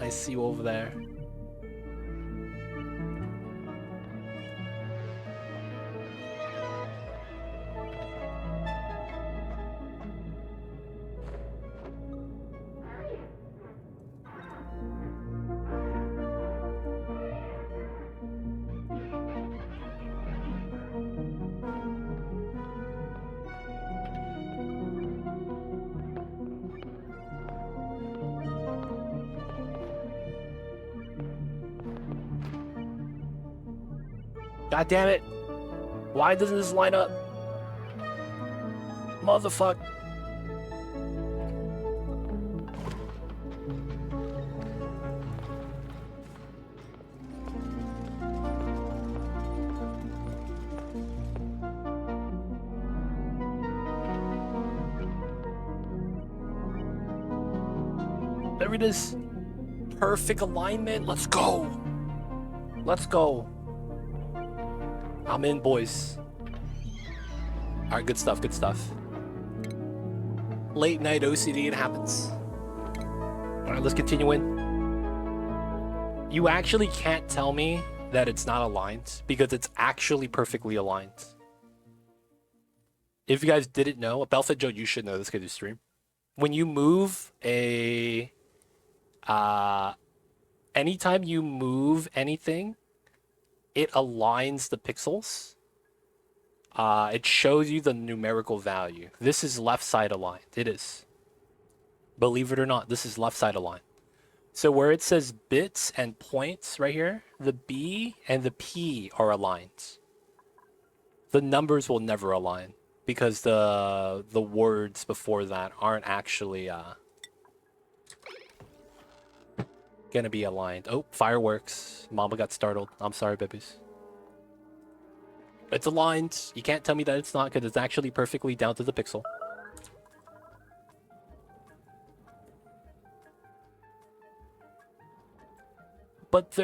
I see you over there. God damn it! Why doesn't this line up? Motherfuck. There it is. Perfect alignment. Let's go. Let's go. I'm in, boys. Alright, good stuff, good stuff. Late night OCD, it happens. Alright, let's continue in. You actually can't tell me that it's not aligned because it's actually perfectly aligned. If you guys didn't know, Belfed Joe, you should know this because you stream. When you move a... anytime you move anything, it aligns the pixels. It shows you the numerical value. This is left side aligned. It is. Believe it or not, this is left side aligned. So where it says bits and points right here, the B and the P are aligned. The numbers will never align because the words before that aren't actually gonna be aligned. Oh, fireworks. Mamba got startled. I'm sorry, babies. It's aligned. You can't tell me that it's not because it's actually perfectly down to the pixel. But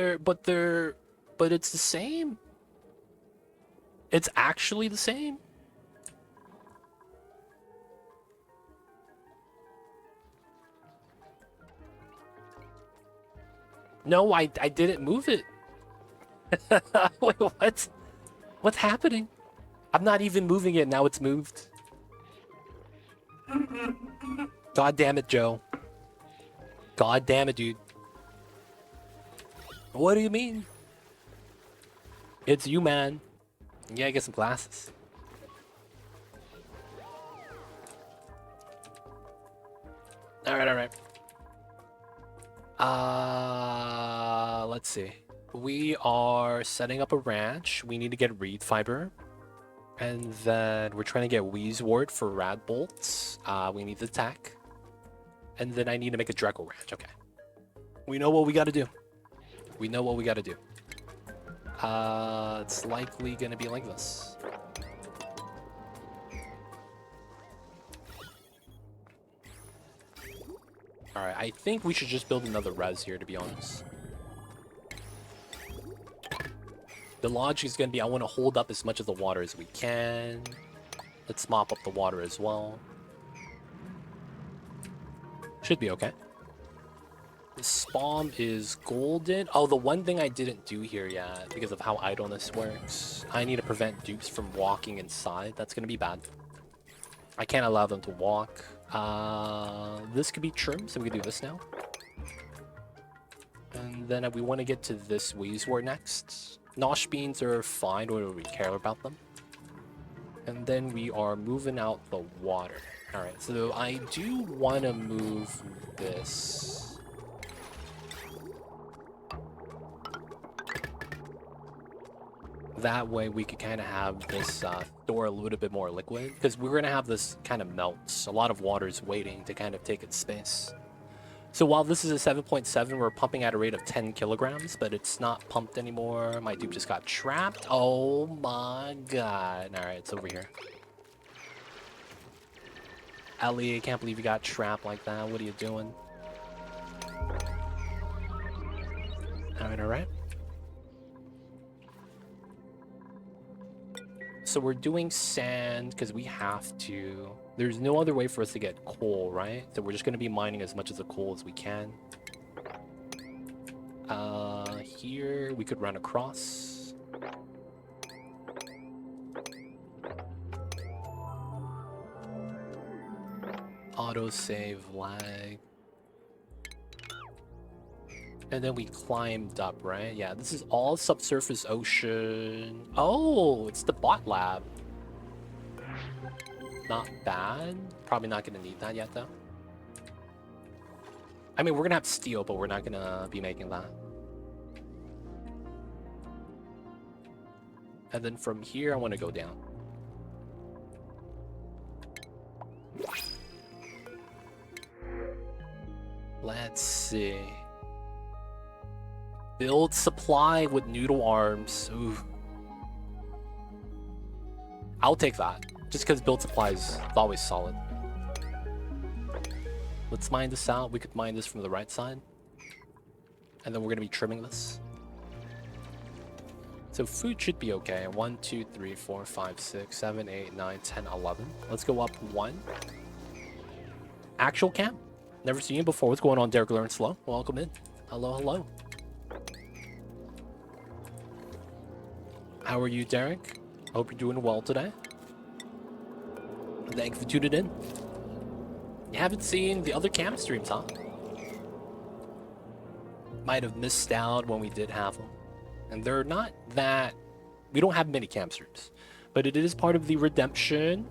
it's the same. It's actually the same. No, I didn't move it. Wait, what? What's happening? I'm not even moving it. Now it's moved. God damn it, Joe. God damn it, dude. What do you mean? It's you, man. Yeah, get some glasses. Alright, alright. Let's see. We are setting up a ranch. We need to get reed fiber. And then we're trying to get Wheezewort for rad bolts. We need the tack. And then I need to make a Draco ranch. Okay. We know what we gotta do. We know what we gotta do. It's likely gonna be like this. Alright, I think we should just build another res here, to be honest. The logic is going to be I want to hold up as much of the water as we can. Let's mop up the water as well. Should be okay. The spawn is golden. Oh, the one thing I didn't do here yet, because of how idleness works, I need to prevent dupes from walking inside. That's going to be bad. I can't allow them to walk. This could be trimmed, so we can do this now. And then we want to get to this Wheezewort next. Nosh beans are fine, we don't really care about them. And then we are moving out the water. Alright, so I do want to move this. That way we could kind of have this store a little bit more liquid. Because we're going to have this kind of melt. A lot of water is waiting to kind of take its space. So while this is a 7.7, we're pumping at a rate of 10 kilograms, but it's not pumped anymore. My dupe just got trapped. Oh my god. Alright, it's over here. Ellie, I can't believe you got trapped like that. What are you doing? Alright, alright. So we're doing sand because we have to. There's no other way for us to get coal, right? So we're just going to be mining as much of the coal as we can. Here we could run across. Autosave lag. And then we climbed up, right? Yeah, this is all subsurface ocean. Oh, it's the bot lab. Not bad. Probably not gonna need that yet, though. I mean, we're gonna have steel, but we're not gonna be making that. And then from here, I want to go down. Let's see. Build supply with noodle arms. Ooh. I'll take that. Just because build supply is always solid. Let's mine this out. We could mine this from the right side. And then we're going to be trimming this. So food should be okay. 1, 2, 3, 4, 5, 6, 7, 8, 9, 10, 11. Let's go up 1. Actual camp. Never seen you before. What's going on, Derek Learn Slow? Welcome in. Hello, hello. How are you, Derek? Hope you're doing well today. Thanks for tuning in. You haven't seen the other camp streams, huh? Might have missed out when we did have them. And they're not that... We don't have many camp streams. But it is part of the redemption.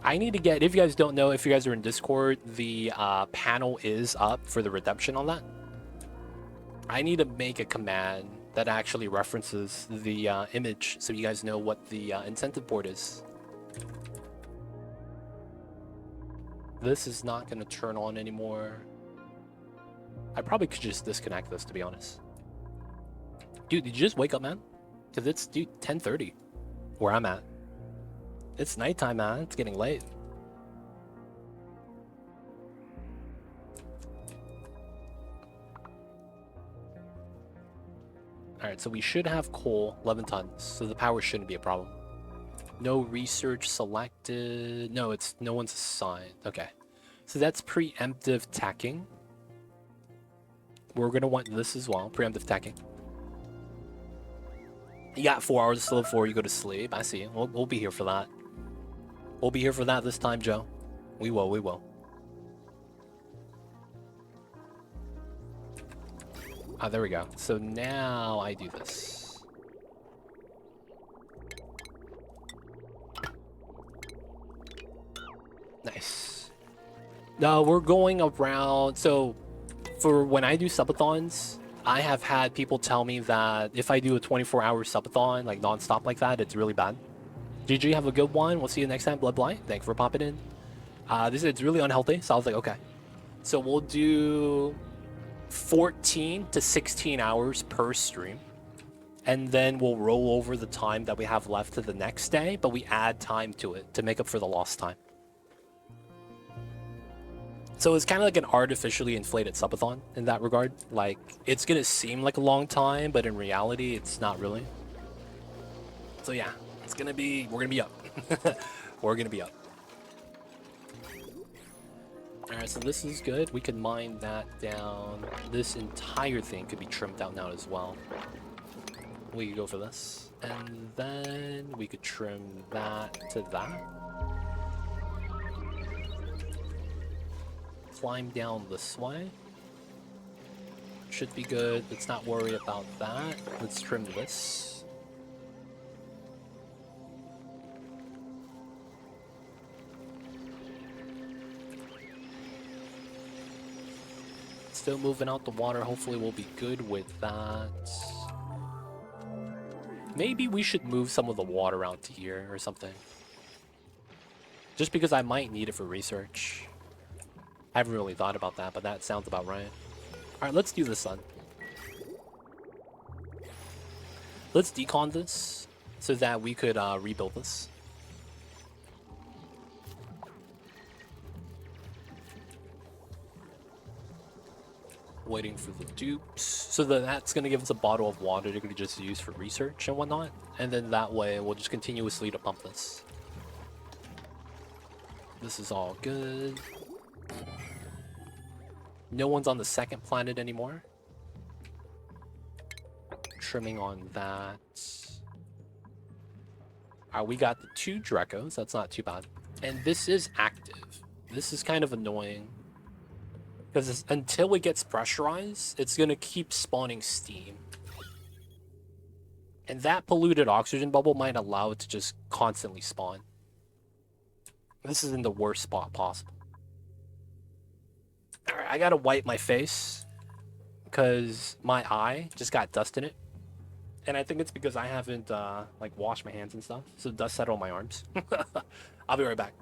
I need to get... If you guys don't know, if you guys are in Discord, the panel is up for the redemption on that. I need to make a command that actually references the image so you guys know what the incentive board is. This is not going to turn on anymore. I probably could just disconnect this, to be honest. Dude, did you just wake up, man? Because it's, dude, 10:30 where I'm at. It's nighttime, man. It's getting late. Alright, so we should have coal, 11 tons, so the power shouldn't be a problem. No research selected. No, it's no one's assigned. Okay. So that's preemptive tacking. We're going to want this as well, preemptive tacking. You got 4 hours still before you go to sleep. I see. We'll be here for that. We'll be here for that this time, Joe. We will, we will. Ah, there we go. So now I do this. Nice. Now we're going around. So for when I do subathons, I have had people tell me that if I do a 24-hour subathon, like non-stop like that, it's really bad. GG, have a good one. We'll see you next time, Blood Blight. Thanks for popping in. It's really unhealthy, so I was like, okay. So we'll do 14 to 16 hours per stream. And then we'll roll over the time that we have left to the next day, but we add time to it to make up for the lost time. So it's kind of like an artificially inflated subathon in that regard. Like, it's going to seem like a long time, but in reality, it's not really. So yeah, it's going to be, we're going to be up. We're going to be up. Alright, so this is good. We can mine that down. This entire thing could be trimmed out now as well. We could go for this. And then we could trim that to that. Climb down this way. Should be good. Let's not worry about that. Let's trim this. Still moving out the water. Hopefully we'll be good with that. Maybe we should move some of the water out to here or something. Just because I might need it for research. I haven't really thought about that, but that sounds about right. Alright, let's do this then. Let's decon this so that we could rebuild this. Waiting for the dupes. So that's going to give us a bottle of water to just use for research and whatnot. And then that way we'll just continuously to pump this. This is all good. No one's on the second planet anymore. trimming on that. We got the 2 Drecos. That's not too bad. And this is active. This is kind of annoying. Because until it gets pressurized, it's going to keep spawning steam. And that polluted oxygen bubble might allow it to just constantly spawn. This is in the worst spot possible. Alright, I gotta wipe my face. Because my eye just got dust in it. And I think it's because I haven't, like, washed my hands and stuff. So dust settled on my arms. I'll be right back.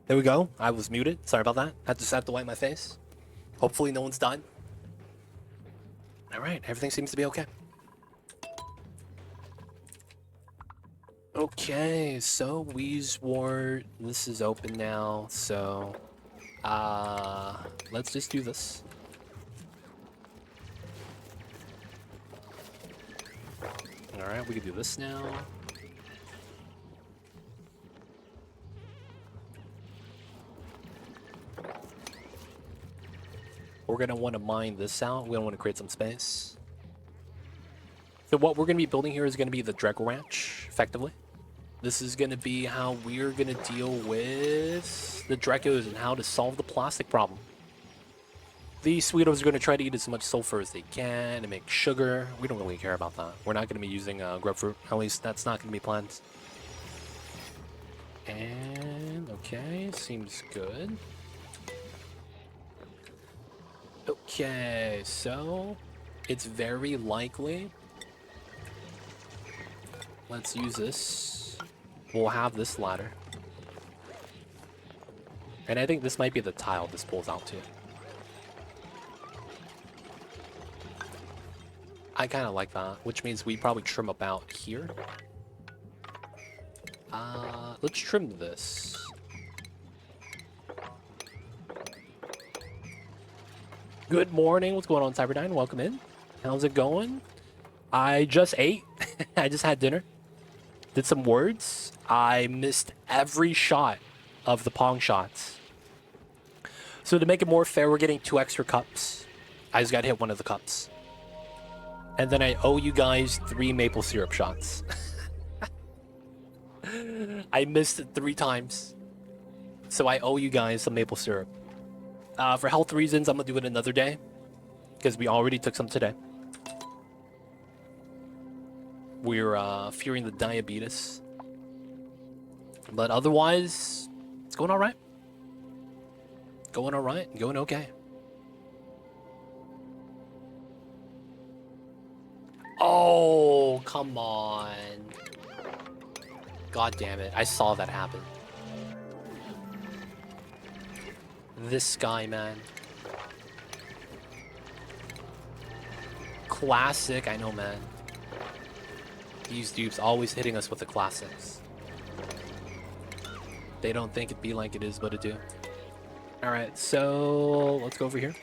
There we go. I was muted. Sorry about that. I just have to wipe my face. Hopefully no one's done. Alright, everything seems to be okay. Okay, so Weezwort, this is open now, so let's just do this. Alright, we can do this now. We're going to want to mine this out. We're going to want to create some space. So what we're going to be building here is going to be the Draco Ranch, effectively. This is going to be how we're going to deal with the Dracos and how to solve the plastic problem. These Sweetos are going to try to eat as much sulfur as they can and make sugar. We don't really care about that. We're not going to be using grapefruit. At least that's not going to be planned. And, okay, seems good. Okay, so it's very likely. Let's use this. We'll have this ladder. And I think this might be the tile this pulls out to. I kind of like that, which means we probably trim about here. Let's trim this. Good morning. What's going on, Cyberdyne? Welcome in. How's it going? I just ate. I just had dinner. Did some words. I missed every shot of the Pong shots. So to make it more fair, we're getting 2 extra cups. I just got to hit one of the cups. And then I owe you guys 3 maple syrup shots. I missed it 3 times. So I owe you guys some maple syrup. For health reasons, I'm going to do it another day. Because we already took some today. We're fearing the diabetes. But otherwise, it's going alright. Going alright. Going okay. Oh, come on. God damn it. I saw that happen. This guy, man. Classic. I know, man. These dupes always hitting us with the classics. They don't think it be like it is, but it do. Alright, so let's go over here.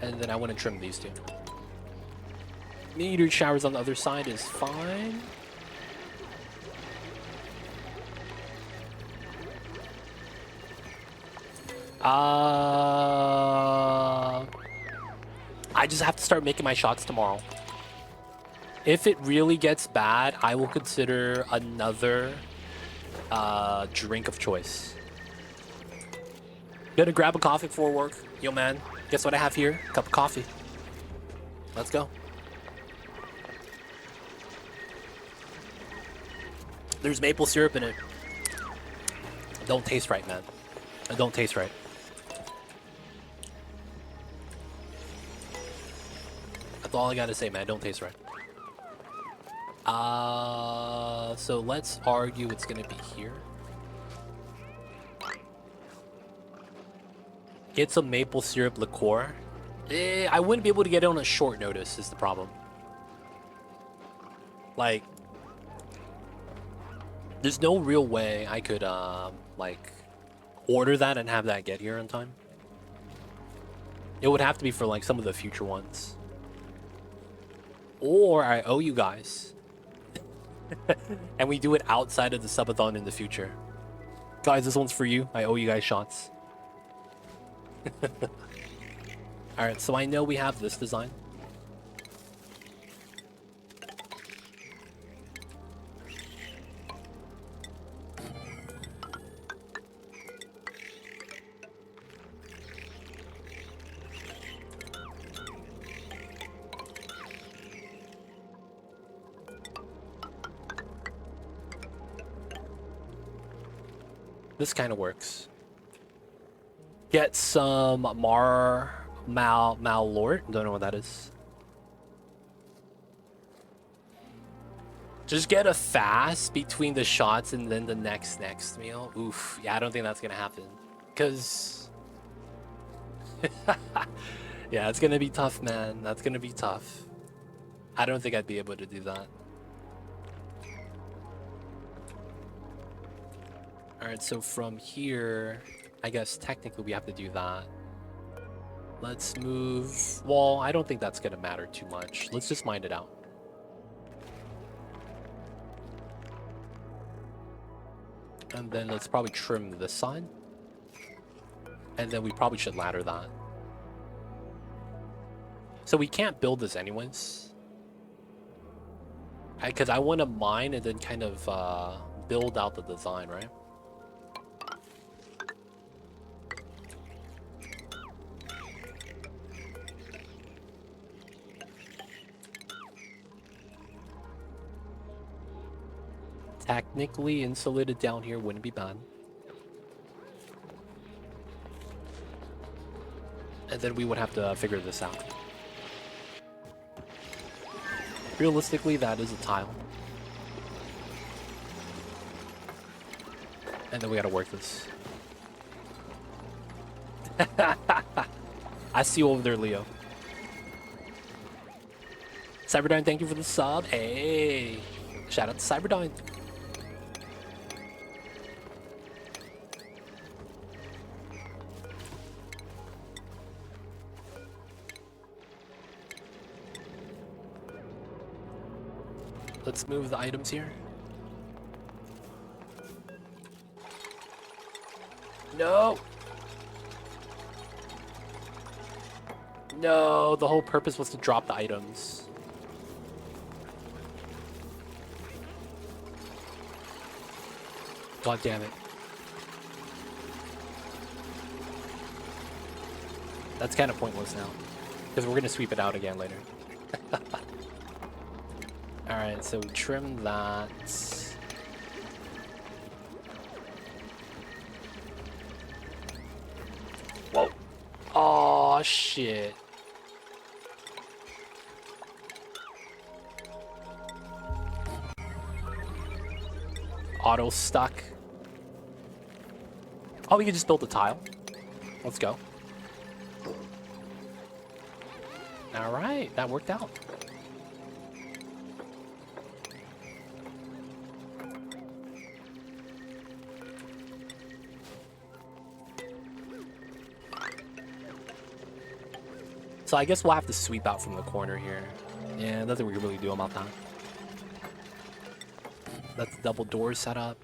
And then I want to trim these 2. Meteor showers on the other side is fine. I just have to start making my shots tomorrow. If it really gets bad, I will consider another drink of choice. Gonna grab a coffee before work. Yo, man, guess what I have here? Cup of coffee. Let's go. There's maple syrup in it. Don't taste right, man. It don't taste right. That's all I gotta say, man. Don't taste right. So let's argue it's gonna be here. Get some maple syrup liqueur. I wouldn't be able to get it on a short notice is the problem. Like, there's no real way I could, like, order that and have that get here on time. It would have to be for, like, some of the future ones. Or I owe you guys. And we do it outside of the subathon in the future. Guys, this one's for you. I owe you guys shots. Alright, so I know we have this design. This kind of works. Get some Malort. Don't know what that is. Just get a fast between the shots and then the next meal. Oof. Yeah, I don't think that's gonna happen. Cause yeah, it's gonna be tough, man. That's gonna be tough. I don't think I'd be able to do that. Alright, so from here, I guess technically we have to do that. Let's move... Well, I don't think that's going to matter too much. Let's just mine it out. And then let's probably trim this side. And then we probably should ladder that. So we can't build this anyways. Because I want to mine and then kind of build out the design, right? Technically, insulated down here wouldn't be bad. And then we would have to figure this out. Realistically, that is a tile. And then we gotta work this. I see you over there, Leo. Cyberdyne, thank you for the sub. Hey! Shout out to Cyberdyne. Let's move the items here. No! No, the whole purpose was to drop the items. God damn it. That's kind of pointless now. Because we're going to sweep it out again later. Alright, so we trim that. Whoa. Oh shit. Auto stuck. Oh, we can just build a tile. Let's go. Alright, that worked out. So I guess we'll have to sweep out from the corner here. Yeah, nothing we can really do about that. That's double door setup.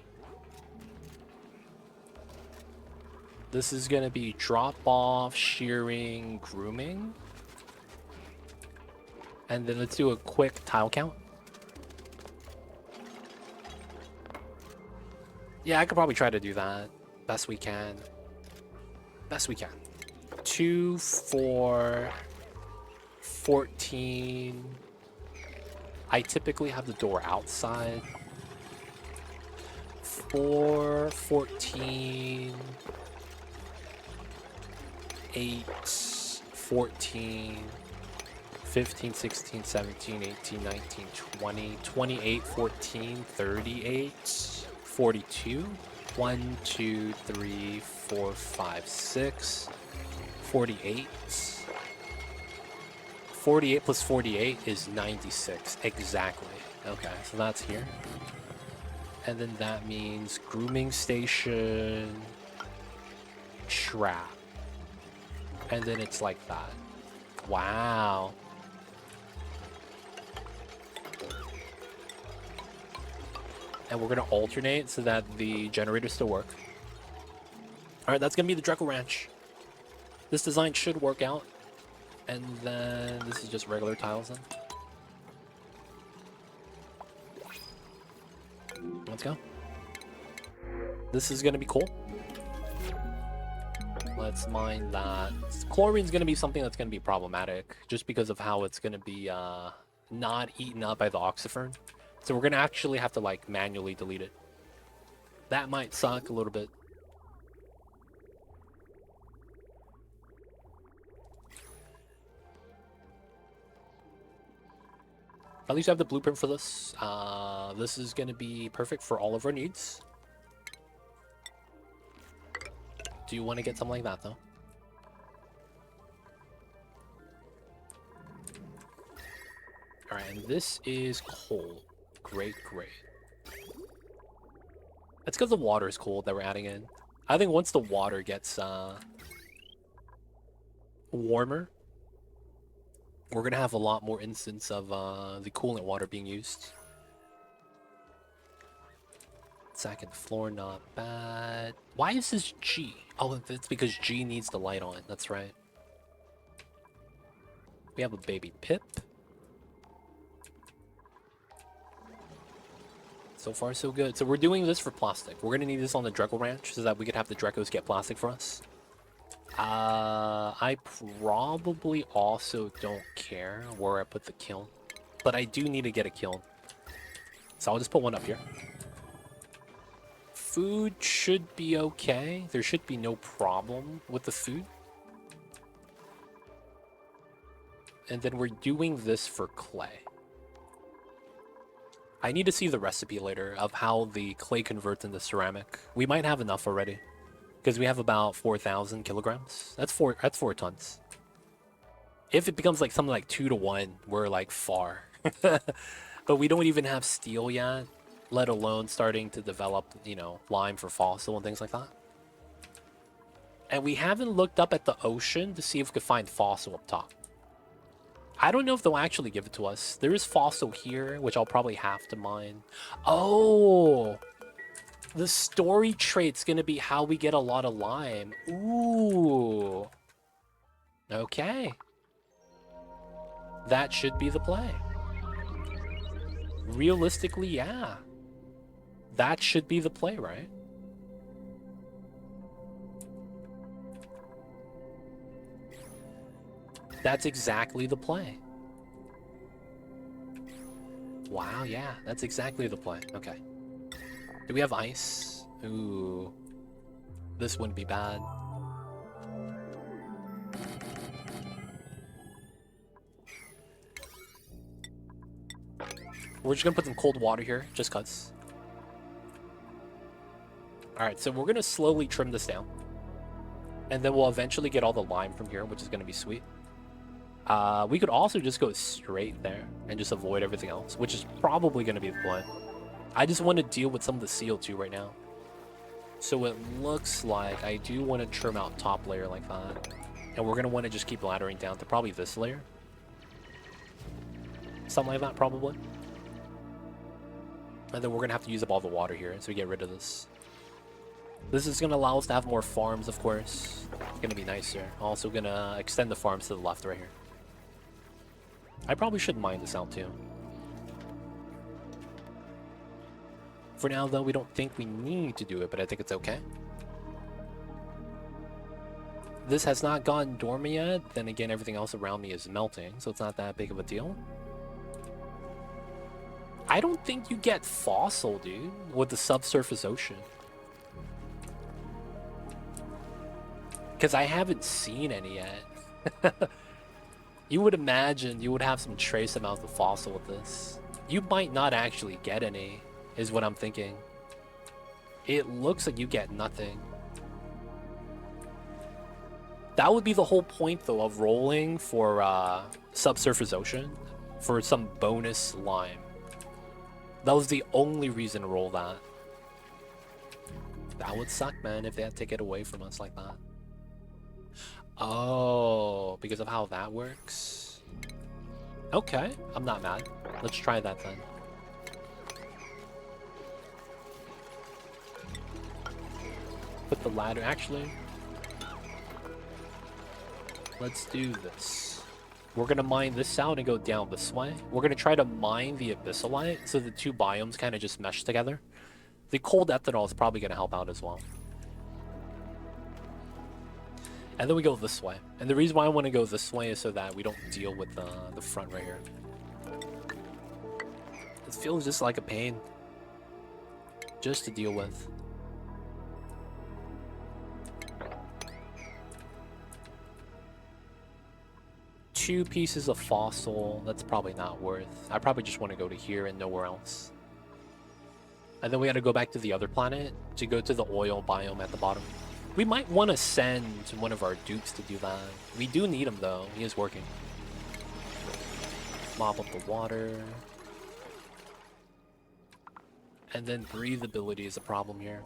This is gonna be drop off, shearing, grooming. And then let's do a quick tile count. Yeah, I could probably try to do that. Best we can. Best we can. 2, 4, 14. I typically have the door outside. 4, 14, 8, 14, 15, 16, 17, 18, 19, 20, 28, 14, 38, 42. 1, 2, 3, 4, 5, 6, 48. 48 plus 48 is 96, exactly. Okay, so that's here. And then that means grooming station, trap. And then it's like that. Wow. And we're gonna alternate so that the generators still work. Alright, that's gonna be the Dreco Ranch. This design should work out. And then this is just regular tiles then. Let's go. This is gonna be cool. Let's mine that. Chlorine's gonna be something that's gonna be problematic just because of how it's gonna be not eaten up by the oxyfern. So we're gonna actually have to like manually delete it. That might suck a little bit. At least I have the blueprint for this. This is going to be perfect for all of our needs. Do you want to get something like that, though? Alright, and this is cold. Great, great. That's because the water is cold that we're adding in. I think once the water gets warmer, we're going to have a lot more instance of the coolant water being used. Second floor, not bad. Why is this G? Oh, it's because G needs the light on. That's right. We have a baby Pip. So far, so good. So we're doing this for plastic. We're going to need this on the Dreco Ranch so that we could have the Drecos get plastic for us. I probably also don't care where I put the kiln, but I do need to get a kiln. So I'll just put one up here. Food should be okay. There should be no problem with the food. And then we're doing this for clay. I need to see the recipe later of how the clay converts into ceramic. We might have enough already. Because we have about 4,000 kilograms. That's 4 tons. If it becomes like something like 2 to 1, we're like far. But we don't even have steel yet, let alone starting to develop, you know, lime for fossil and things like that. And we haven't looked up at the ocean to see if we could find fossil up top. I don't know if they'll actually give it to us. There is fossil here, which I'll probably have to mine. Oh! The story trait's gonna be how we get a lot of lime. Ooh. Okay. That should be the play. Realistically, yeah. That should be the play, right? That's exactly the play. Wow, yeah. That's exactly the play. Okay. Do we have ice? Ooh. This wouldn't be bad. We're just gonna put some cold water here, just cuz. Alright, so we're gonna slowly trim this down. And then we'll eventually get all the lime from here, which is gonna be sweet. We could also just go straight there and just avoid everything else, which is probably gonna be the plan. I just want to deal with some of the CO2 right now. So it looks like I do want to trim out top layer like that. And we're going to want to just keep laddering down to probably this layer. Something like that, probably. And then we're going to have to use up all the water here, so we get rid of this. This is going to allow us to have more farms, of course. It's going to be nicer. Also going to extend the farms to the left right here. I probably should mine this out, too. For now, though, we don't think we need to do it, but I think it's okay. This has not gone dormant yet. Then again, everything else around me is melting, so it's not that big of a deal. I don't think you get fossil, dude, with the subsurface ocean. Because I haven't seen any yet. You would imagine you would have some trace amounts of fossil with this. You might not actually get any, is what I'm thinking. It looks like you get nothing. That would be the whole point, though, of rolling for subsurface ocean for some bonus lime. That was the only reason to roll that. That would suck, man, if they had to take it away from us like that. Oh, because of how that works? Okay, I'm not mad. Let's try that then. Put the ladder, actually. Let's do this. We're gonna mine this out and go down this way. We're gonna try to mine the abyssalite so the two biomes kind of just mesh together. The cold ethanol is probably gonna help out as well. And then we go this way. And the reason why I want to go this way is so that we don't deal with the front right here. It feels just like a pain. Just to deal with. Two pieces of fossil, that's probably not worth. I probably just want to go to here and nowhere else. And then we got to go back to the other planet to go to the oil biome at the bottom. We might want to send one of our dukes to do that. We do need him though, he is working. Mop up the water. And then breathability is a problem here.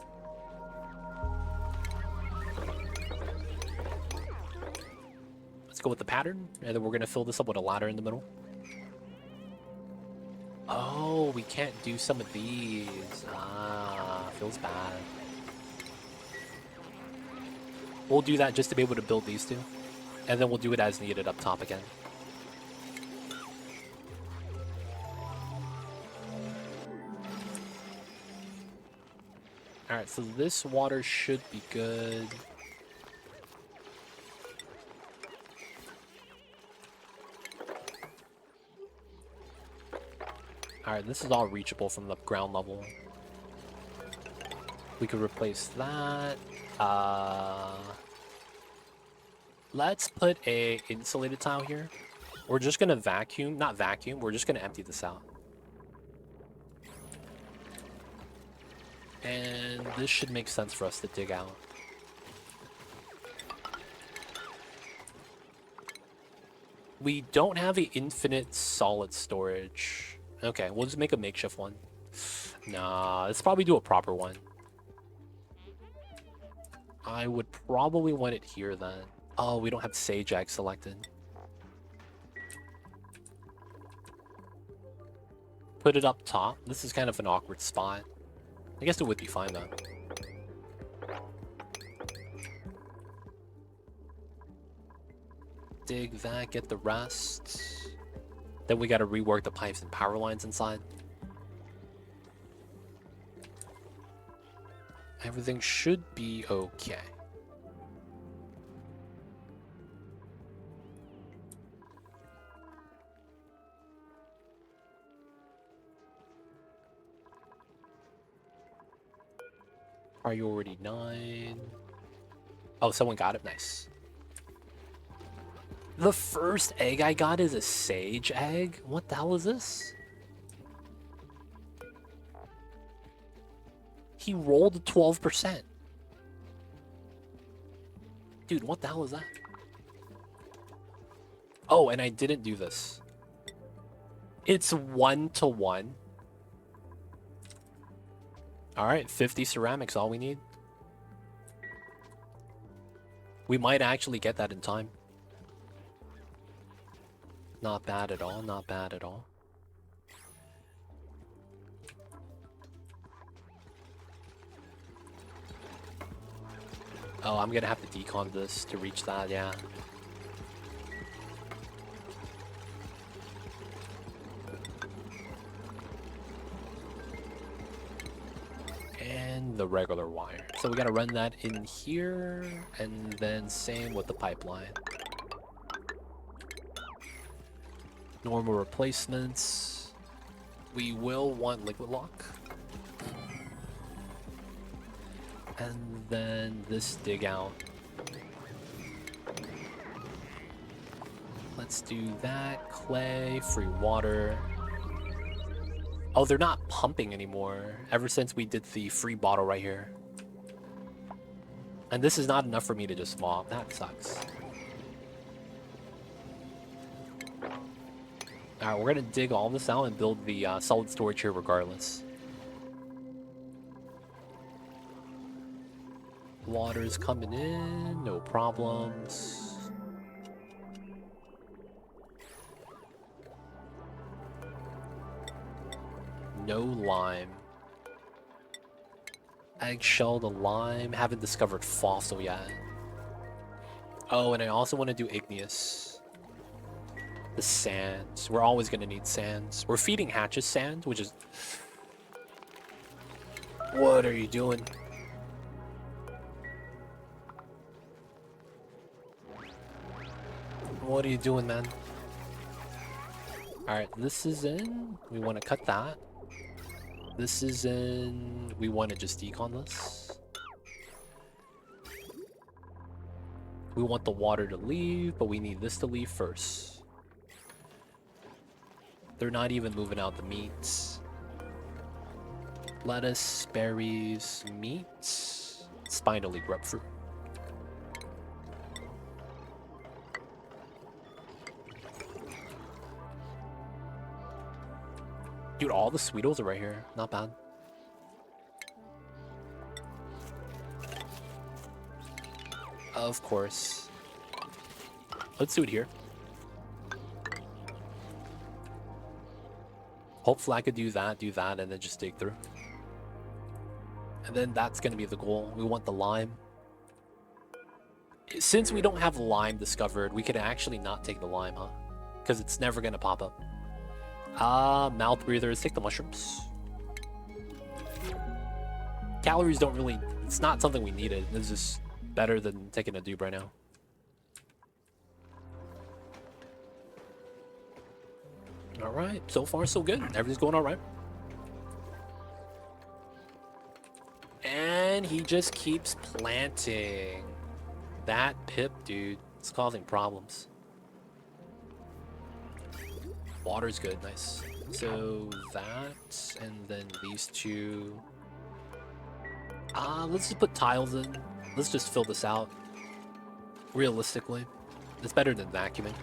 Let's go with the pattern, and then we're gonna fill this up with a ladder in the middle. Oh, we can't do some of these. Ah, feels bad. We'll do that just to be able to build these two, and then we'll do it as needed up top again. Alright, so this water should be good. Alright, this is all reachable from the ground level. We could replace that. Let's put a insulated tile here. We're just gonna vacuum, not vacuum, we're just gonna empty this out. And this should make sense for us to dig out. We don't have the infinite solid storage. Okay, we'll just make a makeshift one. Nah, let's probably do a proper one. I would probably want it here then. Oh, we don't have Sage Egg selected. Put it up top. This is kind of an awkward spot. I guess it would be fine though. Dig that, get the rest. Then we gotta rework the pipes and power lines inside. Everything should be okay. Priority 9. Oh, someone got it. Nice. The first egg I got is a Sage Egg? What the hell is this? He rolled a 12%. Dude, what the hell is that? Oh, and I didn't do this. It's 1-to-1. Alright, 50 ceramics, all we need. We might actually get that in time. Not bad at all, not bad at all. Oh, I'm gonna have to decon this to reach that, yeah. And the regular wire. So we gotta run that in here, and then same with the pipeline. Normal replacements. We will want liquid lock. And then this dig out. Let's do that. Clay, free water. Oh, they're not pumping anymore ever since we did the free bottle right here. And this is not enough for me to just swap. That sucks. Alright, we're gonna dig all this out and build the solid storage here regardless. Water's coming in, no problems. No lime. Eggshell to lime. Haven't discovered fossil yet. Oh, and I also want to do igneous. The sands. We're always going to need sands. We're feeding hatches sand, which is... What are you doing? What are you doing, man? Alright, this is in. We want to cut that. This is in. We want to just decon this. We want the water to leave, but we need this to leave first. They're not even moving out the meats. Lettuce, berries, meat, spinally grapefruit. Dude, all the Sweetles are right here. Not bad. Of course. Let's do it here. Hopefully I could do that, and then just dig through. And then that's going to be the goal. We want the lime. Since we don't have lime discovered, we could actually not take the lime, huh? Because it's never going to pop up. Mouth breathers, take the mushrooms. Calories don't really... It's not something we needed. It's just better than taking a dupe right now. Alright, so far so good. Everything's going alright. And he just keeps planting. That pip, dude, it's causing problems. Water's good, nice. So that, and then these two. Let's just put tiles in. Let's just fill this out. Realistically, it's better than vacuuming.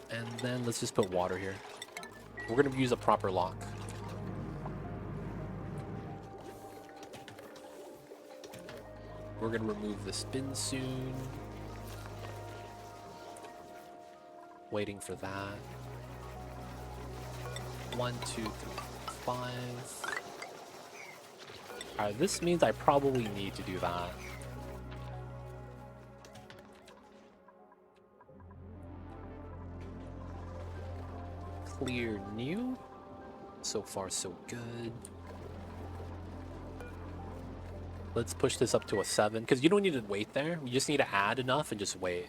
And then let's just put water here. We're gonna use a proper lock. We're gonna remove the spin soon. Waiting for that. 1, 2, 3, 5. Alright, this means I probably need to do that. Clear new. So far, so good. Let's push this up to a 7, because you don't need to wait there. We just need to add enough and just wait.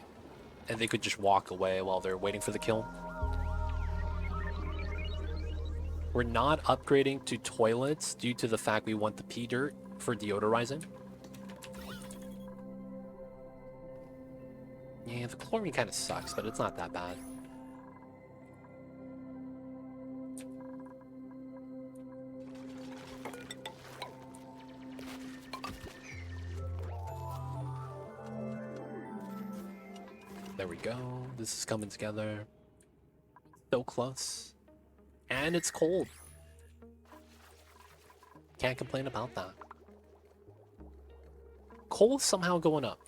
And they could just walk away while they're waiting for the kill. We're not upgrading to toilets due to the fact we want the pee dirt for deodorizing. Yeah, the chlorine kind of sucks, but it's not that bad. There we go. This is coming together. So close. And it's cold. Can't complain about that. Coal is somehow going up.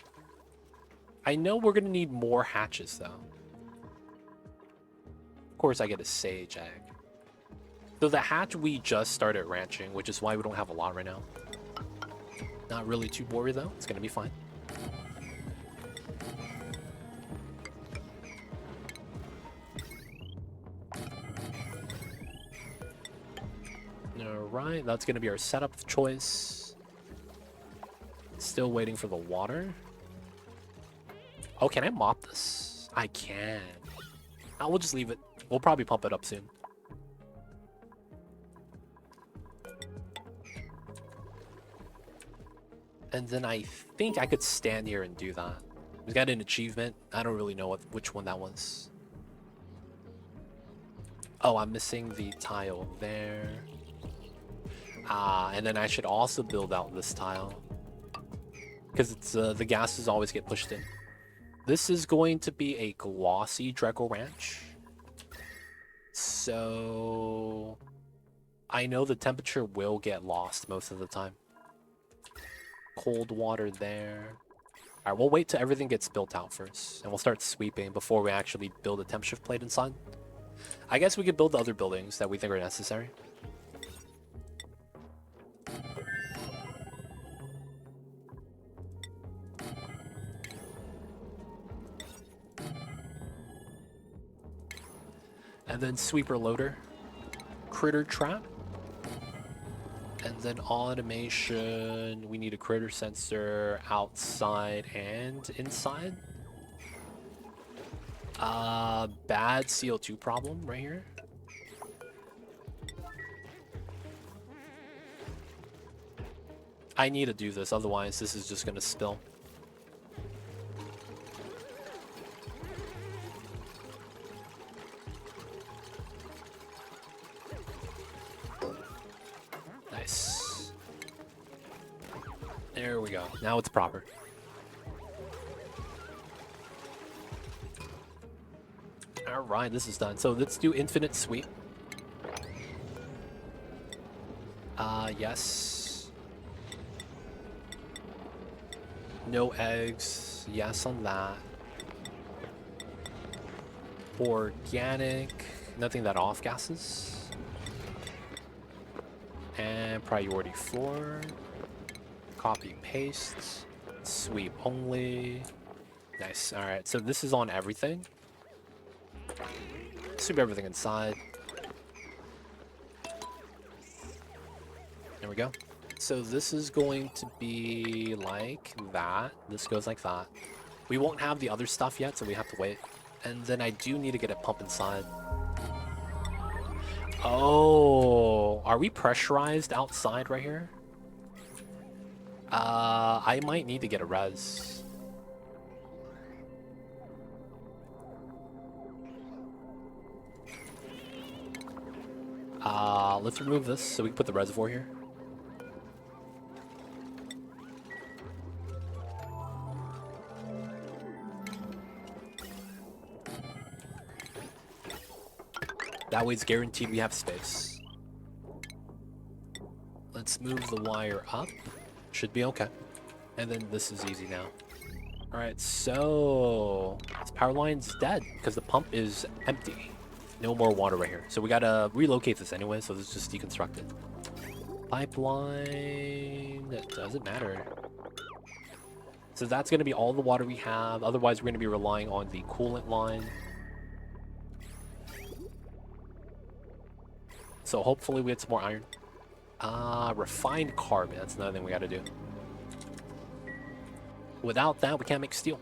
I know we're going to need more hatches, though. Of course, I get a sage egg. So the hatch we just started ranching, which is why we don't have a lot right now. Not really too worried though. It's gonna be fine. Alright, that's gonna be our setup of choice. Still waiting for the water. Oh, can I mop this? I can. We'll just leave it. We'll probably pump it up soon. And then I think I could stand here and do that. We got an achievement. I don't really know which one that was. Oh, I'm missing the tile there. And then I should also build out this tile. Because it's the gases always get pushed in. This is going to be a glossy Dreco Ranch. So I know the temperature will get lost most of the time. Cold water there. Alright, we'll wait till everything gets built out first. And we'll start sweeping before we actually build a temp shift plate inside. I guess we could build the other buildings that we think are necessary. And then sweeper loader. Critter trap. And then automation, we need a critter sensor outside and inside. Bad CO2 problem right here. I need to do this, otherwise this is just gonna spill. Nice. There we go. Now it's proper. Alright, this is done. So let's do infinite sweep. Yes. No eggs. Yes on that. Organic. Nothing that off gases. And priority 4. Copy paste. Sweep only. Nice. Alright, so this is on everything. Sweep everything inside. There we go. So this is going to be like that. This goes like that. We won't have the other stuff yet, so we have to wait. And then I do need to get a pump inside. Oh, are we pressurized outside right here? I might need to get a res. Let's remove this so we can put the reservoir here. That way it's guaranteed we have space. Let's move the wire up. Should be okay. And then this is easy now. Alright, so this power line's dead because the pump is empty. No more water right here. So we gotta relocate this anyway, so let's just deconstruct it. Pipeline, that doesn't matter. So that's gonna be all the water we have. Otherwise, we're gonna be relying on the coolant line. So hopefully we get some more iron. Refined carbon, that's another thing we gotta do. Without that, we can't make steel.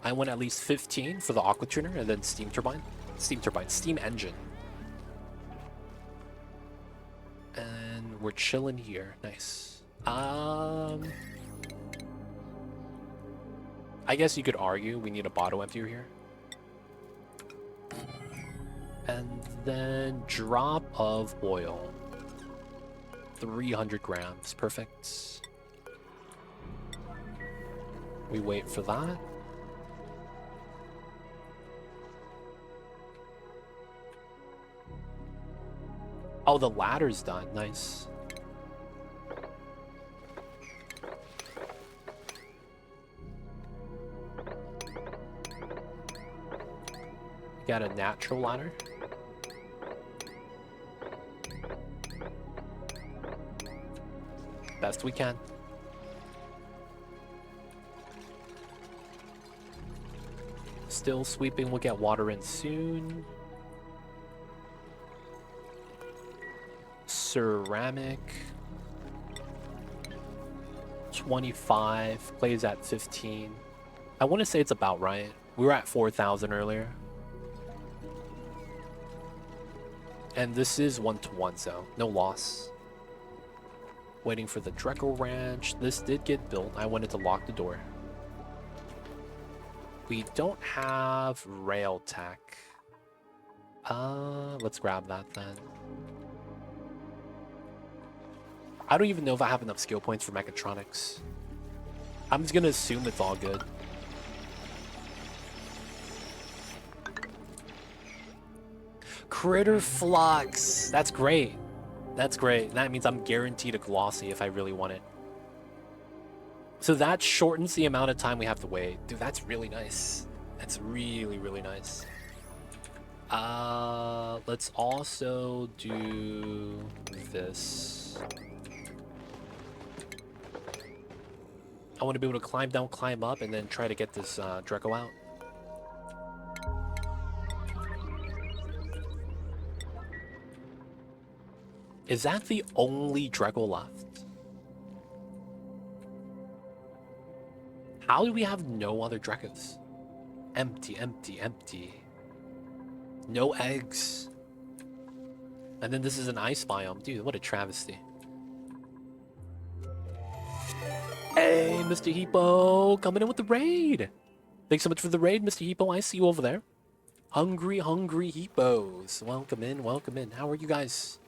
I want at least 15 for the aqua tuner and then steam turbine. Steam engine. And we're chilling here. Nice. I guess you could argue we need a bottle emptier here. And then drop of oil. 300 grams. Perfect. We wait for that. Oh, the ladder's done. Nice. Got a natural ladder. Best we can. still sweeping. We'll get water in soon. Ceramic. 25. Plays at 15. I want to say it's about right. We were at 4,000 earlier. And this is 1-to-1, so no loss. Waiting for the Dreco Ranch. This did get built. I wanted to lock the door. We don't have rail tech. Let's grab that then. I don't even know if I have enough skill points for mechatronics. I'm just gonna assume it's all good. Critter Flux. That's great. That's great. That means I'm guaranteed a glossy if I really want it. So that shortens the amount of time we have to wait. Dude, that's really nice. That's really, really nice. Let's also do this. I want to be able to climb down, climb up, and then try to get this Dreco out. Is that the only Dreco left? How do we have no other Drecos? Empty, empty, empty. No eggs. And then this is an ice biome. Dude, what a travesty. Hey, Mr. Hippo, coming in with the raid. Thanks so much for the raid, Mr. Hippo. I see you over there. Hungry, hungry Hippos. Welcome in, welcome in. How are you guys?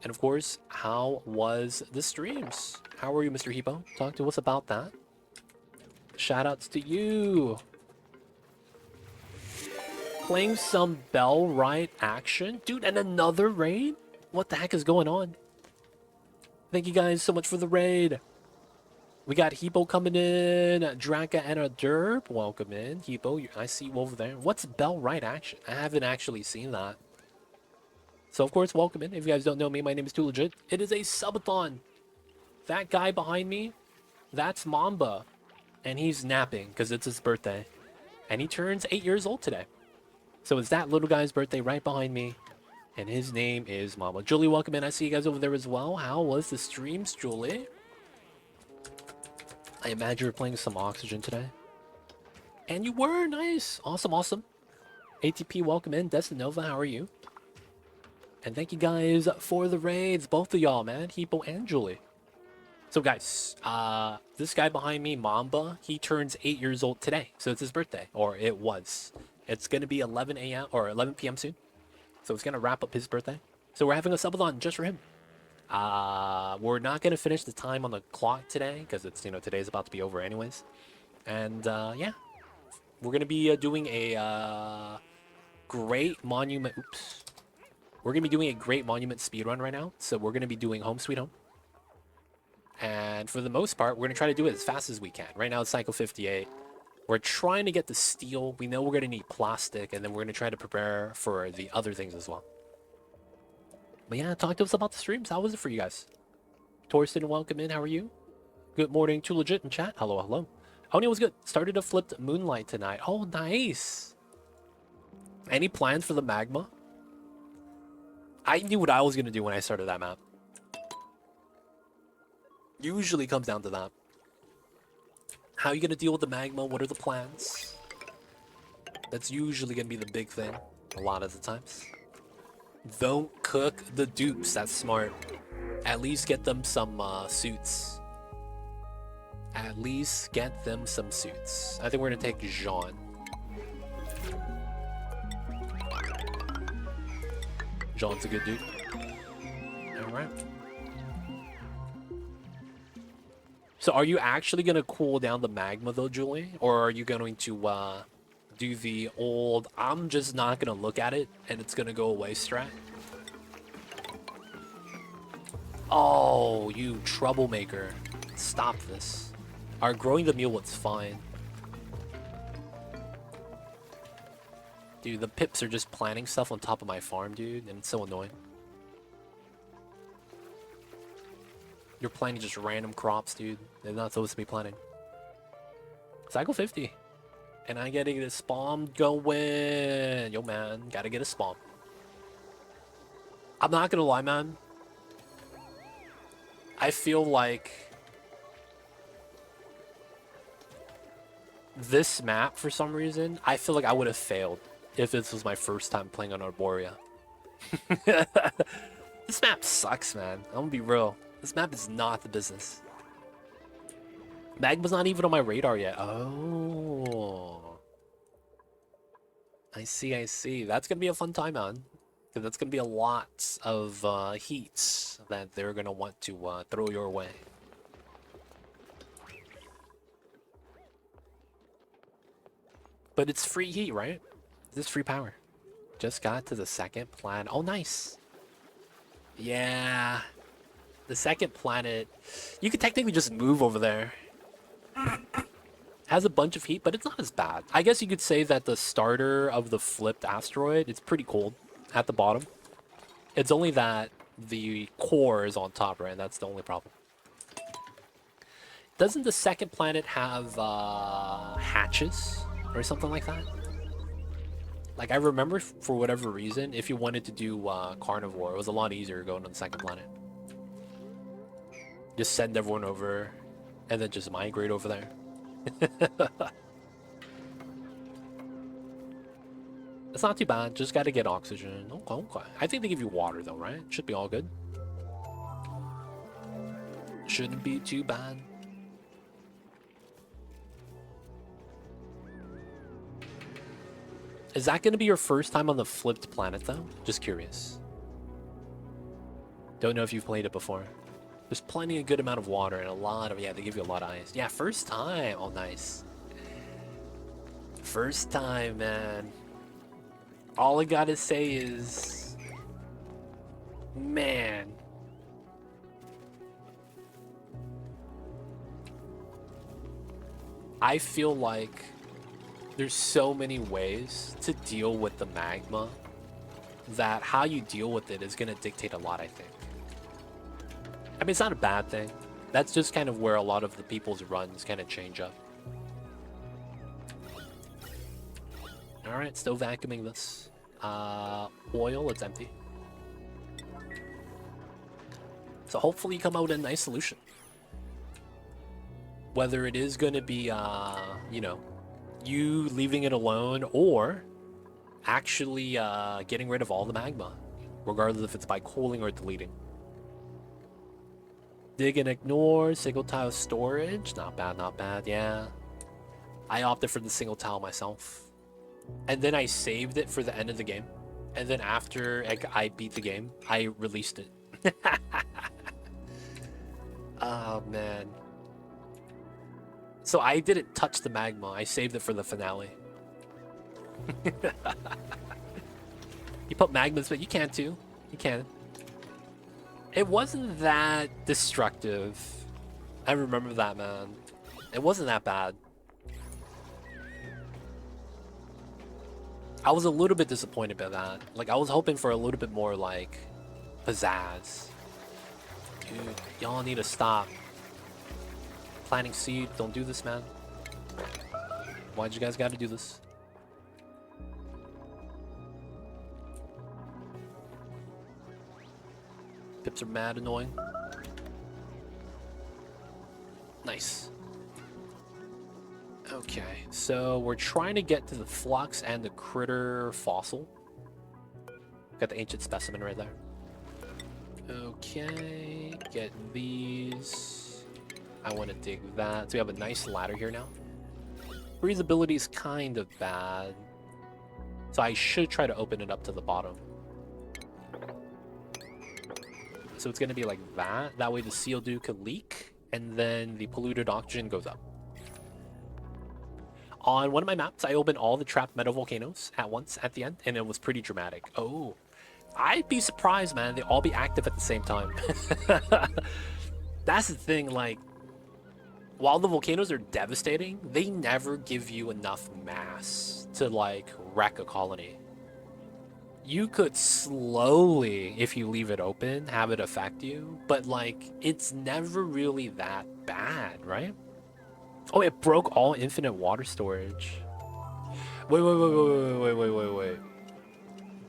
And of course, how was the streams? How are you, Mr. Hippo? Talk to us about that. Shoutouts to you. Playing some Bell Ride action? Dude, and another raid? What the heck is going on? Thank you guys so much for the raid. We got Hippo coming in, Draka and a Derp. Welcome in, Hippo. I see you over there. What's Bell Ride action? I haven't actually seen that. So, of course, welcome in. If you guys don't know me, my name is Too Legit. It is a subathon. That guy behind me, that's Mamba. And he's napping because it's his birthday. And he turns 8 years old today. So it's that little guy's birthday right behind me. And his name is Mamba. Julie, welcome in. I see you guys over there as well. How was the streams, Julie? I imagine you're playing some Oxygen today. And you were. Nice. Awesome, awesome. ATP, welcome in. Destinova, how are you? And thank you guys for the raids, both of y'all, man. Hippo and Julie. So guys, this guy behind me, Mamba, he turns 8 years old today. So it's his birthday, or it was. It's going to be 11 a.m. or 11 p.m. soon. So it's going to wrap up his birthday. So we're having a subathon just for him. We're not going to finish the time on the clock today because it's, you know, today's about to be over anyways. And yeah, we're going to be doing a great monument. Oops. We're going to be doing a great monument speedrun right now. So we're going to be doing Home Sweet Home. And for the most part, we're going to try to do it as fast as we can. Right now it's Cycle 58. We're trying to get the steel. We know we're going to need plastic. And then we're going to try to prepare for the other things as well. But yeah, talk to us about the streams. How was it for you guys? Torsten, welcome in. How are you? Good morning. Too Legit in chat. Hello, hello. Oni was good. Started a flipped Moonlight tonight. Oh, nice. Any plans for the magma? I knew what I was going to do when I started that map. Usually comes down to that. How are you going to deal with the magma? What are the plans? That's usually going to be the big thing a lot of the times. Don't cook the dupes. That's smart. At least get them some suits. At least get them some suits. I think we're going to take Jean. Jean's a good dude. Alright. So are you actually going to cool down the magma though, Julie? Or are you going to do the old, I'm just not going to look at it and it's going to go away strat? Oh, you troublemaker. Stop this. Our growing the mullet's fine. Dude, the pips are just planting stuff on top of my farm, dude, and it's so annoying. You're planting just random crops, dude. They're not supposed to be planting. Cycle 50. And I gotta get a spawn going. Yo, man, gotta get a spawn. I'm not gonna lie, man. I feel like this map, for some reason, I feel like I would have failed if this was my first time playing on Arborea. This map sucks, man. I'm gonna be real. This map is not the business. Magma's not even on my radar yet. Oh. I see, I see. That's gonna be a fun time, man. Because that's gonna be a lot of heats that they're gonna want to throw your way. But it's free heat, right? This is free power. Just got to the second planet. Oh, nice. Yeah. The second planet. You could technically just move over there. Has a bunch of heat, but it's not as bad. I guess you could say that the starter of the flipped asteroid, it's pretty cold at the bottom. It's only that the core is on top, right? That's the only problem. Doesn't the second planet have hatches or something like that? Like, I remember for whatever reason, if you wanted to do carnivore, it was a lot easier going on the second planet. Just send everyone over and then just migrate over there. It's not too bad. Just got to get oxygen. Okay, okay. I think they give you water, though, right? Should be all good. Shouldn't be too bad. Is that going to be your first time on the flipped planet, though? Just curious. Don't know if you've played it before. There's plenty of good amount of water and a lot of... Yeah, they give you a lot of ice. Yeah, first time. Oh, nice. First time, man. All I gotta say is... Man. I feel like there's so many ways to deal with the magma that how you deal with it is going to dictate a lot, I think. I mean, it's not a bad thing. That's just kind of where a lot of the people's runs kind of change up. Alright, still vacuuming this. Oil, it's empty. So hopefully you come out with a nice solution. Whether it is going to be, you know, you leaving it alone or actually getting rid of all the magma, regardless if it's by cooling or deleting. Dig and ignore, single tile storage. Not bad, not bad, yeah. I opted for the single tile myself. And then I saved it for the end of the game. And then after I beat the game, I released it. Oh, man. So I didn't touch the magma. I saved it for the finale. You put magmas, but you can too. You can. It wasn't that destructive. I remember that, man. It wasn't that bad. I was a little bit disappointed by that. Like, I was hoping for a little bit more, like, pizzazz. Dude, y'all need to stop. Planting seed, don't do this, man. Why'd you guys gotta do this? Pips are mad annoying. Nice. Okay, so we're trying to get to the flux and the critter fossil. Got the ancient specimen right there. Okay, get these. I want to dig that. So we have a nice ladder here now. Breathability is kind of bad. So I should try to open it up to the bottom. So it's going to be like that. That way the CO2 could leak. And then the polluted oxygen goes up. On one of my maps, I opened all the trapped metavolcanoes at once at the end. And it was pretty dramatic. Oh, I'd be surprised, man. They all be active at the same time. That's the thing, like, while the volcanoes are devastating, they never give you enough mass to, like, wreck a colony. You could slowly, if you leave it open, have it affect you, but, like, it's never really that bad, right? Oh, it broke all infinite water storage. Wait.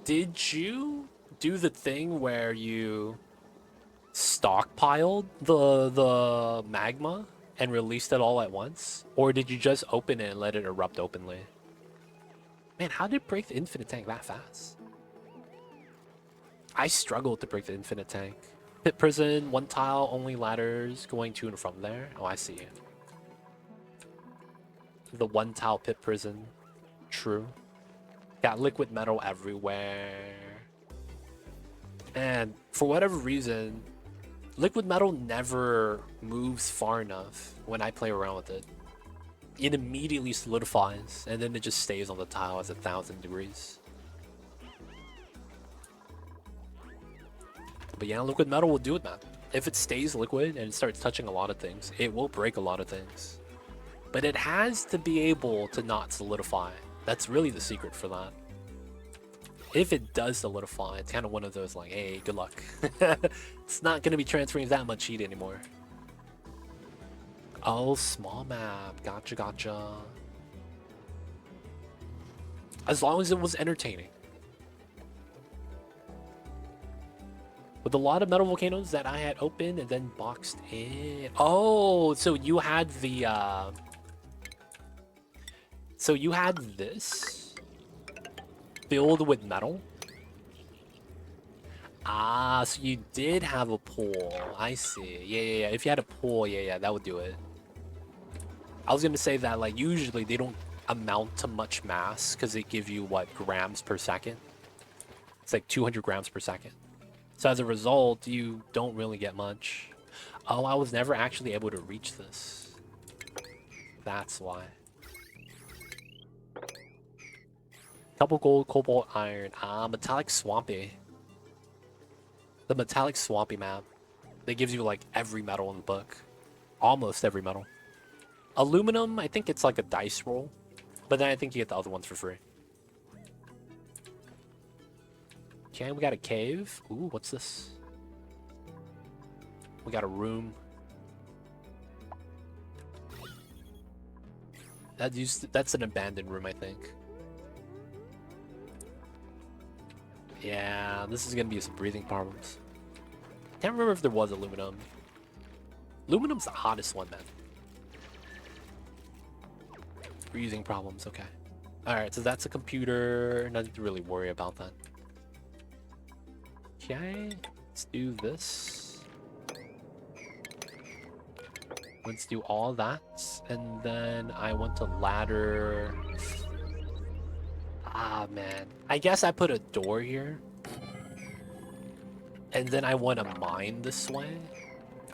Did you do the thing where you stockpiled the magma and released it all at once? Or did you just open it and let it erupt openly? Man, how did it break the infinite tank that fast? I struggled to break the infinite tank. Pit prison, one tile, only ladders going to and from there. Oh, I see. The one tile pit prison. True. Got liquid metal everywhere. And for whatever reason, liquid metal never moves far enough when I play around with it. It immediately solidifies, and then it just stays on the tile as 1,000 degrees. But yeah, liquid metal will do it, man. If it stays liquid and it starts touching a lot of things, it will break a lot of things. But it has to be able to not solidify. That's really the secret for that. If it does solidify, it's kind of one of those like, hey, good luck. It's not going to be transferring that much heat anymore. Oh, small map. Gotcha. As long as it was entertaining. With a lot of metal volcanoes that I had opened and then boxed in. Oh, so you had the so you had this filled with metal? Ah, so you did have a pool. I see. Yeah. If you had a pool, yeah, that would do it. I was gonna say that, like, usually they don't amount to much mass because they give you, what, grams per second? It's like 200 grams per second. So as a result, you don't really get much. Oh, I was never actually able to reach this. That's why. Couple gold, cobalt, iron. Ah, metallic swampy. The metallic swampy map. That gives you, like, every metal in the book. Almost every metal. Aluminum, I think it's like a dice roll. But then I think you get the other ones for free. Okay, we got a cave. Ooh, what's this? We got a room. That's an abandoned room, I think. Yeah, this is gonna be some breathing problems. Can't remember if there was aluminum. Aluminum's the hottest one, man. Breathing problems, okay. Alright, so that's a computer. Nothing to really worry about that. Okay, let's do this. Let's do all that. And then I want to ladder. Ah, man. I guess I put a door here. And then I want to mine this way.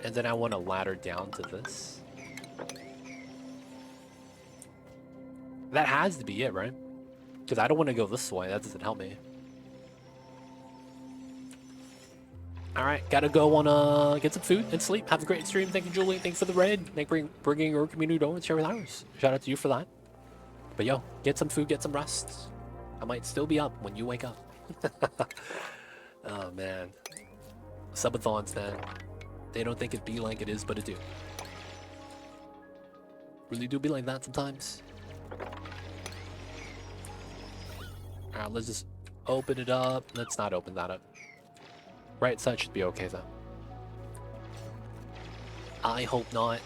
And then I want to ladder down to this. That has to be it, right? Because I don't want to go this way. That doesn't help me. Alright, gotta go on get some food and sleep. Have a great stream. Thank you, Julie. Thanks for the raid. Thank you for bringing your community over and share with ours. Shout out to you for that. But yo, get some food, get some rest. I might still be up when you wake up. Oh, man. Subathons, man. They don't think it be like it is, but it do. Really do be like that sometimes. Alright, let's just open it up. Let's not open that up. Right side should be okay, though. I hope not.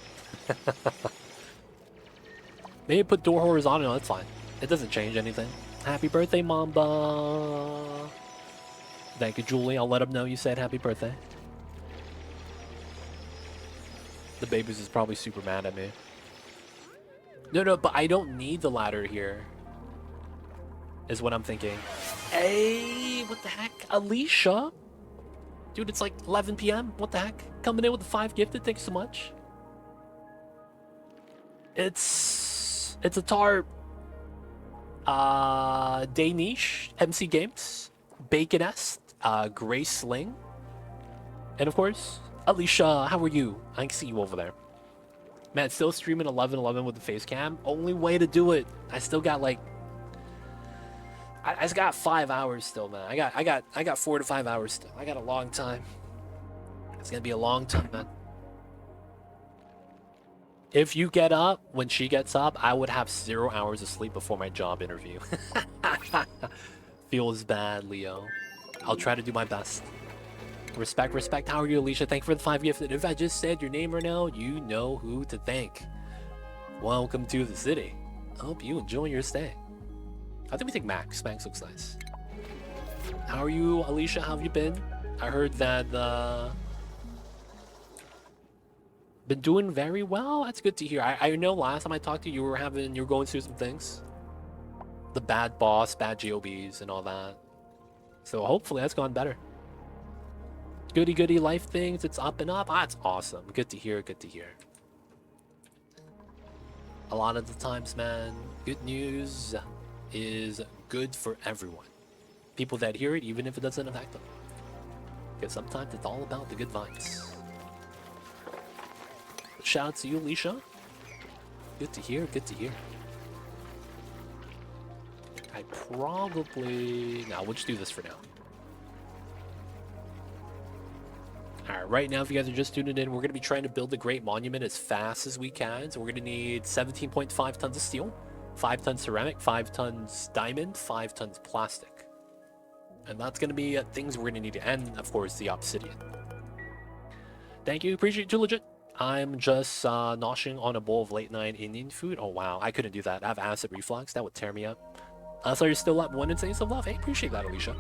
Maybe put door horizontal, that's fine. It doesn't change anything. Happy birthday, Mamba! Thank you, Julie. I'll let him know you said happy birthday. The babies is probably super mad at me. No, but I don't need the ladder here. Is what I'm thinking. Hey, what the heck? Alicia? Dude, it's like 11 p.m. What the heck? Coming in with the 5 gifted. Thanks so much. It's a tarp. Danish, MC Games, Baconest, Gray Sling, and of course, Alicia. How are you? I can see you over there. Man, still streaming 11:11 with the face cam. Only way to do it. I still got like. I just got 5 hours still, man. I got 4 to 5 hours still. I got a long time. It's gonna be a long time, man. If you get up when she gets up, I would have 0 hours of sleep before my job interview. Feels bad, Leo. I'll try to do my best. Respect, respect. How are you, Alicia? Thank you for the 5 gifted. If I just said your name right now, you know who to thank. Welcome to the city. I hope you enjoy your stay. I think we take Max. Max looks nice. How are you, Alicia? How have you been? I heard that been doing very well. That's good to hear. I know last time I talked to you, you were going through some things. The bad boss, bad GOBs, and all that. So hopefully that's gone better. Goody goody life things, it's up and up. Ah, it's awesome. Good to hear, good to hear. A lot of the times, man, good news is good for everyone. People that hear it, even if it doesn't affect them. Because sometimes it's all about the good vibes. Shout out to you, Alicia. Good to hear, good to hear. I probably... Nah, we'll just do this for now. Alright, right now, if you guys are just tuning in, we're going to be trying to build the Great Monument as fast as we can. So we're going to need 17.5 tons of steel, 5 tons ceramic, 5 tons diamond, 5 tons plastic. And that's going to be things we're going to need, and of course, the obsidian. Thank you, appreciate you too, legit. I'm just noshing on a bowl of late night Indian food. Oh wow, I couldn't do that. I have acid reflux, that would tear me up. So you're still up, wanting to say some love. Hey, appreciate that, Alicia.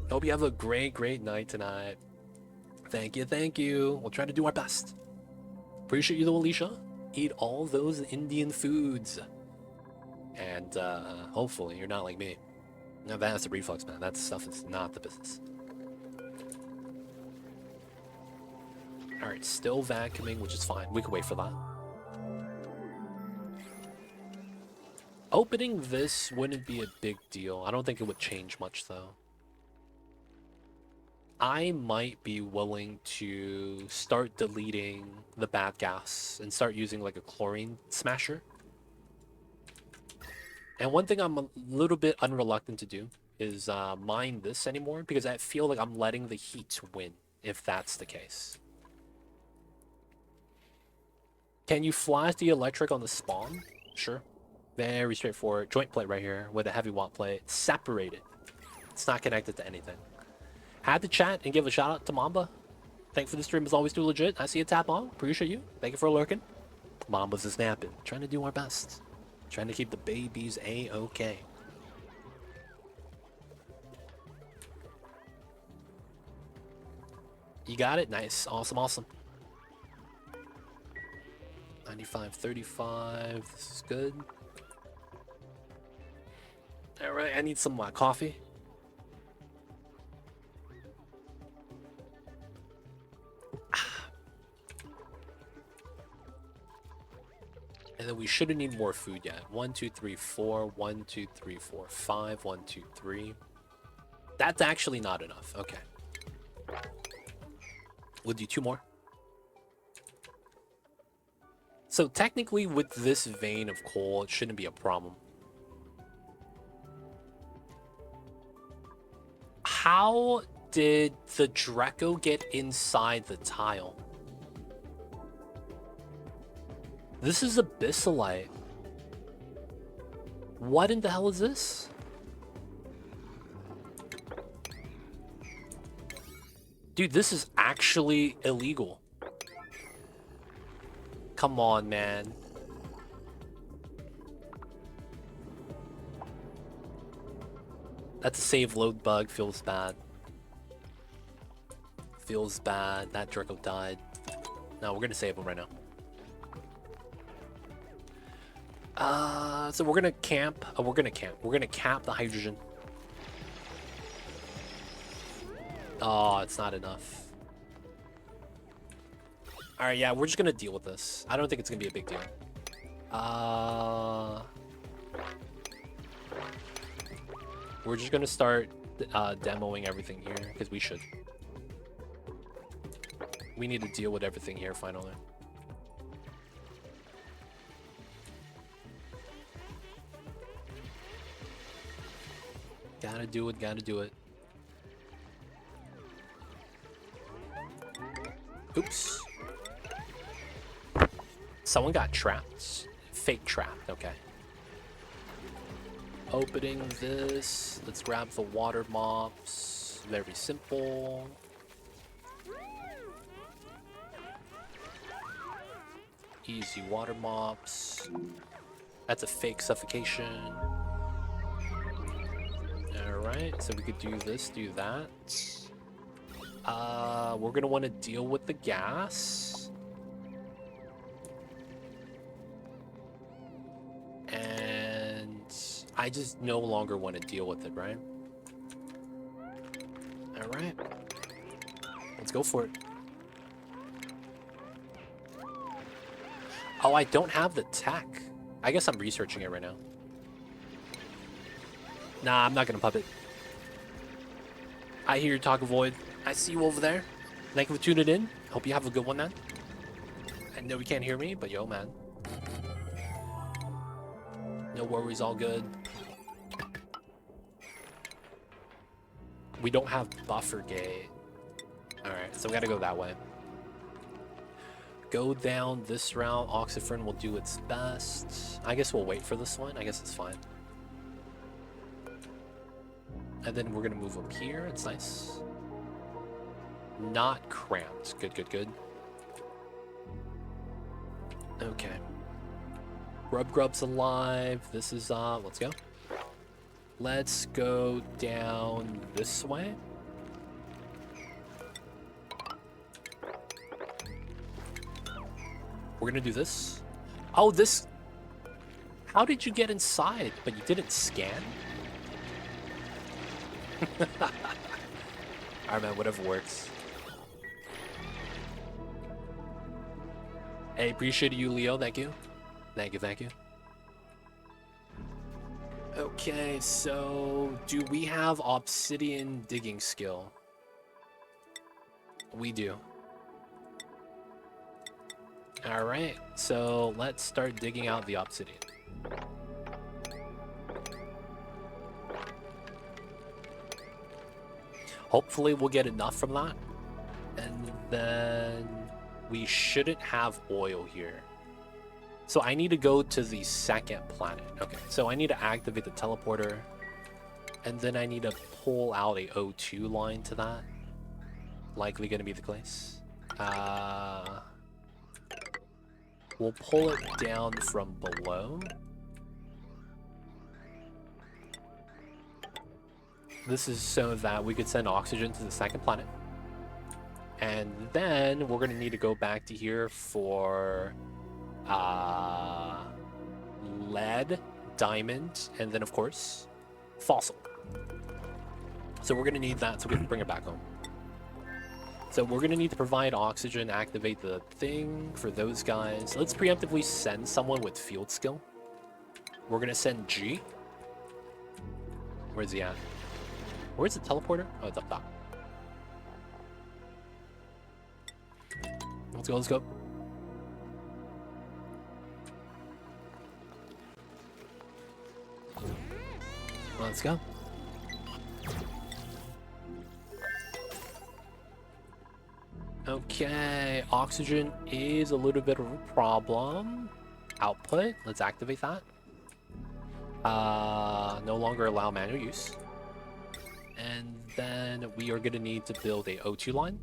Hope you have a great night tonight. Thank you, thank you. We'll try to do our best. Appreciate you though, Alicia. Eat all those Indian foods. And hopefully you're not like me. I have acid reflux, man. That stuff is not the business. Alright, still vacuuming, which is fine. We can wait for that. Opening this wouldn't be a big deal. I don't think it would change much, though. I might be willing to start deleting the bad gas and start using like a chlorine smasher. And one thing I'm a little bit unreluctant to do is mine this anymore, because I feel like I'm letting the heat win, if that's the case. Can you flash the electric on the spawn? Sure. Very straightforward. Joint plate right here with a heavy watt plate. Separated. It's not connected to anything. Had to chat and give a shout out to Mamba. Thanks for the stream as always, too legit. I see you tap on. Appreciate you. Thank you for lurking. Mamba's a snapping. Trying to do our best. Trying to keep the babies A-okay. You got it? Nice. Awesome, awesome. 95.35. This is good. Alright, I need some coffee. And then we shouldn't need more food yet. 1, 2, 3, 4. 1, 2, 3, 4, 5. 1, 2, 3. That's actually not enough. Okay. We'll do 2 more. So technically with this vein of coal, it shouldn't be a problem. How did the Draco get inside the tile? This is abyssalite. What in the hell is this? Dude, this is actually illegal. Come on, man. That's a save load bug. Feels bad. Feels bad. That Draco died. No, we're gonna save him right now. So we're gonna camp. We're gonna cap the hydrogen. Oh, it's not enough. Alright, yeah, we're just gonna deal with this. I don't think it's gonna be a big deal. We're just gonna start demoing everything here, because we should. We need to deal with everything here finally. Gotta do it, gotta do it. Oops. Someone got trapped. Fake trapped, okay. Opening this. Let's grab the water mops. Very simple. Easy water mops. That's a fake suffocation. Alright, so we could do this, do that. We're gonna want to deal with the gas. And I just no longer want to deal with it, right? Alright. Let's go for it. Oh, I don't have the tech. I guess I'm researching it right now. Nah, I'm not gonna puppet. I hear you talk, Void. I see you over there. Thank you for tuning in. Hope you have a good one, man. I know you can't hear me, but yo, man. No worries, all good. We don't have buffer gate. Alright, so we gotta go that way. Go down this route. Oxyfern will do its best. I guess we'll wait for this one. I guess it's fine. And then we're gonna move up here. It's nice. Not cramped. Good, good, good. Okay. Grub's alive. This is, let's go. Let's go down this way. We're gonna do this. Oh, this... How did you get inside, but you didn't scan? Alright, man, whatever works. Hey, appreciate you, Leo. Thank you. Thank you, thank you. Okay, so do we have obsidian digging skill? We do. Alright, so let's start digging out the obsidian. Hopefully we'll get enough from that. And then we shouldn't have oil here. So I need to go to the second planet. Okay, so I need to activate the teleporter. And then I need to pull out a O2 line to that. Likely going to be the case. We'll pull it down from below. This is so that we could send oxygen to the second planet. And then we're going to need to go back to here for lead, diamond, and then, of course, fossil. So we're going to need that so we can bring it back home. So we're going to need to provide oxygen, activate the thing for those guys. Let's preemptively send someone with field skill. We're going to send G. Where's he at? Where's the teleporter? Oh, it's up top. Let's go, let's go. Let's go. Okay, oxygen is a little bit of a problem. Output, let's activate that. No longer allow manual use. And then we are going to need to build a O2 line.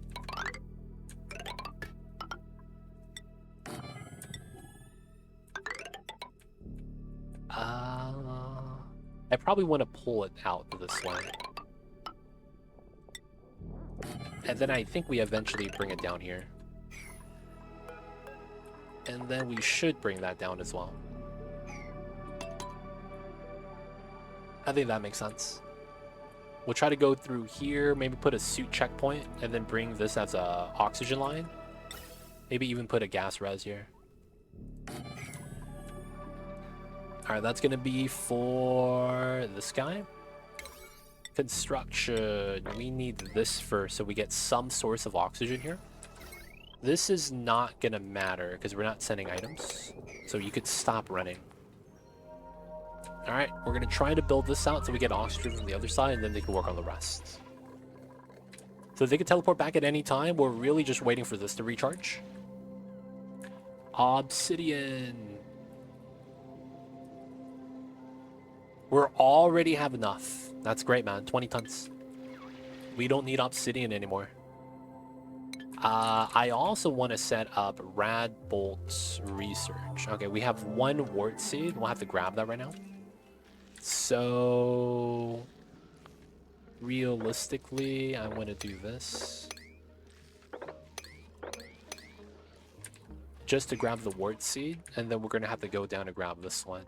I probably want to pull it out this way. And then I think we eventually bring it down here. And then we should bring that down as well. I think that makes sense. We'll try to go through here, maybe put a suit checkpoint, and then bring this as a oxygen line. Maybe even put a gas res here. Alright, that's going to be for this guy. Construction. We need this first so we get some source of oxygen here. This is not going to matter because we're not sending items. So you could stop running. Alright, we're going to try to build this out so we get oxygen from the other side and then they can work on the rest. So they can teleport back at any time. We're really just waiting for this to recharge. Obsidian. We're already have enough. That's great, man. 20 tons. We don't need obsidian anymore. I also want to set up Rad Bolt's research. Okay, we have one wart seed. We'll have to grab that right now. So realistically, I want to do this. Just to grab the wart seed, and then we're going to have to go down to grab this one.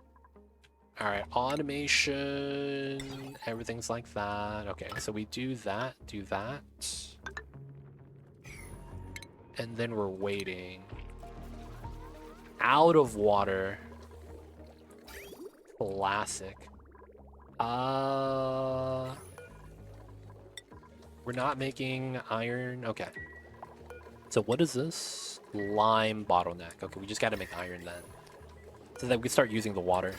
All right, automation, everything's like that. Okay, so we do that. And then we're waiting. Out of water. Classic. We're not making iron. Okay. So what is this? Lime bottleneck. Okay, we just gotta make iron then. So that we can start using the water.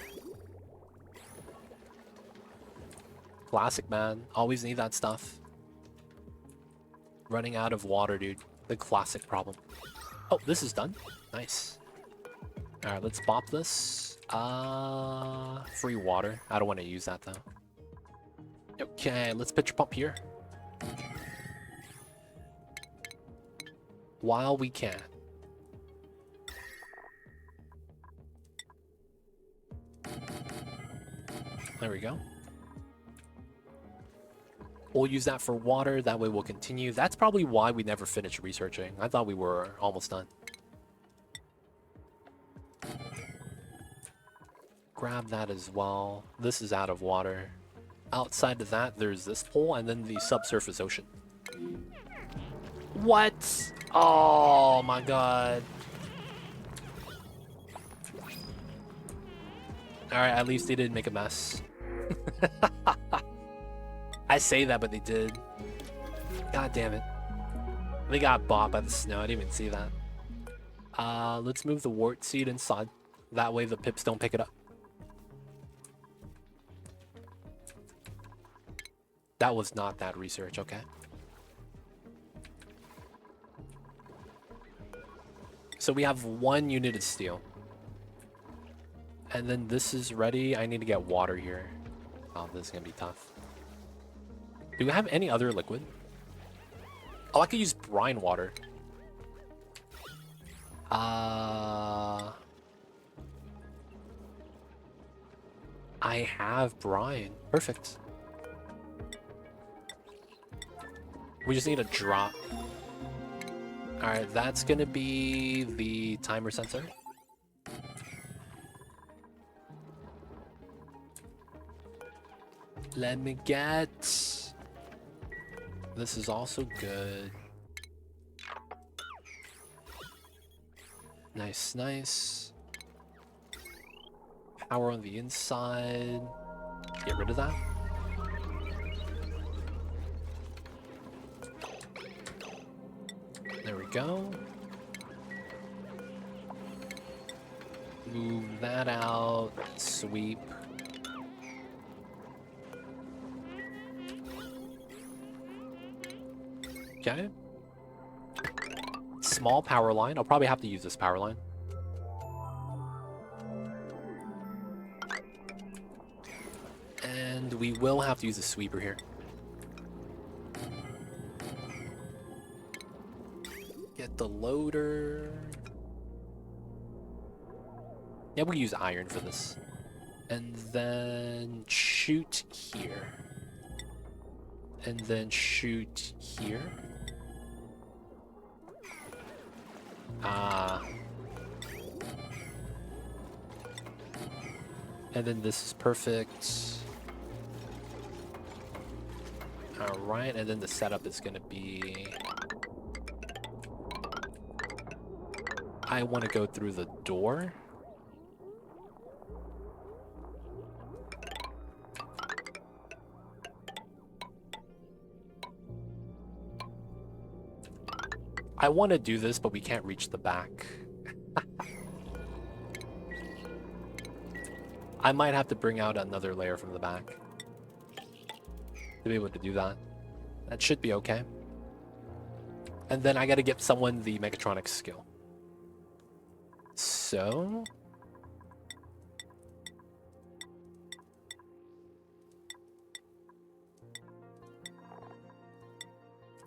Classic, man. Always need that stuff. Running out of water, dude. The classic problem. Oh, this is done. Nice. Alright, let's bop this. Free water. I don't want to use that, though. Okay, let's pitch pump here. While we can. There we go. We'll use that for water, that way we'll continue. That's probably why we never finished researching. I thought we were almost done. Grab that as well. This is out of water. Outside of that, there's this pole, and then the subsurface ocean. What? Oh my god. Alright, at least they didn't make a mess. I say that, but they did. God damn it. They got bought by the snow. I didn't even see that. Let's move the wart seed inside. That way the pips don't pick it up. That was not that research, okay. So we have one unit of steel. And then this is ready. I need to get water here. Oh, this is gonna be tough. Do we have any other liquid? Oh, I could use brine water. I have brine. Perfect. We just need a drop. Alright, that's gonna be the timer sensor. Let me get... This is also good. Nice, nice. Power on the inside. Get rid of that. There we go. Move that out. Sweep. Okay. Small power line. I'll probably have to use this power line. And we will have to use a sweeper here. Get the loader. Yeah, we'll use iron for this. And then shoot here. And then shoot here. And then this is perfect. Alright, and then the setup is gonna be... I want to go through the door. I want to do this, but we can't reach the back. I might have to bring out another layer from the back to be able to do that. That should be okay. And then I got to get someone the mechatronics skill. So...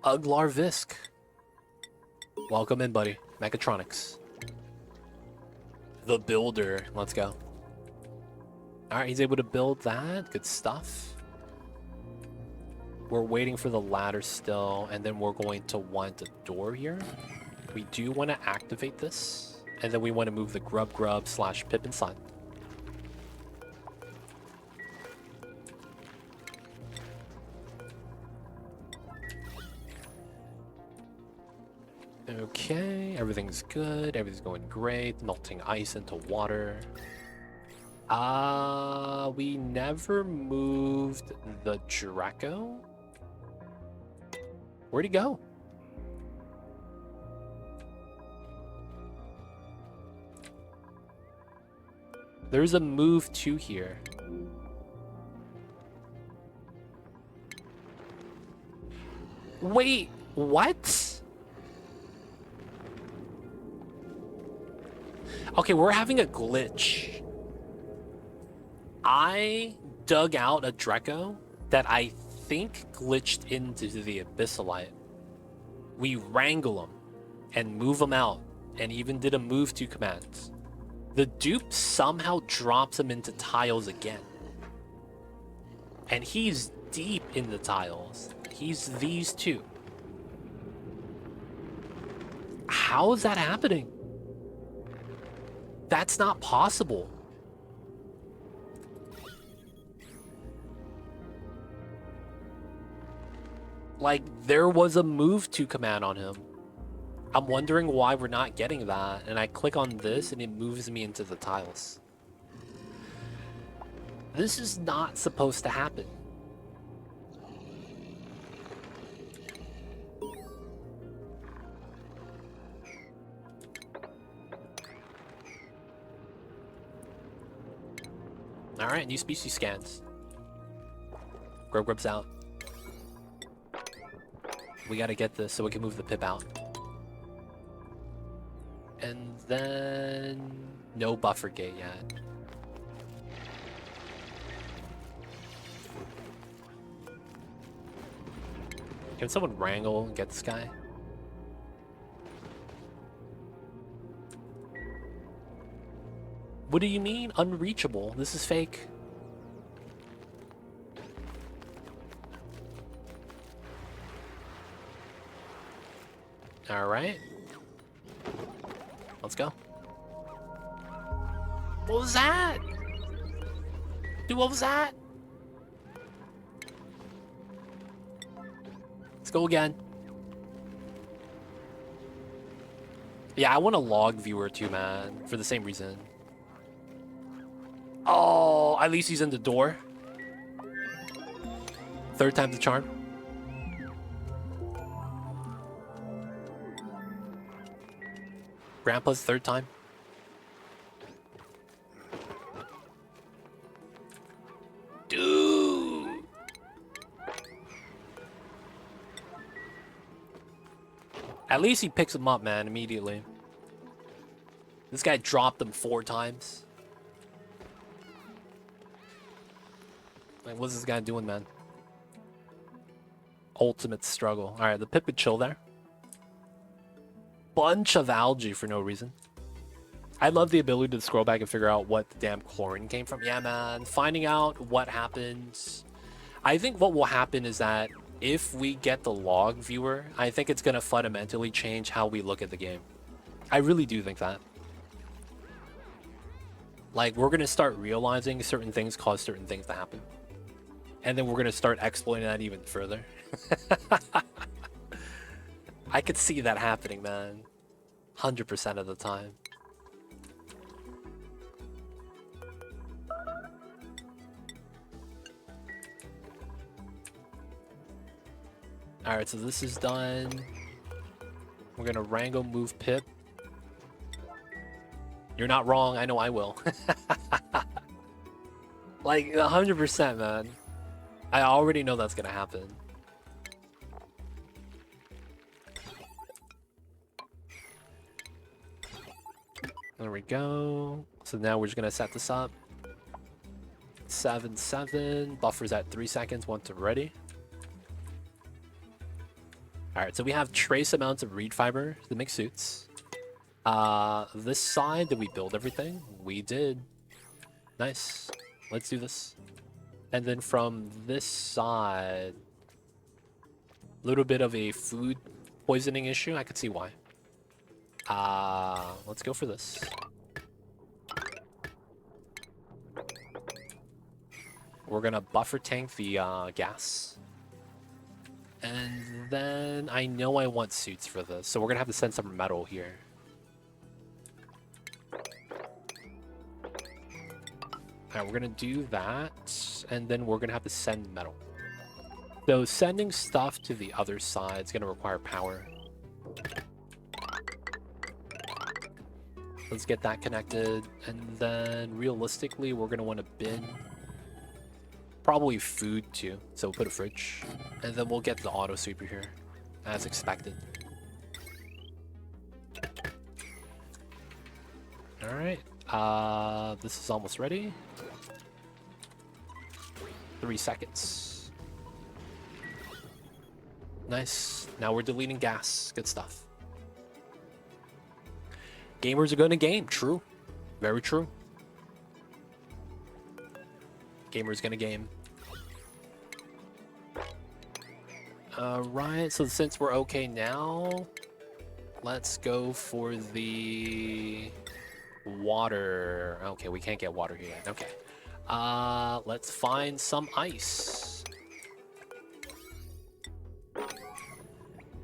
Uglar Visk. Welcome in, buddy. Mechatronics. The Builder. Let's go. Alright, he's able to build that. Good stuff. We're waiting for the ladder still, and then we're going to want a door here. We do want to activate this, and then we want to move the Grub / Pip inside. Okay, everything's good. Everything's going great. Melting ice into water. We never moved the Draco. Where'd he go? There's a move 2 here. Wait, what? Okay, we're having a glitch. I dug out a Draco that I think glitched into the Abyssalite. We wrangle him and move him out, and even did a move 2 command. The dupe somehow drops him into tiles again. And he's deep in the tiles. He's these 2. How is that happening? That's not possible. Like, there was a move 2 command on him. I'm wondering why we're not getting that. And I click on this and it moves me into the tiles. This is not supposed to happen. Alright, new species scans. Grub's out. We gotta get this so we can move the Pip out. And then... no buffer gate yet. Can someone wrangle and get this guy? What do you mean? Unreachable. This is fake. Alright. Let's go. What was that? Dude, what was that? Let's go again. Yeah, I want a log viewer too, man. For the same reason. Oh, at least he's in the door. 3rd time's the charm. Grandpa's 3rd time. Dude. At least he picks him up, man, immediately. This guy dropped him 4 times. Like, what's this guy doing, man? Ultimate struggle. Alright, the Pip could chill there. Bunch of algae for no reason. I love the ability to scroll back and figure out what the damn chlorine came from. Yeah, man. Finding out what happens. I think what will happen is that if we get the log viewer, I think it's going to fundamentally change how we look at the game. I really do think that. Like, we're going to start realizing certain things cause certain things to happen. And then we're going to start exploiting that even further. I could see that happening, man. 100% of the time. Alright, so this is done. We're gonna wrangle move Pip. You're not wrong, I know I will. Like, 100%, man. I already know that's gonna happen. There we go. So now we're just gonna set this up. 7, 7. Buffers at 3 seconds once we're ready. Alright, so we have trace amounts of reed fiber to make suits. This side, did we build everything? We did. Nice. Let's do this. And then from this side, a little bit of a food poisoning issue. I could see why. Let's go for this. We're gonna buffer tank the gas. And then I know I want suits for this, so we're gonna have to send some metal here. Alright, we're gonna do that, and then we're gonna have to send metal. So sending stuff to the other side is gonna require power. Let's get that connected, and then realistically, we're gonna want to bin probably food too. So we'll put a fridge, and then we'll get the auto sweeper here, as expected. All right, this is almost ready. 3 seconds. Nice. Now we're deleting gas. Good stuff. Gamers are gonna game. True. Very true. Gamers gonna game. Alright, so since we're okay now, let's go for the water. Okay, we can't get water here yet. Okay. Let's find some ice.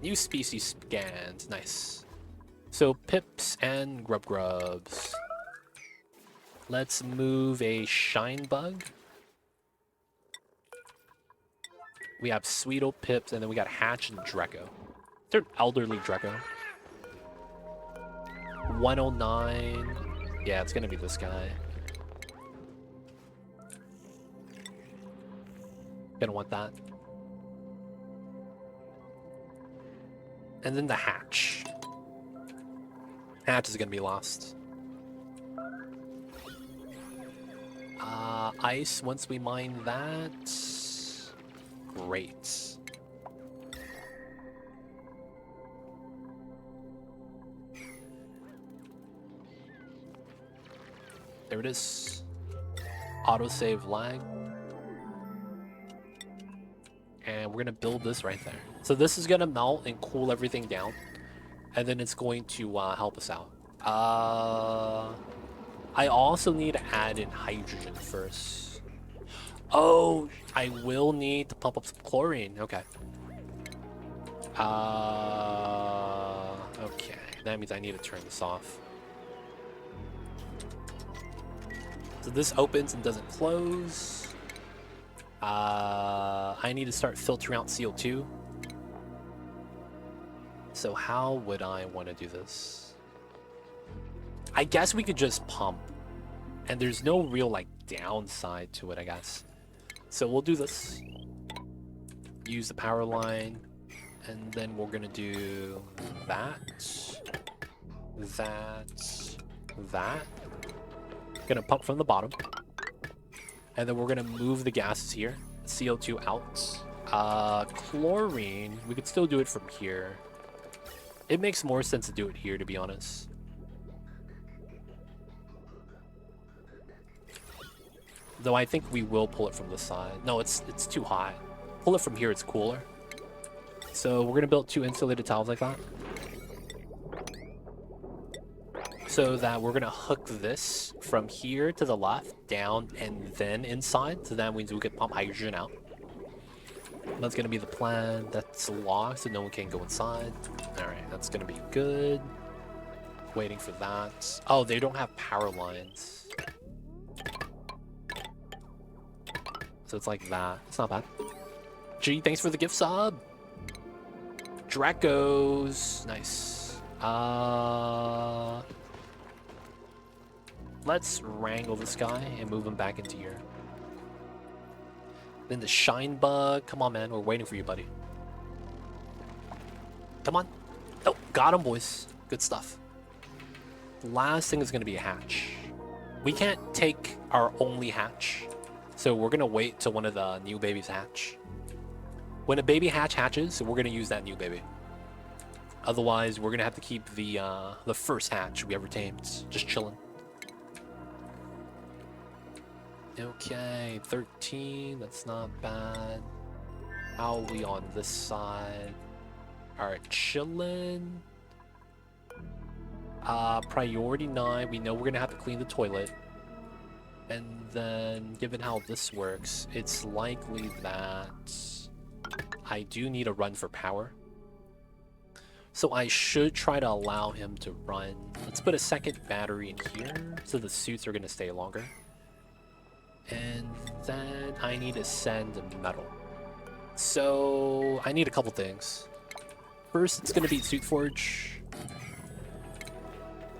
New species scanned. Nice. So pips and grubs. Let's move a shine bug. We have Sweetle, pips, and then we got Hatch and Dreco. They're elderly Dreco. 109. Yeah, it's gonna be this guy. Gonna want that. And then the Hatch. Hatch is gonna be lost. Ice, once we mine that. Great. There it is. Autosave lag. And we're gonna build this right there. So this is gonna melt and cool everything down. And then it's going to help us out. I also need to add in hydrogen first. Oh, I will need to pump up some chlorine. Okay. Okay. That means I need to turn this off. So this opens and doesn't close. I need to start filtering out CO2. So how would I want to do this? I guess we could just pump. And there's no real, like, downside to it, I guess. So we'll do this. Use the power line. And then we're going to do that. That. Gonna pump from the bottom. And then we're going to move the gases here. CO2 out. Chlorine, we could still do it from here. It makes more sense to do it here, to be honest. Though I think we will pull it from the side. No, it's too high. Pull it from here, it's cooler. So we're gonna build 2 insulated tiles like that. So that we're gonna hook this from here to the left, down, and then inside. So that means we can pump hydrogen out. That's gonna be the plan. That's locked, so no one can go inside. Alright, that's gonna be good. Waiting for that. Oh, they don't have power lines. So it's like that. It's not bad. Gee, thanks for the gift sub. Dracos. Nice. Let's wrangle this guy and move him back into here. Then the shine bug. Come on, man. We're waiting for you, buddy. Come on. Oh, got him, boys. Good stuff. Last thing is going to be a hatch. We can't take our only hatch, so we're going to wait till one of the new babies hatch. When a baby hatch hatches, we're going to use that new baby. Otherwise, we're going to have to keep the first hatch we ever tamed just chilling. Okay, 13, that's not bad. How are we on this side? Alright, chillin'. Priority 9, we know we're gonna have to clean the toilet. And then, given how this works, it's likely that I do need a run for power. So I should try to allow him to run. Let's put a second battery in here, so the suits are gonna stay longer. And then I need to send metal. So I need a couple things. First, it's gonna be Suit Forge.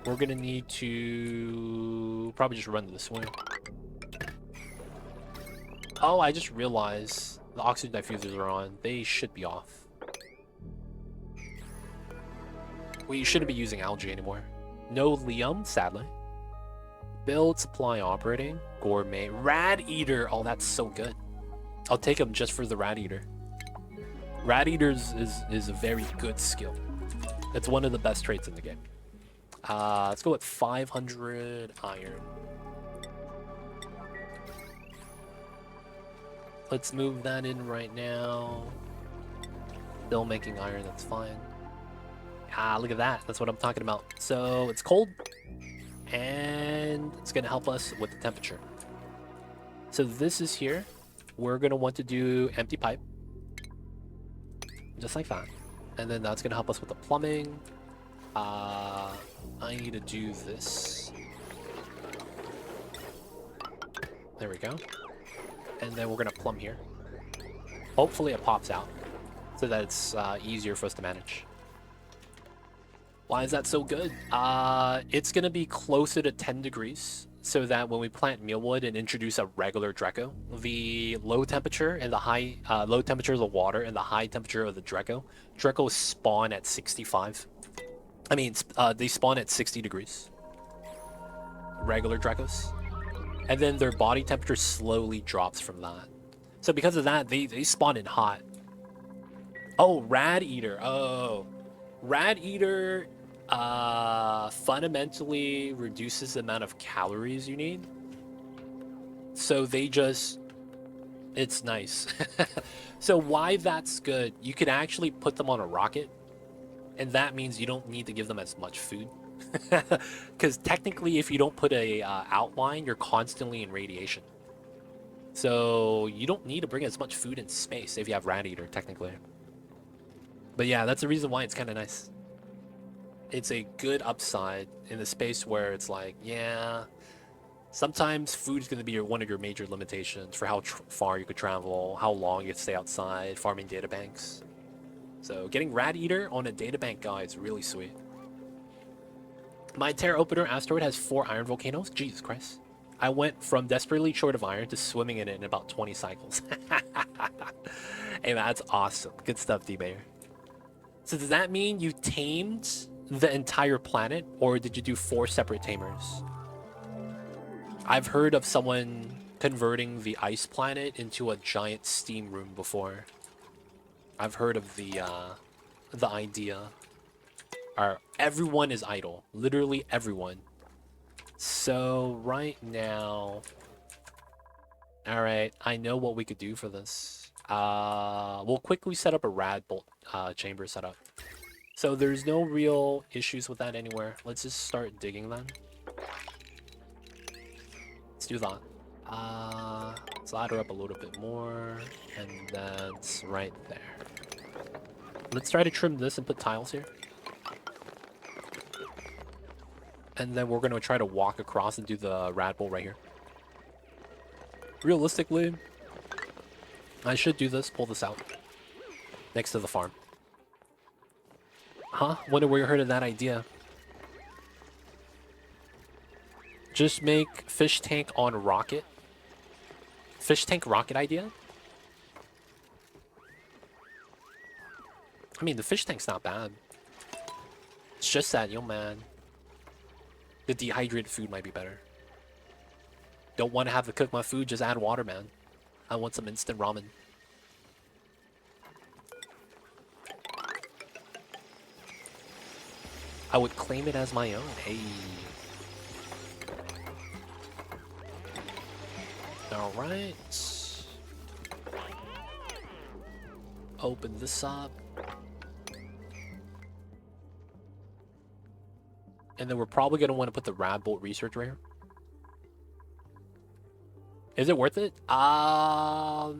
We're gonna need to probably just run this way. Oh, I just realized the oxygen diffusers are on. They should be off. We shouldn't be using algae anymore. No Liam, sadly. Build, supply, operating, gourmet, rad eater. Oh, that's so good. I'll take him just for the rad eater. Rad eaters is a very good skill. It's one of the best traits in the game. Let's go with 500 iron. Let's move that in right now. Still making iron, that's fine. Ah, look at that. That's what I'm talking about. So it's cold, and it's gonna help us with the temperature. So this is here. We're gonna want to do empty pipe, just like that, and then that's gonna help us with the plumbing. I need to do this. There we go. And then we're gonna plumb here. Hopefully it pops out, so that it's easier for us to manage. Why is that so good? It's gonna be closer to 10 degrees, so that when we plant mealwood and introduce a regular Draco, the low temperature and the high low temperature of the water and the high temperature of the Dracos spawn at 65. I mean, they spawn at 60 degrees. Regular Dracos. And then their body temperature slowly drops from that. So because of that, they spawn in hot. Oh, Rad Eater. Oh. Rad Eater fundamentally reduces the amount of calories you need. So they just... It's nice. So why that's good, you could actually put them on a rocket. And that means you don't need to give them as much food. Because technically, if you don't put a outline, you're constantly in radiation. So you don't need to bring as much food in space if you have Rat Eater, technically. But yeah, that's the reason why it's kind of nice. It's a good upside in the space where it's like, yeah, sometimes food is going to be one of your major limitations for how far you could travel, how long you could stay outside, farming databanks. So getting Rat Eater on a databank guide is really sweet. My Terra Opener asteroid has 4 iron volcanoes. Jesus Christ. I went from desperately short of iron to swimming in it in about 20 cycles. Hey, that's awesome. Good stuff, D-Bayer. So does that mean you tamed the entire planet, or did you do 4 separate tamers? I've heard of someone converting the ice planet into a giant steam room before. I've heard of the idea. Everyone is idle. Literally everyone. So right now... Alright, I know what we could do for this. We'll quickly set up a rad bolt chamber setup. So there's no real issues with that anywhere. Let's just start digging then. Let's do that. Let's ladder up a little bit more. And that's right there. Let's try to trim this and put tiles here. And then we're going to try to walk across and do the rad bolt right here. Realistically, I should do this, pull this out. Next to the farm. Huh? Wonder where you heard of that idea. Just make fish tank on rocket. Fish tank rocket idea? I mean, the fish tank's not bad. It's just that, yo man. The dehydrated food might be better. Don't want to have to cook my food, just add water, man. I want some instant ramen. I would claim it as my own. Hey. Alright. Open this up. And then we're probably going to want to put the Rad Bolt research right here. Is it worth it? The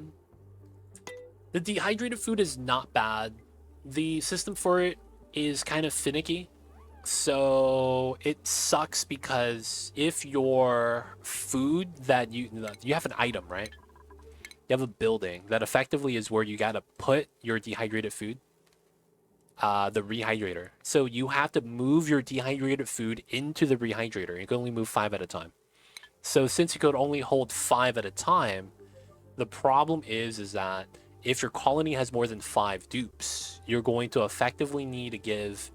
dehydrated food is not bad. The system for it is kind of finicky. So it sucks because if your food that you have an item, right? You have a building that effectively is where you got to put your dehydrated food. The rehydrator. So you have to move your dehydrated food into the rehydrator. You can only move 5 at a time. So since you could only hold 5 at a time, the problem is that if your colony has more than 5 dupes, you're going to effectively need to give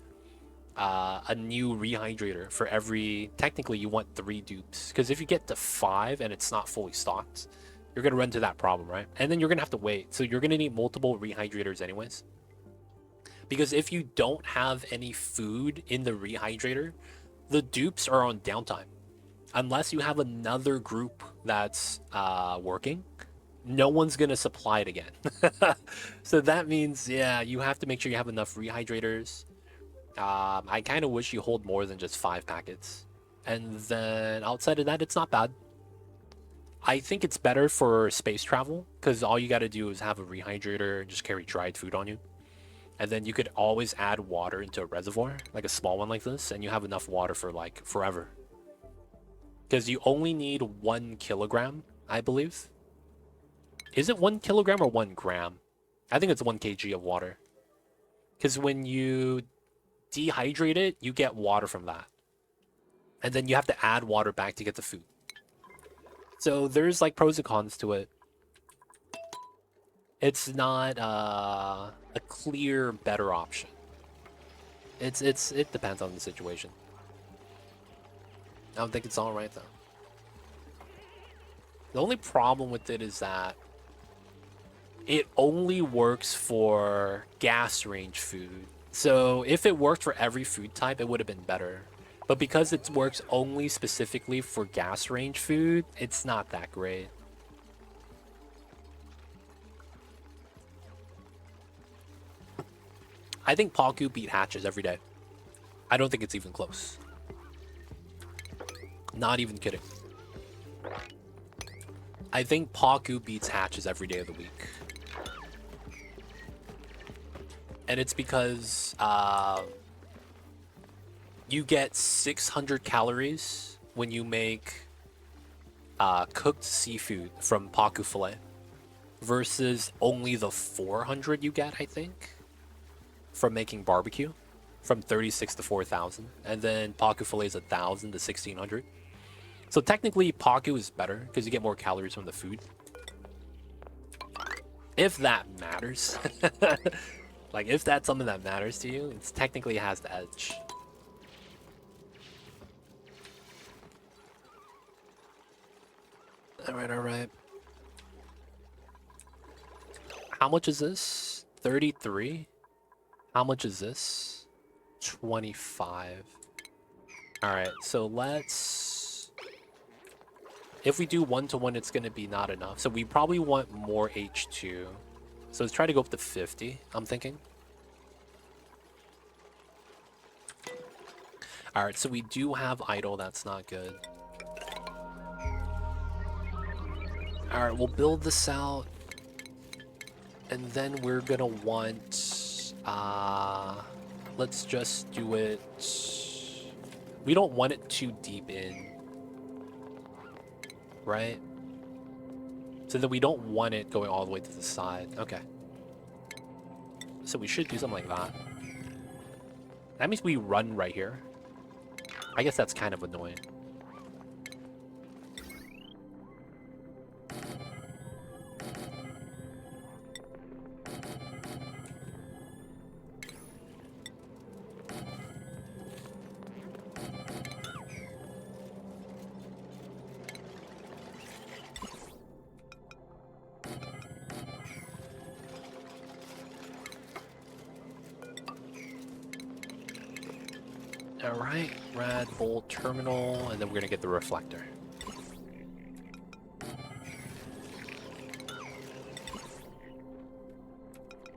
a new rehydrator for every... Technically, you want 3 dupes. Because if you get to 5 and it's not fully stocked, you're going to run into that problem, right? And then you're going to have to wait. So you're going to need multiple rehydrators anyways. Because if you don't have any food in the rehydrator, the dupes are on downtime. Unless you have another group that's working, no one's going to supply it again. So that means, yeah, you have to make sure you have enough rehydrators. I kind of wish you hold more than just 5 packets. And then outside of that, it's not bad. I think it's better for space travel because all you got to do is have a rehydrator and just carry dried food on you. And then you could always add water into a reservoir, like a small one like this, and you have enough water for like forever. Because you only need 1 kilogram, I believe. Is it 1 kilogram or 1 gram? I think it's 1 kg of water. Because when you dehydrate it, you get water from that. And then you have to add water back to get the food. So there's like pros and cons to it. It's not a clear better option. It depends on the situation. I don't think it's all right though. The only problem with it is that it only works for gas range food. So if it worked for every food type, it would have been better. But because it works only specifically for gas range food, it's not that great. I think Paku beat hatches every day. I don't think it's even close. Not even kidding. I think Paku beats hatches every day of the week. And it's because you get 600 calories when you make cooked seafood from Paku fillet versus only the 400 you get, I think, from making barbecue, from 36 to 4,000. And then Paku fillet is 1,000 to 1,600. So technically, Paku is better because you get more calories from the food. If that matters. Like, if that's something that matters to you, it technically has the edge. Alright, alright. How much is this? 33? How much is this? 25. Alright, so let's... If we do 1-to-1, it's going to be not enough. So we probably want more H2. So let's try to go up to 50, I'm thinking. Alright, so we do have idle. That's not good. Alright, we'll build this out. And then we're going to want... let's just do it... We don't want it too deep in. Right? So then we don't want it going all the way to the side. Okay. So we should do something like that. That means we run right here. I guess that's kind of annoying. Alright, rad bolt terminal, and then we're gonna get the reflector.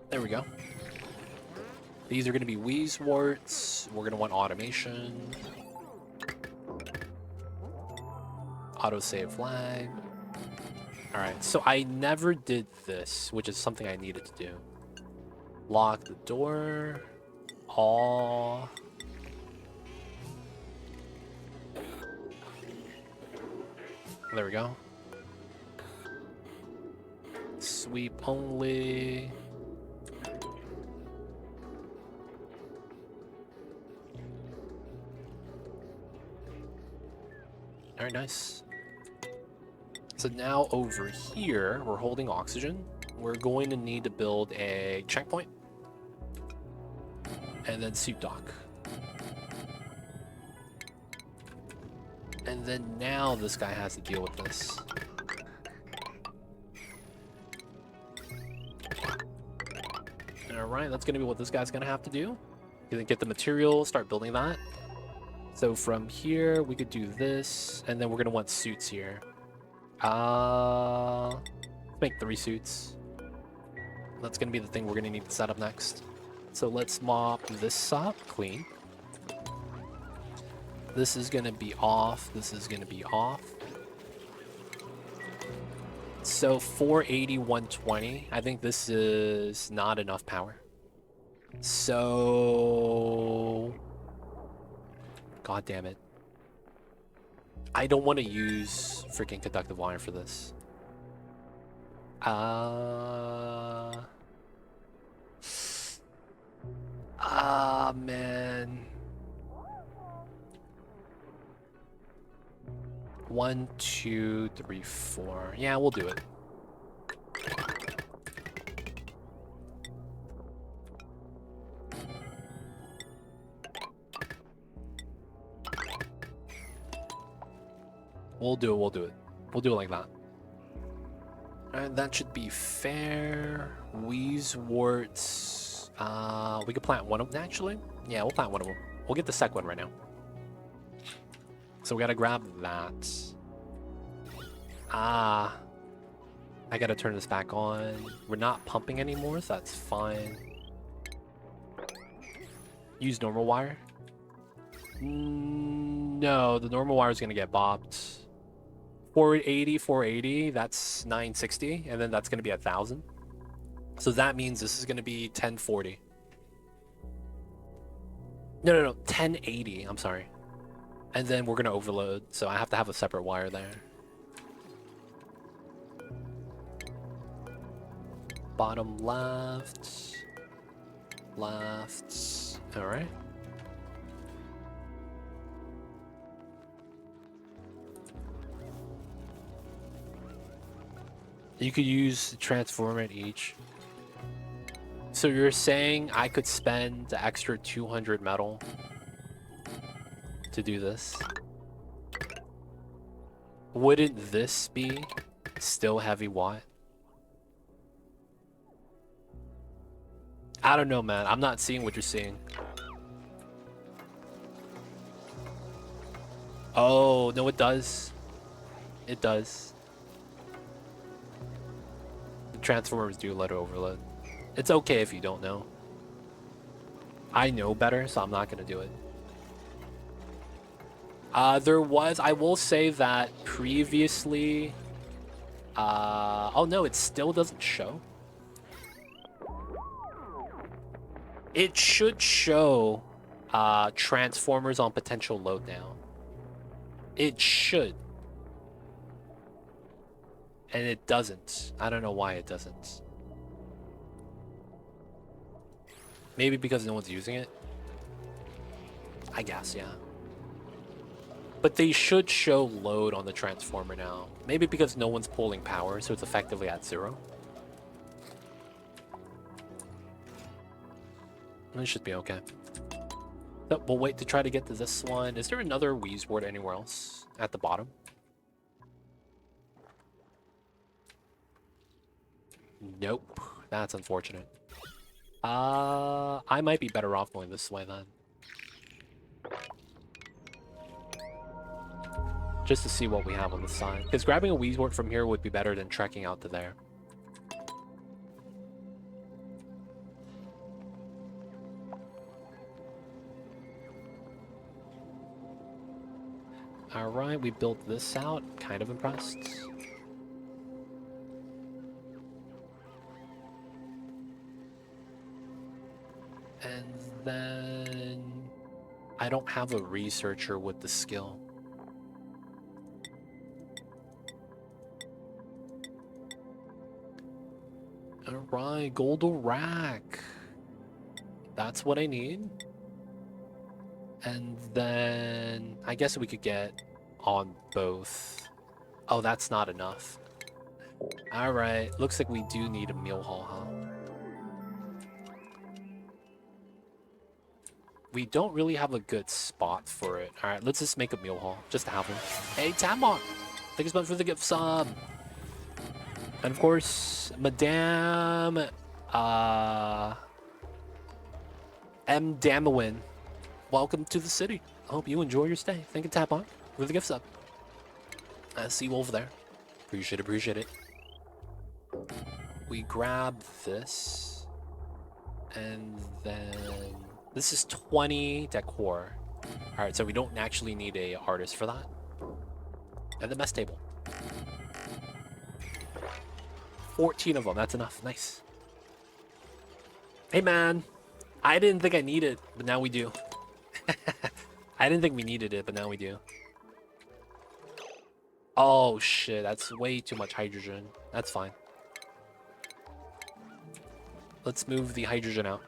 There we go. These are gonna be Weezeworts. We're gonna want automation. Autosave flag. Alright, so I never did this, which is something I needed to do. Lock the door. All. There we go. Sweep only. Very nice. So now over here, we're holding oxygen. We're going to need to build a checkpoint. And then suit dock. And then now this guy has to deal with this. Alright, that's going to be what this guy's going to have to do. Gonna get the material, start building that. So from here, we could do this, and then we're going to want suits here. Let's make 3 suits. That's going to be the thing we're going to need to set up next. So let's mop this up clean. This is going to be off. This is going to be off. So 480, 120. I think this is not enough power. So... God damn it. I don't want to use freaking conductive wire for this. Man. 1, 2, 3, 4. Yeah, we'll do it. We'll do it, we'll do it. We'll do it like that. Alright, that should be fair. Weezeworts. We could plant one of them, actually. Yeah, we'll plant one of them. We'll get the second one right now. So we gotta grab that. I gotta turn this back on. We're not pumping anymore, so that's fine. Use normal wire. No, the normal wire is gonna get bopped. 480, 480, that's 960, and then that's gonna be 1,000. So that means this is gonna be 1040. No, 1080, I'm sorry. And then we're gonna overload, so I have to have a separate wire there. Bottom left. Left. Alright. You could use the transformer at each. So you're saying I could spend the extra 200 metal to do this? Wouldn't this be still heavy watt? I don't know, man. I'm not seeing what you're seeing. Oh, no, it does. It does. The transformers do let it overload. It's okay if you don't know. I know better, so I'm not going to do it. There was, I will say that previously... oh no, it still doesn't show. It should show transformers on potential load now. It should. And it doesn't. I don't know why it doesn't. Maybe because no one's using it? I guess, yeah. But they should show load on the transformer now. Maybe because no one's pulling power, so it's effectively at 0. It should be okay. So we'll wait to try to get to this one. Is there another Weezewort anywhere else at the bottom? Nope. That's unfortunate. I might be better off going this way then. just to see what we have on the side. Because grabbing a Weezwort from here would be better than trekking out to there. Alright, we built this out. Kind of impressed. And then... I don't have a researcher with the skill. Alright, Goldel Rack. That's what I need. And then I guess we could get on both. Oh, that's not enough. Alright, looks like we do need a meal hall, huh? We don't really have a good spot for it. Alright, let's just make a meal hall, just to have one. Hey, Tamon! Thank you so much for the gift sub! And of course, Madame... M. Damowin. Welcome to the city. I hope you enjoy your stay. Thank you, Tapon, for the gift sub. I see you over there. Appreciate it, appreciate it. We grab this. And then... This is 20 decor. Alright, so we don't actually need a artist for that. And the mess table. 14 of them, that's enough. Nice. Hey, man. I didn't think I needed it, but now we do. I didn't think we needed it, but now we do. Oh, shit. That's way too much hydrogen. That's fine. Let's move the hydrogen out.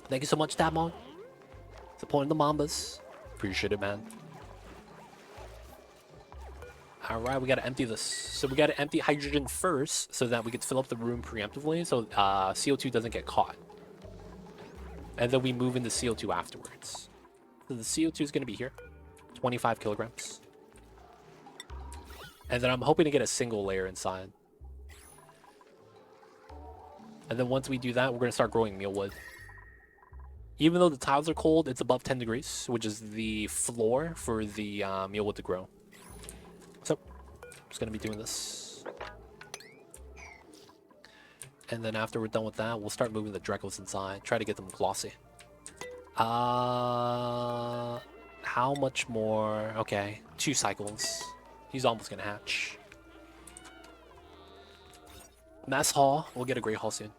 Thank you so much, Tabmon. Supporting the Mambas. Appreciate it, man. Alright, we gotta empty this. So we gotta empty hydrogen first so that we can fill up the room preemptively so CO2 doesn't get caught. And then we move into CO2 afterwards. So the CO2 is gonna be here. 25 kilograms. And then I'm hoping to get a single layer inside. And then once we do that, we're gonna start growing mealwood. Even though the tiles are cold, it's above 10 degrees, which is the floor for the mealwood to grow. So, I'm just gonna be doing this. And then after we're done with that, we'll start moving the Dreckles inside. Try to get them glossy. How much more? Okay, 2 cycles. He's almost gonna hatch. Mess hall. We'll get a great hall soon.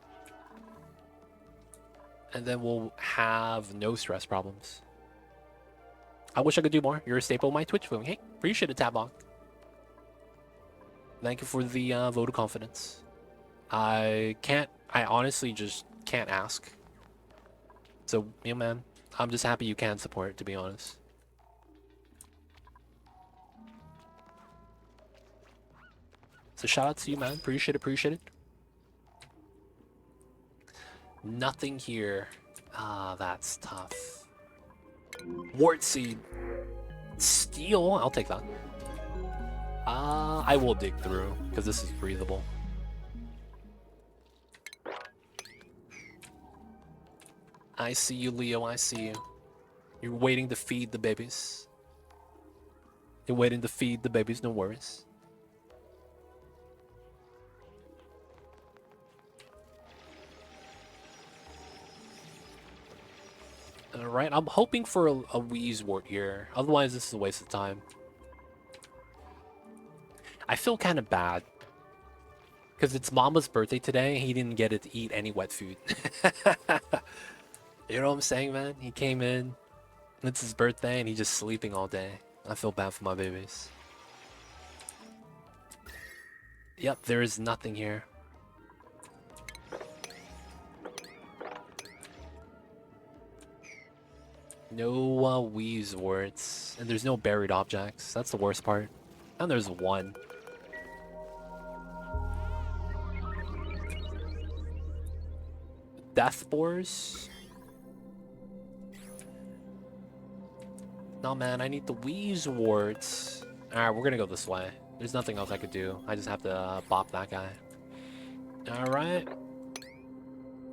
And then we'll have no stress problems. I wish I could do more. You're a staple of my Twitch family. Hey, appreciate it, Tablock. Thank you for the vote of confidence. I honestly just can't ask. So, yeah, man, I'm just happy you can support, to be honest. So shout out to you, man. Appreciate it, appreciate it. Nothing here. Ah, that's tough. Wart seed. Steel. I'll take that. I will dig through, because this is breathable. I see you, Leo. I see you. You're waiting to feed the babies. You're waiting to feed the babies, no worries. Alright, I'm hoping for a Weezwort here. Otherwise, this is a waste of time. I feel kind of bad. Because it's Mama's birthday today. He didn't get to eat any wet food. You know what I'm saying, man? He came in. It's his birthday and he's just sleeping all day. I feel bad for my babies. Yep, there is nothing here. No Weezworts. And there's no buried objects. That's the worst part. And there's one. Death Boars? No, man, I need the Weezworts. Alright, we're gonna go this way. There's nothing else I could do. I just have to bop that guy. Alright.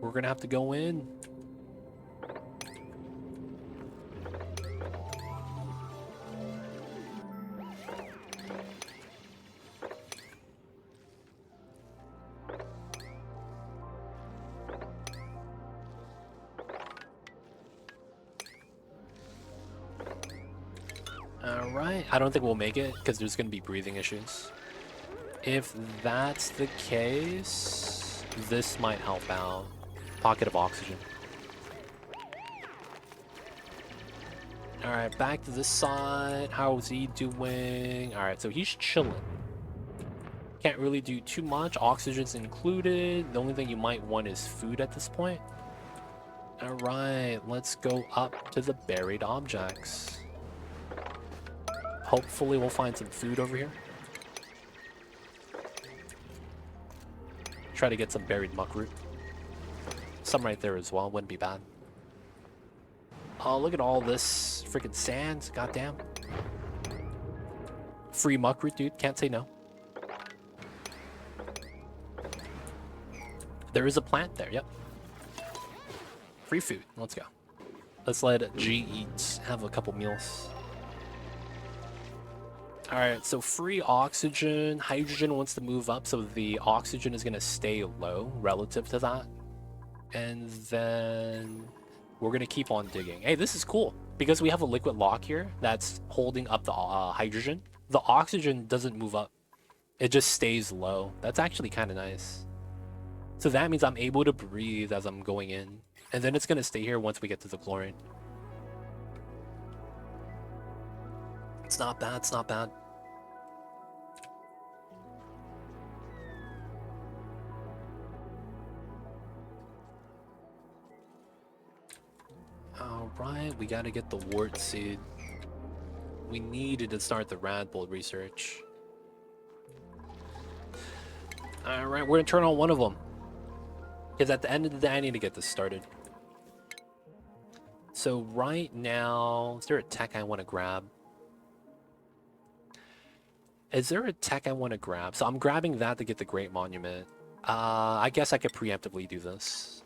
We're gonna have to go in. Alright, I don't think we'll make it because there's going to be breathing issues. If that's the case, this might help out. Pocket of oxygen. Alright, back to this side. How's he doing? Alright, so he's chilling. Can't really do too much. Oxygen's included. The only thing you might want is food at this point. Alright, let's go up to the buried objects. Hopefully we'll find some food over here. Try to get some buried muckroot. Some right there as well, wouldn't be bad. Oh, look at all this freaking sand, goddamn. Free muckroot, dude, can't say no. There is a plant there, yep. Free food, let's go. Let's let G eat, have a couple meals. Alright, so free oxygen. Hydrogen wants to move up, so the oxygen is going to stay low relative to that. And then we're going to keep on digging. Hey, this is cool. Because we have a liquid lock here that's holding up the hydrogen. The oxygen doesn't move up. It just stays low. That's actually kind of nice. So that means I'm able to breathe as I'm going in. And then it's going to stay here once we get to the chlorine. It's not bad, it's not bad. Alright, we gotta get the wart seed. We needed to start the radbold research. Alright, we're gonna turn on one of them. Because at the end of the day, I need to get this started. So right now, is there a tech I want to grab? Is there a tech I want to grab? So I'm grabbing that to get the Great Monument. I guess I could preemptively do this.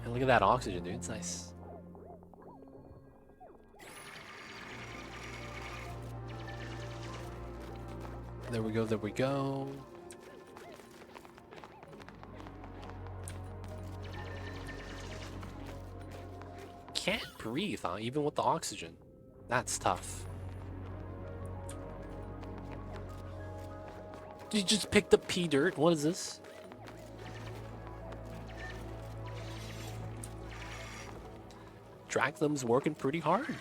And look at that oxygen, dude. It's nice. There we go, there we go. Can't breathe, huh? Even with the oxygen. That's tough. You just picked up pea dirt? What is this? Dracthem's working pretty hard.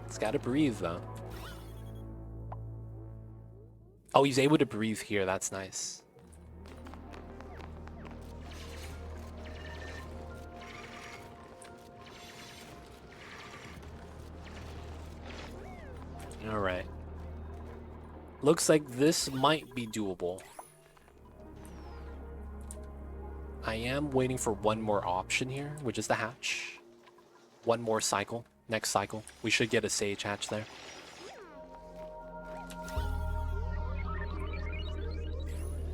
It's gotta breathe, though. Oh, he's able to breathe here. That's nice. Alright. Looks like this might be doable. I am waiting for one more option here, which is the hatch. One more cycle. Next cycle. We should get a sage hatch there.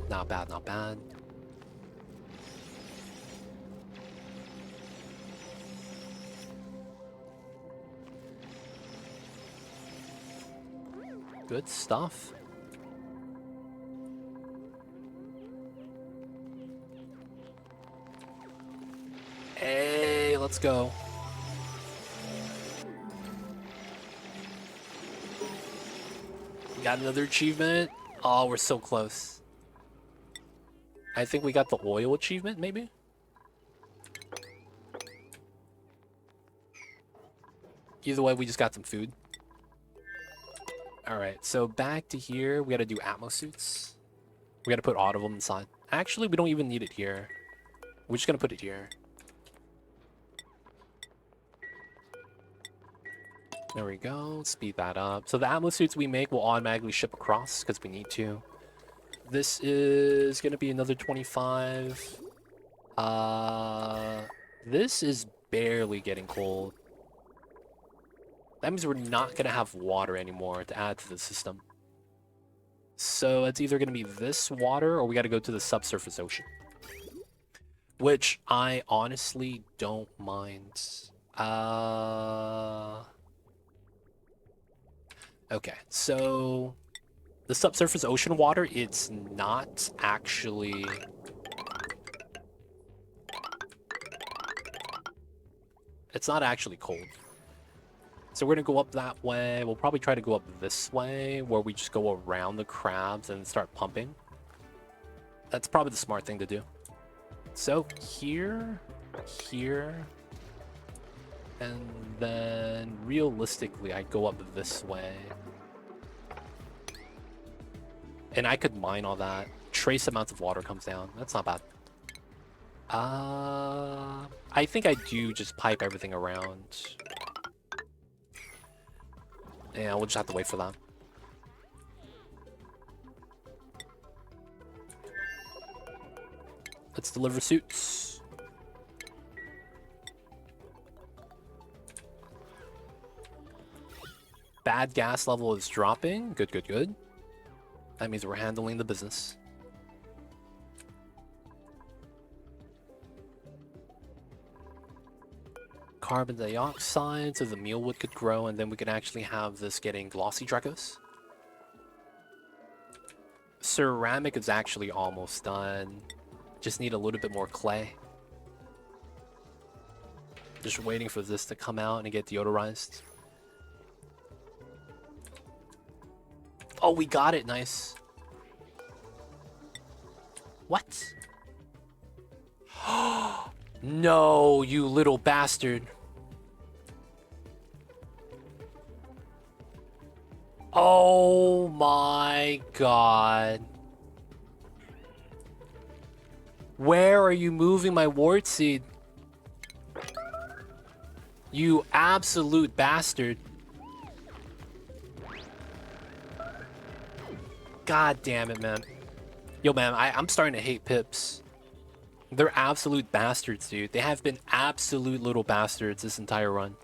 Not bad, not bad. Good stuff. Hey, let's go. We got another achievement. Oh, we're so close. I think we got the oil achievement, maybe? Either way, we just got some food. Alright, so back to here. We gotta do atmo suits. We gotta put all of them inside. Actually, we don't even need it here. We're just gonna put it here. There we go. Speed that up. So the atmo suits we make will automatically ship across because we need to. This is gonna be another 25. This is barely getting cold. That means we're not gonna have water anymore to add to the system. So it's either gonna be this water or we gotta go to the subsurface ocean. Which I honestly don't mind. Okay, so the subsurface ocean water, it's not actually... It's not actually cold. So we're gonna go up that way. We'll probably try to go up this way, where we just go around the crabs and start pumping. That's probably the smart thing to do. So here, here, and then realistically, I go up this way. And I could mine all that. Trace amounts of water comes down. That's not bad. I think I do just pipe everything around. Yeah, we'll just have to wait for that. Let's deliver suits. Bad gas level is dropping. Good, good, good. That means we're handling the business. Carbon dioxide, so the mealwood could grow, and then we can actually have this getting glossy Dracos. Ceramic is actually almost done. Just need a little bit more clay. Just waiting for this to come out and get deodorized. Oh, we got it. Nice. What? No, you little bastard. Oh my god. Where are you moving my wart seed? You absolute bastard. God damn it, man. Yo, man, I'm starting to hate pips. They're absolute bastards, dude. They have been absolute little bastards this entire run.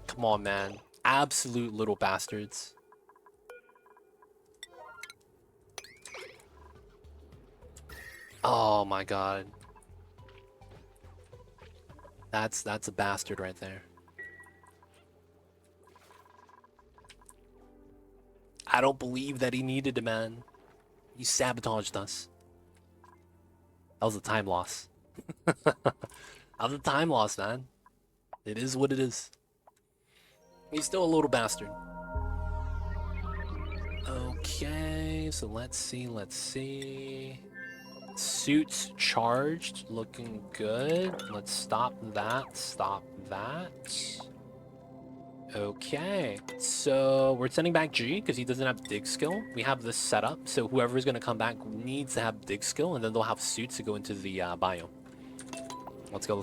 Come on, man. Absolute little bastards. Oh my god. That's a bastard right there. I don't believe that he needed it, man. He sabotaged us. That was a time loss. That was a time loss, man. It is what it is. He's still a little bastard. Okay, so let's see. Suits charged, looking good. Let's stop that. Okay, so we're sending back G because he doesn't have dig skill. We have this set up, so whoever is going to come back needs to have dig skill, and then they'll have suits to go into the biome. Let's go.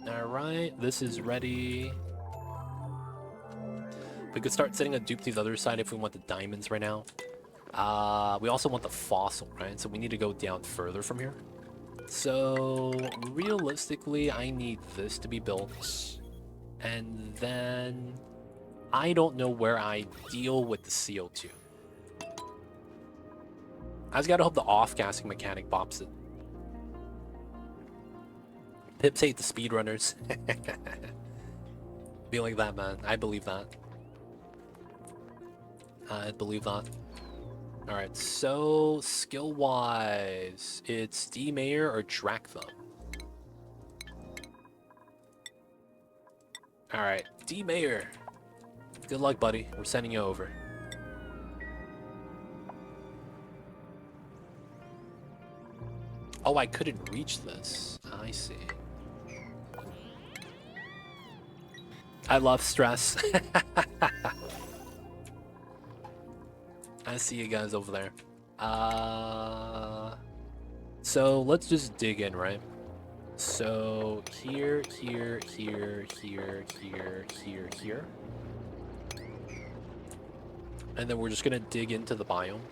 Alright, this is ready. We could start setting a dupe to the other side if we want the diamonds right now. We also want the fossil, right? So we need to go down further from here. So realistically, I need this to be built. And then I don't know where I deal with the CO2. I just gotta hope the off-gassing mechanic pops it. Pips hate the speedrunners. Be like that, man. I believe that. Alright, so skill-wise, it's D-Mayor or Dractham. Alright, D-Mayor. Good luck, buddy. We're sending you over. Oh, I couldn't reach this. I see. I love stress. I see you guys over there. So let's just dig in, right? So here. And then we're just gonna dig into the biome.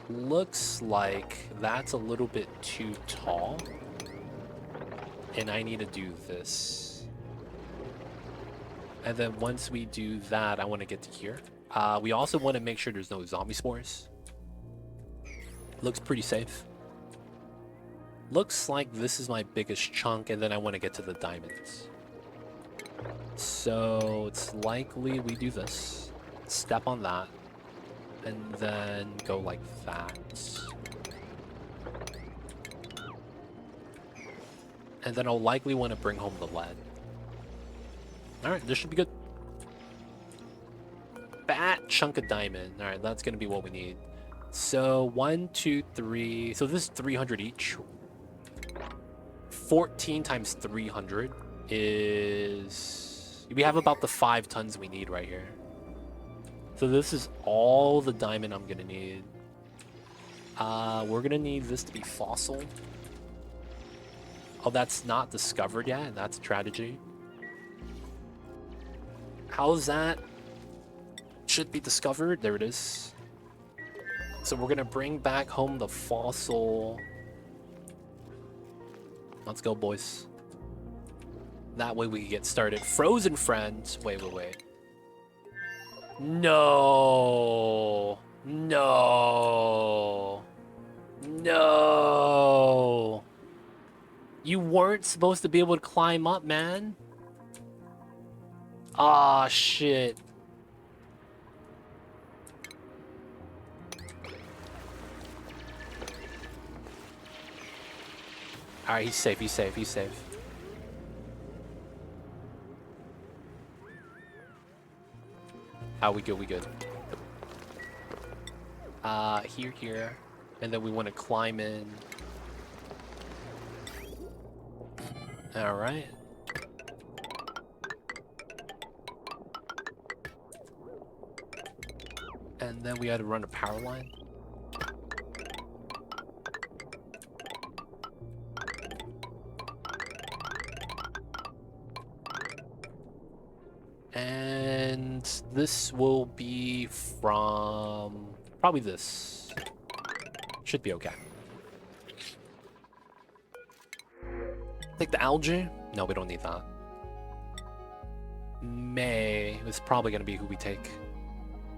Looks like that's a little bit too tall. And I need to do this. And then once we do that, I want to get to here. We also want to make sure there's no zombie spores. Looks pretty safe. Looks like this is my biggest chunk, and then I want to get to the diamonds. So it's likely we do this. Step on that. And then go like that. And then I'll likely want to bring home the lead. Alright, this should be good. Fat chunk of diamond. Alright, that's going to be what we need. So, 1, 2, 3. So this is 300 each. 14 times 300 is... We have about the 5 tons we need right here. So this is all the diamond I'm going to need. We're going to need this to be fossil. Oh, that's not discovered yet. That's a tragedy. How's that? Should be discovered. There it is. So we're going to bring back home the fossil. Let's go, boys. That way we can get started. Frozen friends. Wait. No. No. No. You weren't supposed to be able to climb up, man. Ah, shit. Alright, he's safe, he's safe, he's safe. We good, we good. Here. And then we want to climb in. Alright. And then we had to run a power line. And this will be from probably this. Should be okay. Take the algae? No, we don't need that. May is probably gonna be who we take.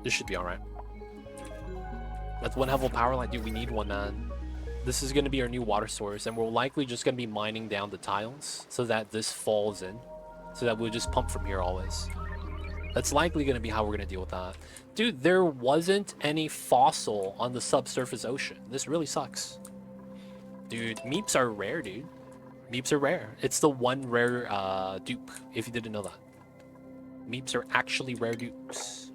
This should be alright. That's one level power line. Dude, we need one, man. This is gonna be our new water source, and we're likely just gonna be mining down the tiles so that this falls in. So that we'll just pump from here always. That's likely going to be how we're going to deal with that. Dude, there wasn't any fossil on the subsurface ocean. This really sucks. Dude, meeps are rare, dude. Meeps are rare. It's the one rare dupe, if you didn't know that. Meeps are actually rare dupes.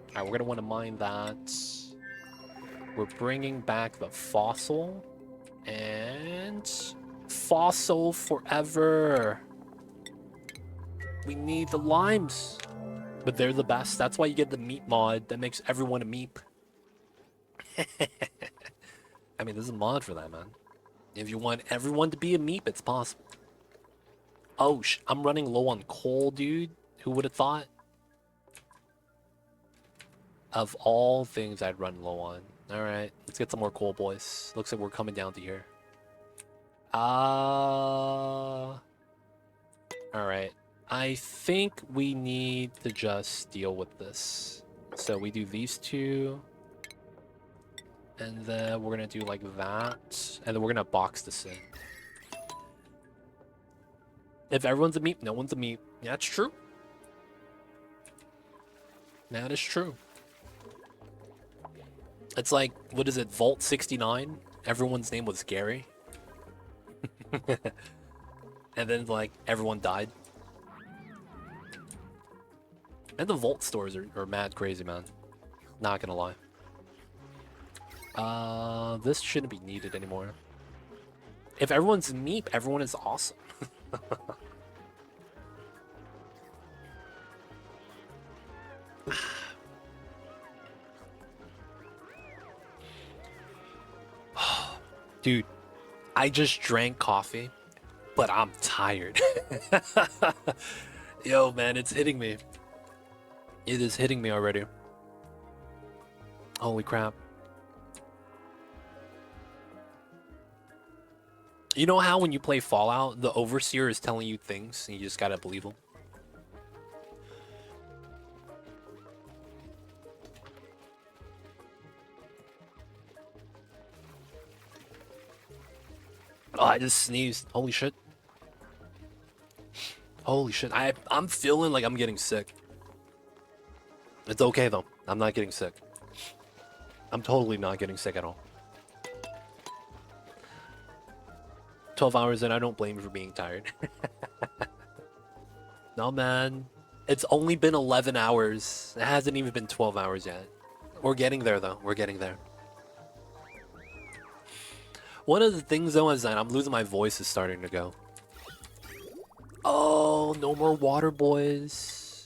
Alright, we're going to want to mine that. We're bringing back the fossil. And... fossil forever. We need the limes. But they're the best. That's why you get the meat mod that makes everyone a meep. I mean, there's a mod for that, man. If you want everyone to be a meep, it's possible. Oh, I'm running low on coal, dude. Who would have thought? Of all things I'd run low on. Alright, let's get some more coal, boys. Looks like we're coming down to here. Alright. I think we need to just deal with this. So we do these two. And then we're going to do like that. And then we're going to box this in. If everyone's a meep, no one's a meep. Yeah, that's true. That is true. It's like, what is it, Vault 69? Everyone's name was Gary. And then, like, everyone died. And the Vault stores are mad crazy, man. Not gonna lie. This shouldn't be needed anymore. If everyone's meep, everyone is awesome. Dude, I just drank coffee, but I'm tired. Yo, man, it's hitting me. It is hitting me already. Holy crap. You know how when you play Fallout, the Overseer is telling you things and you just gotta believe them? Oh, I just sneezed. Holy shit. Holy shit. I'm feeling like I'm getting sick. It's okay though. I'm not getting sick. I'm totally not getting sick at all. 12 hours in, I don't blame you for being tired. No, man. It's only been 11 hours. It hasn't even been 12 hours yet. We're getting there, though. We're getting there. One of the things, though, is that I'm losing my voice is starting to go. Oh, no more water, boys.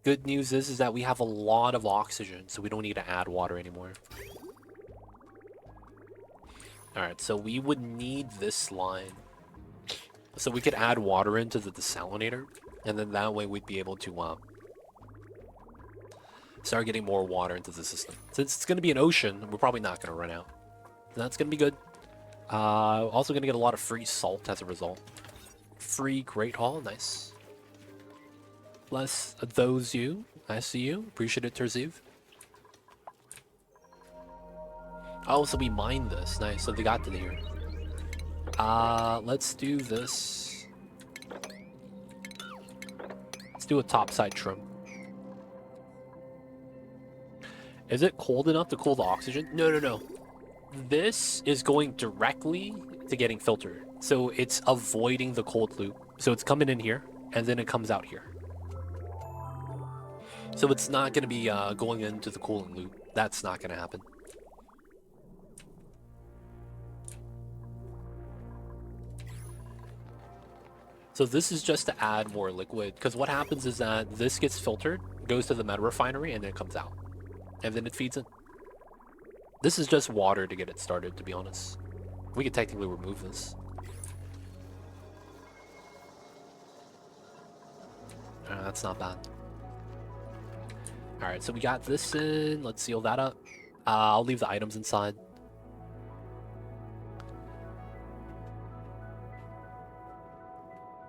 Good news is that we have a lot of oxygen, so we don't need to add water anymore. Alright, so we would need this line. So we could add water into the desalinator, and then that way we'd be able to start getting more water into the system. Since it's going to be an ocean, we're probably not going to run out. That's going to be good. Also going to get a lot of free salt as a result. Free Great Hall, nice. Bless those you. I see you. Appreciate it, Terziv. Oh, so we mined this. Nice, so they got to here. Let's do this. Let's do a topside trim. Is it cold enough to cool the oxygen? No, no, no. This is going directly to getting filtered. So it's avoiding the cold loop. So it's coming in here, and then it comes out here. So it's not going to be going into the cooling loop. That's not going to happen. So this is just to add more liquid, because what happens is that this gets filtered, goes to the meta refinery, and then it comes out. And then it feeds in. This is just water to get it started, to be honest. We could technically remove this. That's not bad. Alright, so we got this in. Let's seal that up. I'll leave the items inside.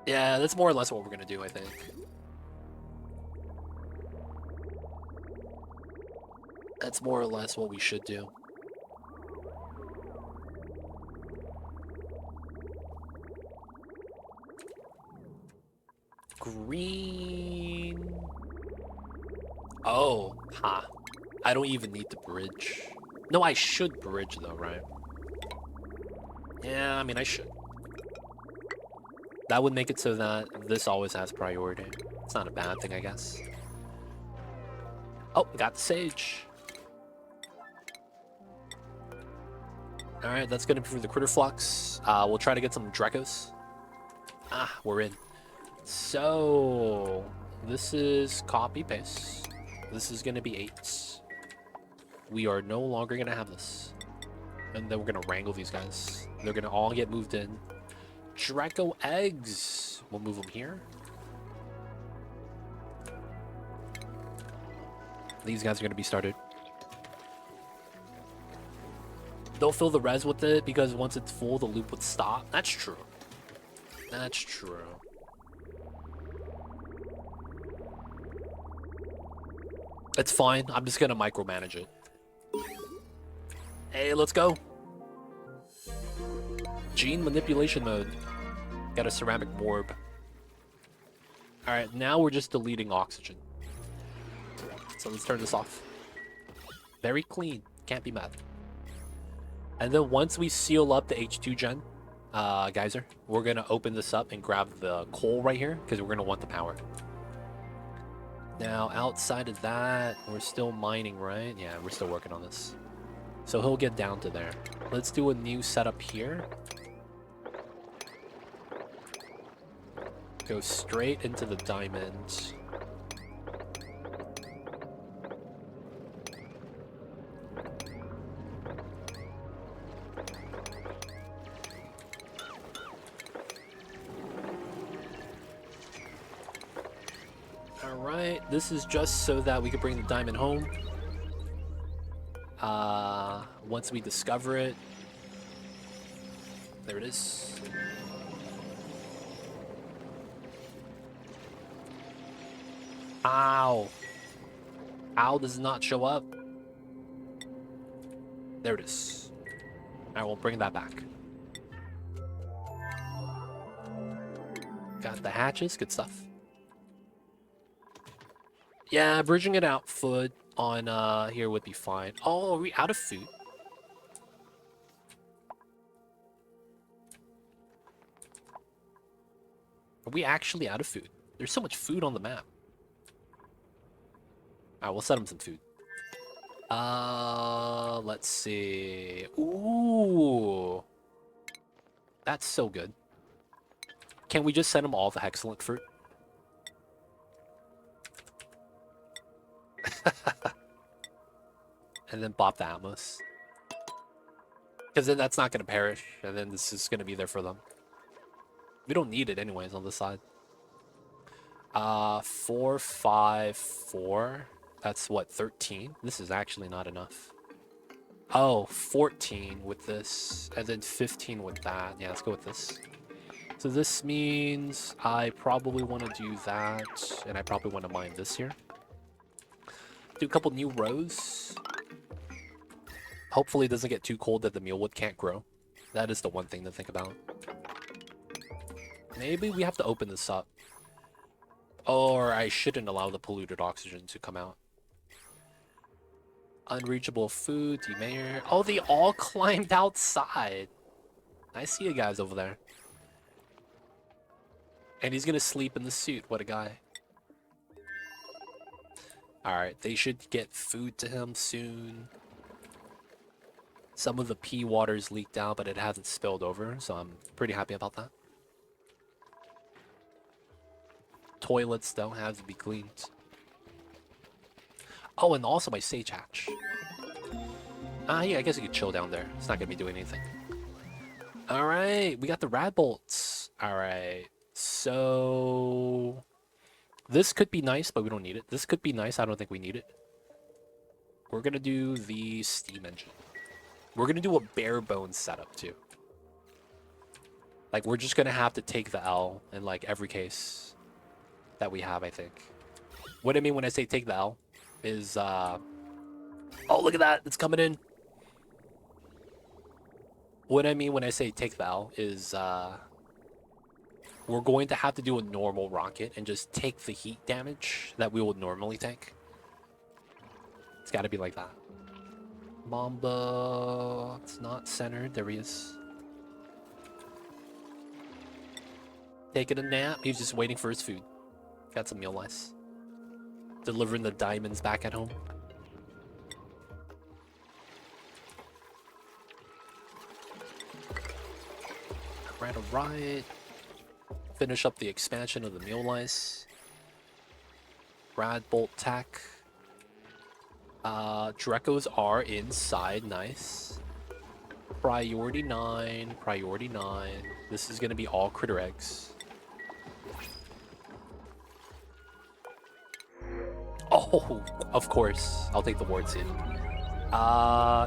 Yeah, that's more or less what we're gonna do, I think. That's more or less what we should do. Green. Oh, huh. I don't even need the bridge. No, I should bridge though, right? Yeah, I mean, I should. That would make it so that this always has priority. It's not a bad thing, I guess. Oh, we got the sage. Alright, that's gonna be for the critter flux. We'll try to get some Drekos. Ah, we're in. So, this is copy paste. This is gonna be 8. We are no longer gonna have this. And then we're gonna wrangle these guys. They're gonna all get moved in. Draco eggs. We'll move them here. These guys are gonna be started. Don't fill the res with it because once it's full, the loop would stop. That's true. That's true. It's fine. I'm just gonna micromanage it. Hey, let's go. Gene manipulation mode. Got a ceramic orb. Alright, now we're just deleting oxygen. So let's turn this off. Very clean. Can't be mad. And then once we seal up the H2 gen geyser, we're going to open this up and grab the coal right here because we're going to want the power. Now, outside of that, we're still mining, right? Yeah, we're still working on this. So he'll get down to there. Let's do a new setup here. Go straight into the diamond. Alright, this is just so that we can bring the diamond home. Once we discover it. There it is. Ow. Ow does not show up. There it is. I will bring that back. Got the hatches, good stuff. Yeah, bridging it out foot on here would be fine. Oh, are we out of food? Are we actually out of food? There's so much food on the map. Alright, we'll set him some food. Let's see. Ooh. That's so good. Can we just send him all the excellent fruit? And then bop the Atmos. Because then that's not going to perish, and then this is going to be there for them. We don't need it anyways on this side. 4, 5, 4. That's what, 13? This is actually not enough. Oh, 14 with this, and then 15 with that. Yeah, let's go with this. So this means I probably want to do that, and I probably want to mine this here. Do a couple new rows. Hopefully it doesn't get too cold that the mealwood can't grow. That is the one thing to think about. Maybe we have to open this up. Or I shouldn't allow the polluted oxygen to come out. Unreachable food, demayor. Oh, they all climbed outside. I see you guys over there. And he's gonna sleep in the suit. What a guy. Alright, they should get food to him soon. Some of the pea water's leaked out, but it hasn't spilled over, so I'm pretty happy about that. Toilets don't have to be cleaned. Oh, and also my sage hatch. Yeah, I guess you could chill down there. It's not gonna be doing anything. Alright, we got the rad bolts. Alright, so... this could be nice, but we don't need it. This could be nice, I don't think we need it. We're gonna do the steam engine. We're gonna do a bare bones setup too. Like, we're just gonna have to take the L in like every case that we have, I think. What I mean when I say take the L is, oh, look at that, it's coming in. What I mean when I say take the L is, we're going to have to do a normal rocket and just take the heat damage that we would normally take. It's gotta be like that. Mamba, it's not centered. There he is. Taking a nap. He's just waiting for his food. Got some meal lice. Delivering the diamonds back at home. Ran a riot. Finish up the expansion of the meal lice. Rad bolt tack. Drecos are inside, nice. Priority 9, priority 9. This is gonna be all critter eggs. Oh, of course. I'll take the ward seed.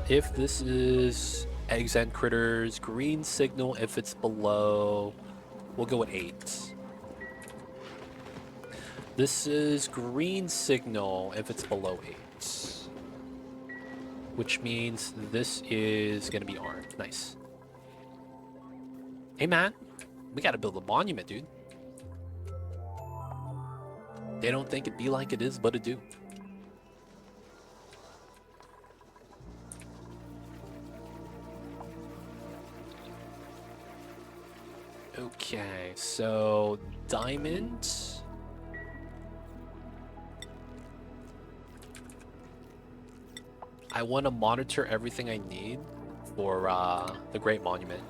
If this is eggs and critters, green signal if it's below, we'll go at 8. This is green signal if it's below 8. Which means this is gonna be armed. Nice. Hey man, we gotta build a monument, dude. They don't think it be like it is, but it do. Okay, so diamond. I want to monitor everything I need for the Great Monument.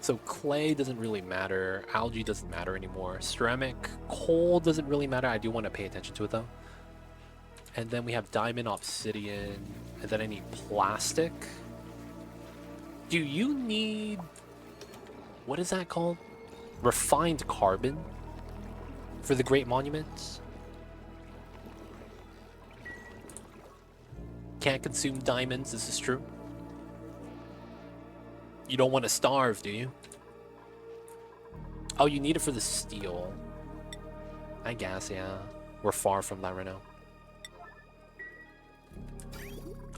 So clay doesn't really matter. Algae doesn't matter anymore. Ceramic, coal doesn't really matter. I do want to pay attention to it though. And then we have diamond, obsidian, and then I need plastic. Do you need... what is that called? Refined carbon for the Great Monuments? Can't consume diamonds, this is true. You don't want to starve, do you? Oh, you need it for the steel. I guess, yeah. We're far from that right now.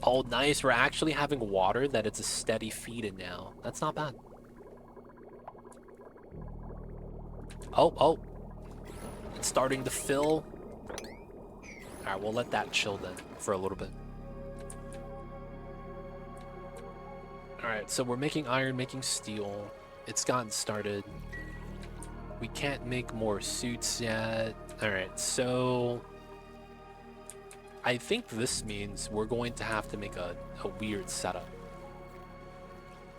Oh, nice. We're actually having water that it's a steady feed in now. That's not bad. Oh, oh. It's starting to fill. All right, we'll let that chill then for a little bit. All right, so we're making iron, making steel. It's gotten started. We can't make more suits yet. All right, so I think this means we're going to have to make a weird setup.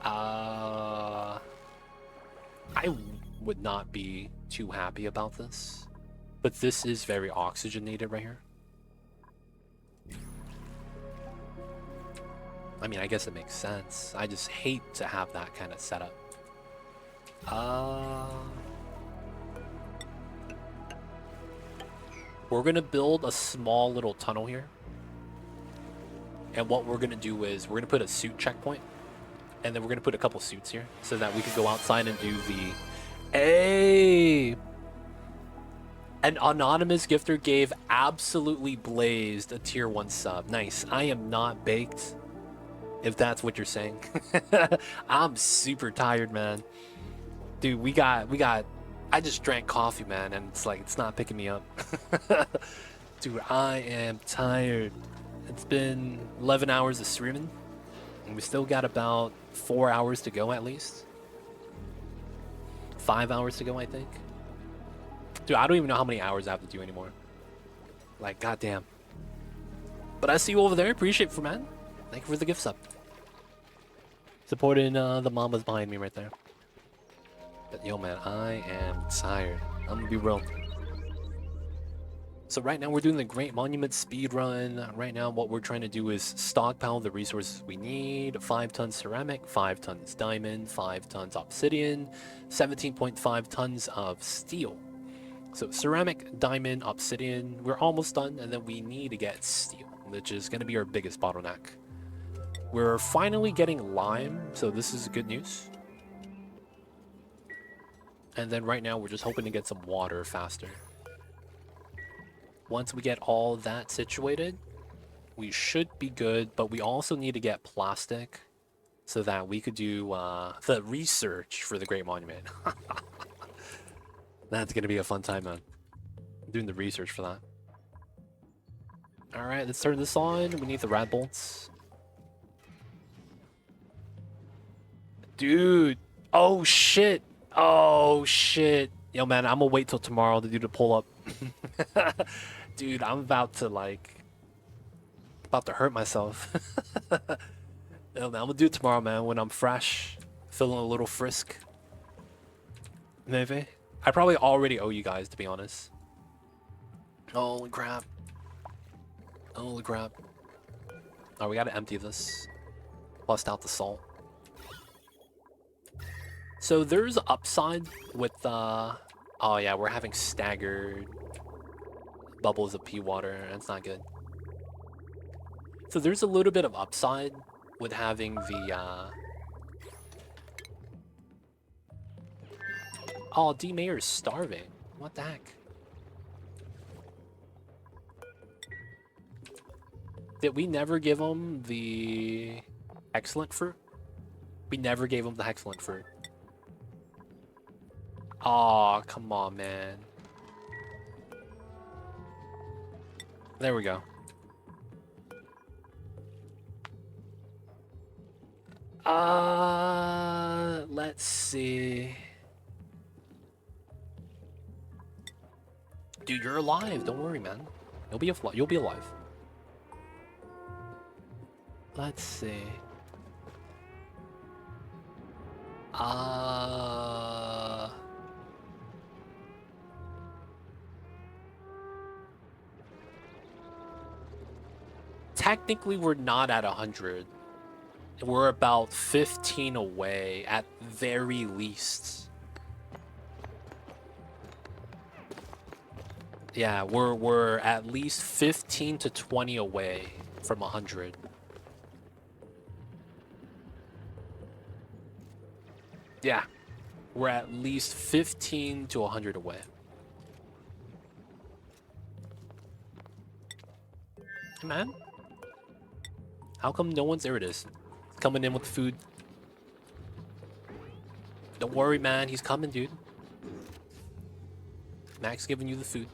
I would not be too happy about this, but this is very oxygenated right here. I mean, I guess it makes sense. I just hate to have that kind of setup. We're gonna build a small little tunnel here. And what we're gonna do is we're gonna put a suit checkpoint. And then we're gonna put a couple suits here so that we can go outside and do the... Hey! An anonymous gifter gave absolutely blazed a tier 1 sub. Nice. I am not baked, if that's what you're saying. I'm super tired, man. Dude, we got... I just drank coffee, man, and it's like, it's not picking me up. Dude, I am tired. It's been 11 hours of streaming, and we still got about 4 hours to go at least. 5 hours to go, I think. Dude, I don't even know how many hours I have to do anymore. Like, goddamn. But I see you over there. Appreciate it, man. Thank you for the gift sub. Supporting the Mambas behind me right there. But yo, man, I am tired. I'm gonna be real. So right now we're doing the Great Monument speedrun. Right now what we're trying to do is stockpile the resources we need. 5 tons ceramic, 5 tons diamond, 5 tons obsidian, 17.5 tons of steel. So ceramic, diamond, obsidian, we're almost done, and then we need to get steel, which is going to be our biggest bottleneck. We're finally getting lime, so this is good news. And then right now we're just hoping to get some water faster. Once we get all that situated, we should be good, but we also need to get plastic so that we could do the research for the Great Monument. That's going to be a fun time, man. I'm doing the research for that. Alright, let's turn this on. We need the rad bolts. Dude. Oh, shit. Oh, shit. Yo, man, I'm going to wait till tomorrow to do the pull-up. Dude, I'm about to hurt myself. Yo, man, I'm gonna do it tomorrow, man, when I'm fresh, feeling a little frisk. Maybe. I probably already owe you guys, to be honest. Holy crap. Holy crap. Oh, we gotta empty this. Bust out the salt. So there's upside with oh yeah, we're having staggered bubbles of pea water. That's not good. So there's a little bit of upside with having the oh, D Mayor is starving. What the heck? Did we never give him the excellent fruit? We never gave him the excellent fruit. Aw, oh, come on, man. There we go. Let's see. Dude, you're alive. Don't worry, man. You'll be alive. Let's see. Technically, we're not at 100. We're about 15 away at very least. Yeah, we're at least 15 to 20 away from 100. Yeah, we're at least 15 to 100 away. Hey, man. How come no one's... There it is. Coming in with food. Don't worry, man. He's coming, dude. Max giving you the food.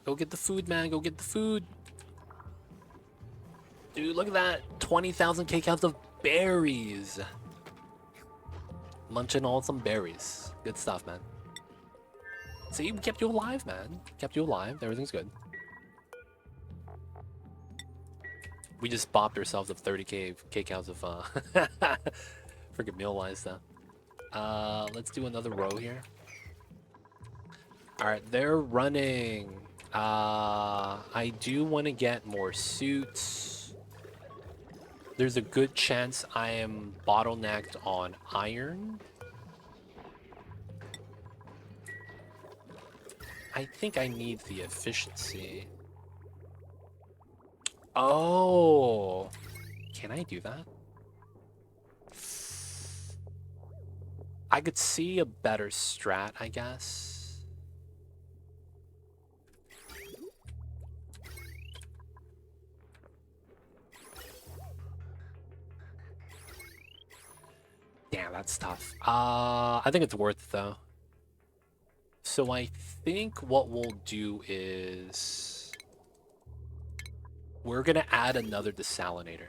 Go get the food, man. Go get the food. Dude, look at that. 20,000 K counts of berries. Munching on some berries. Good stuff, man. See, we kept you alive, man. Kept you alive. Everything's good. We just bopped ourselves of 30K counts of freaking meal wise stuff. Let's do another row here. Alright, they're running. I do want to get more suits. There's a good chance I am bottlenecked on iron. I think I need the efficiency. Oh, can I do that? I could see a better strat, I guess. Damn, that's tough. I think it's worth it though. So I think what we'll do is we're gonna add another desalinator.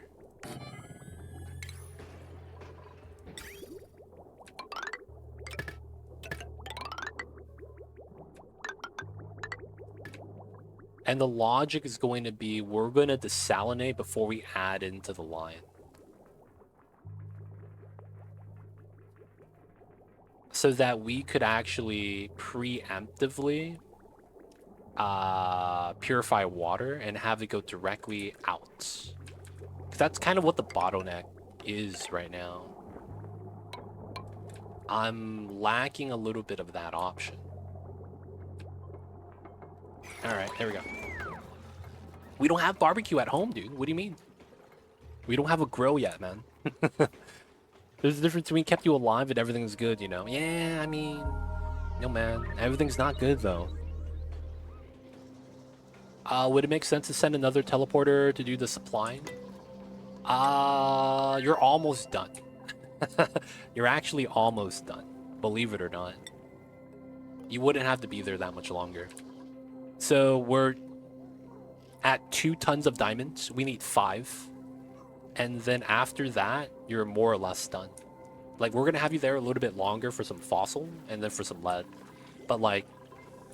And the logic is going to be we're gonna desalinate before we add into the line. So that we could actually preemptively purify water and have it go directly out. That's kind of what the bottleneck is right now. I'm lacking a little bit of that option. Alright, there we go. We don't have barbecue at home, dude. What do you mean? We don't have a grill yet, man. There's a difference between kept you alive and everything's good, you know? Yeah, I mean... No, man. Everything's not good, though. Would it make sense to send another teleporter to do the supplying? You're almost done. You're actually almost done. Believe it or not. You wouldn't have to be there that much longer. So we're at 2 tons of diamonds. We need 5. And then after that, you're more or less done. Like, we're gonna have you there a little bit longer for some fossil and then for some lead. But, like,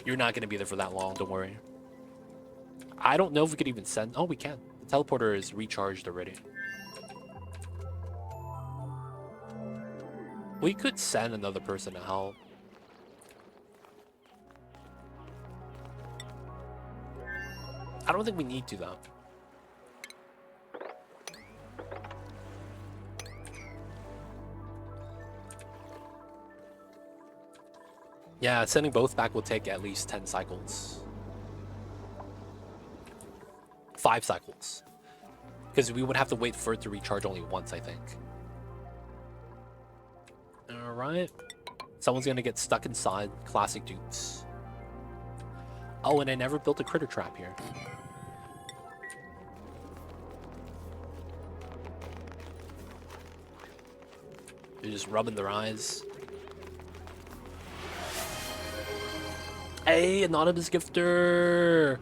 you're not gonna be there for that long, don't worry. I don't know if we could even send... Oh, we can. The teleporter is recharged already. We could send another person to help. I don't think we need to, though. Yeah, sending both back will take at least 10 cycles. 5 cycles. Because we would have to wait for it to recharge only once, I think. Alright. Someone's gonna get stuck inside. Classic dupes. Oh, and I never built a critter trap here. They're just rubbing their eyes. Hey, Anonymous Gifter!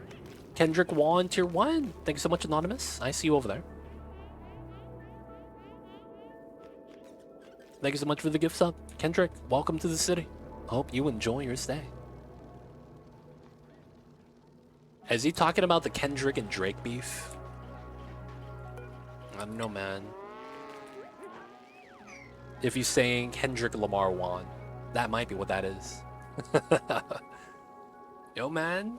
Kendrick Wan, Tier 1. Thank you so much, Anonymous. I see you over there. Thank you so much for the gift sub. Kendrick, welcome to the city. Hope you enjoy your stay. Is he talking about the Kendrick and Drake beef? I don't know, man. If he's saying Kendrick Lamar Wan, that might be what that is. Yo, man.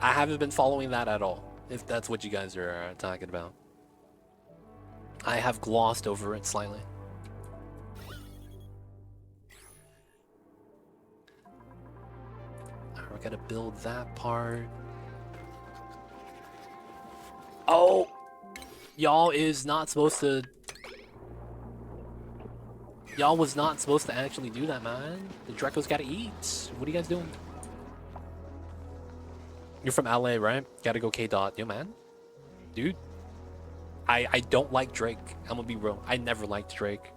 I haven't been following that at all, if that's what you guys are talking about. I have glossed over it slightly. We're gonna build that part. Oh! Y'all is not supposed to... Y'all was not supposed to actually do that, man. The Draco's gotta eat. What are you guys doing? You're from LA, right? Gotta go K-Dot. Yo, man. Dude. I don't like Drake. I'm gonna be real. I never liked Drake.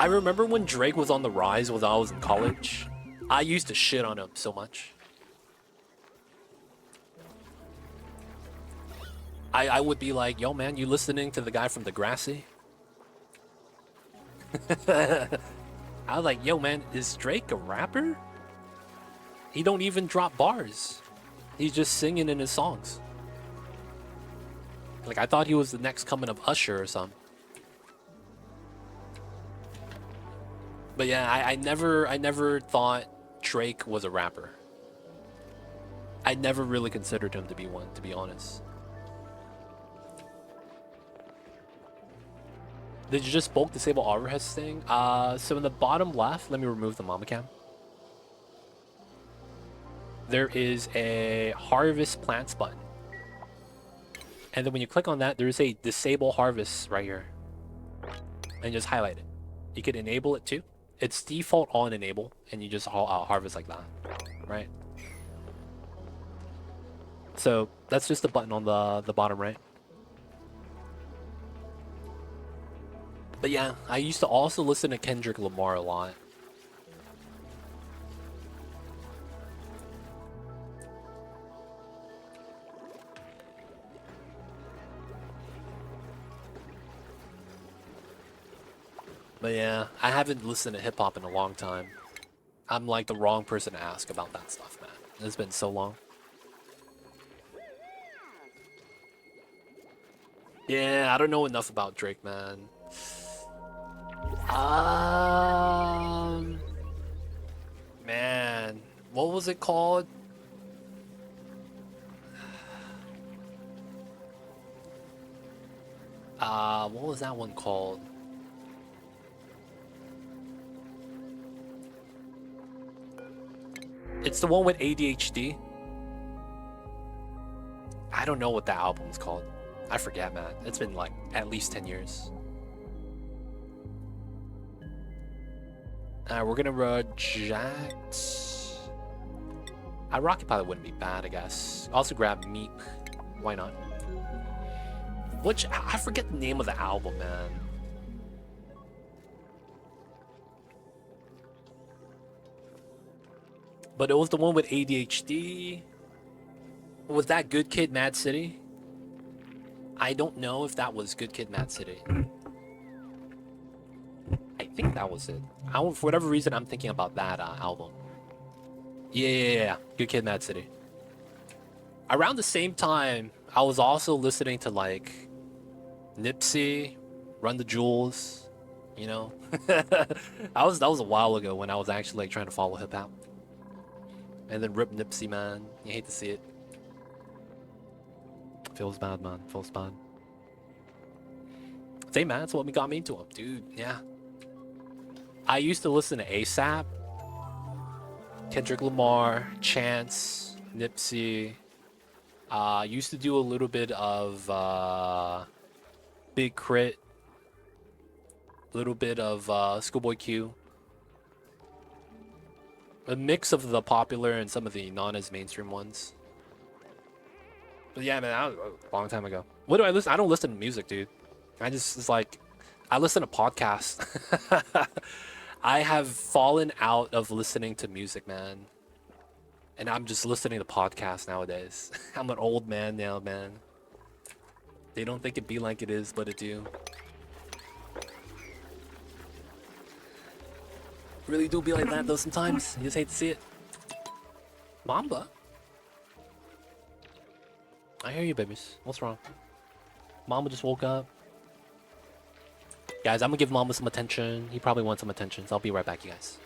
I remember when Drake was on the rise when I was in college. I used to shit on him so much. I would be like, yo, man, you listening to the guy from Degrassi? I was like, yo, man, is Drake a rapper? He don't even drop bars. He's just singing in his songs. Like, I thought he was the next coming of Usher or something. But yeah, I never thought Drake was a rapper. I never really considered him to be one, to be honest. Did you just bulk disable overheads thing? So in the bottom left, let me remove the Mamba cam. There is a harvest plants button. And then when you click on that, there's a disable harvest right here. And just highlight it. You could enable it too. It's default on enable, and you just harvest like that, right? So that's just the button on the bottom right. But yeah, I used to also listen to Kendrick Lamar a lot. But yeah, I haven't listened to hip-hop in a long time. I'm like the wrong person to ask about that stuff, man. It's been so long. Yeah, I don't know enough about Drake, man. Man, what was it called? What was that one called? It's the one with ADHD. I don't know what that album's called. I forget, man. It's been like at least 10 years. We're gonna reject. Rocket Pilot wouldn't be bad, I guess. Also grab Meek. Why not? Which I forget the name of the album, man. But it was the one with ADHD. Was that Good Kid, Mad City? I don't know if that was Good Kid, Mad City. I think that was it. For whatever reason, I'm thinking about that album. Yeah. Good Kid, Mad City. Around the same time, I was also listening to like Nipsey, Run the Jewels, you know. that was a while ago when I was actually like trying to follow hip hop. And then rip Nipsey, man. You hate to see it. Feels bad, man. Feels bad. Say, man, that's what got me into him, dude. Yeah. I used to listen to ASAP, Kendrick Lamar, Chance, Nipsey. Used to do a little bit of Big Crit, a little bit of Schoolboy Q. A mix of the popular and some of the non-as-mainstream ones. But yeah, man, that was a long time ago. What do I listen? I don't listen to music, dude. It's like, I listen to podcasts. I have fallen out of listening to music, man. And I'm just listening to podcasts nowadays. I'm an old man now, man. They don't think it be like it is, but it do. Really do be like that though sometimes. You just hate to see it. Mamba? I hear you, babies. What's wrong? Mamba just woke up. Guys, I'm gonna give Mamba some attention. He probably wants some attention, so I'll be right back, you guys.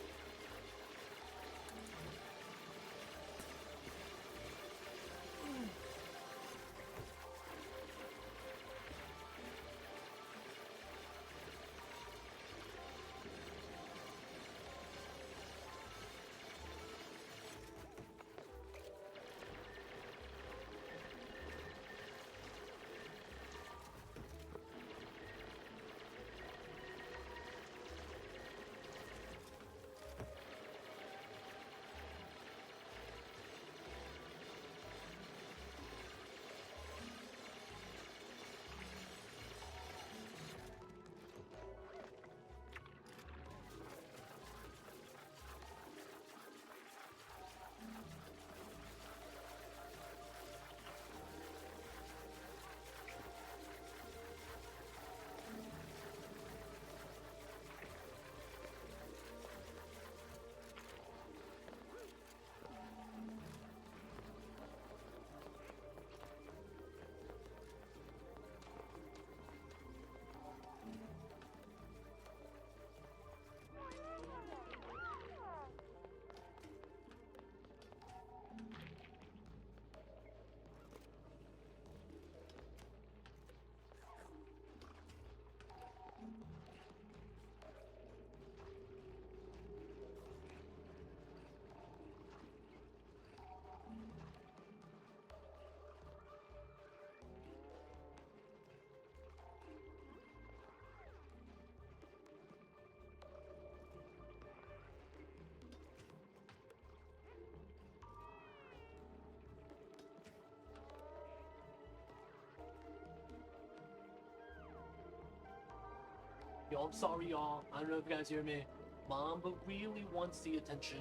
Yo, I'm sorry, y'all. I don't know if you guys hear me. Mamba really wants the attention.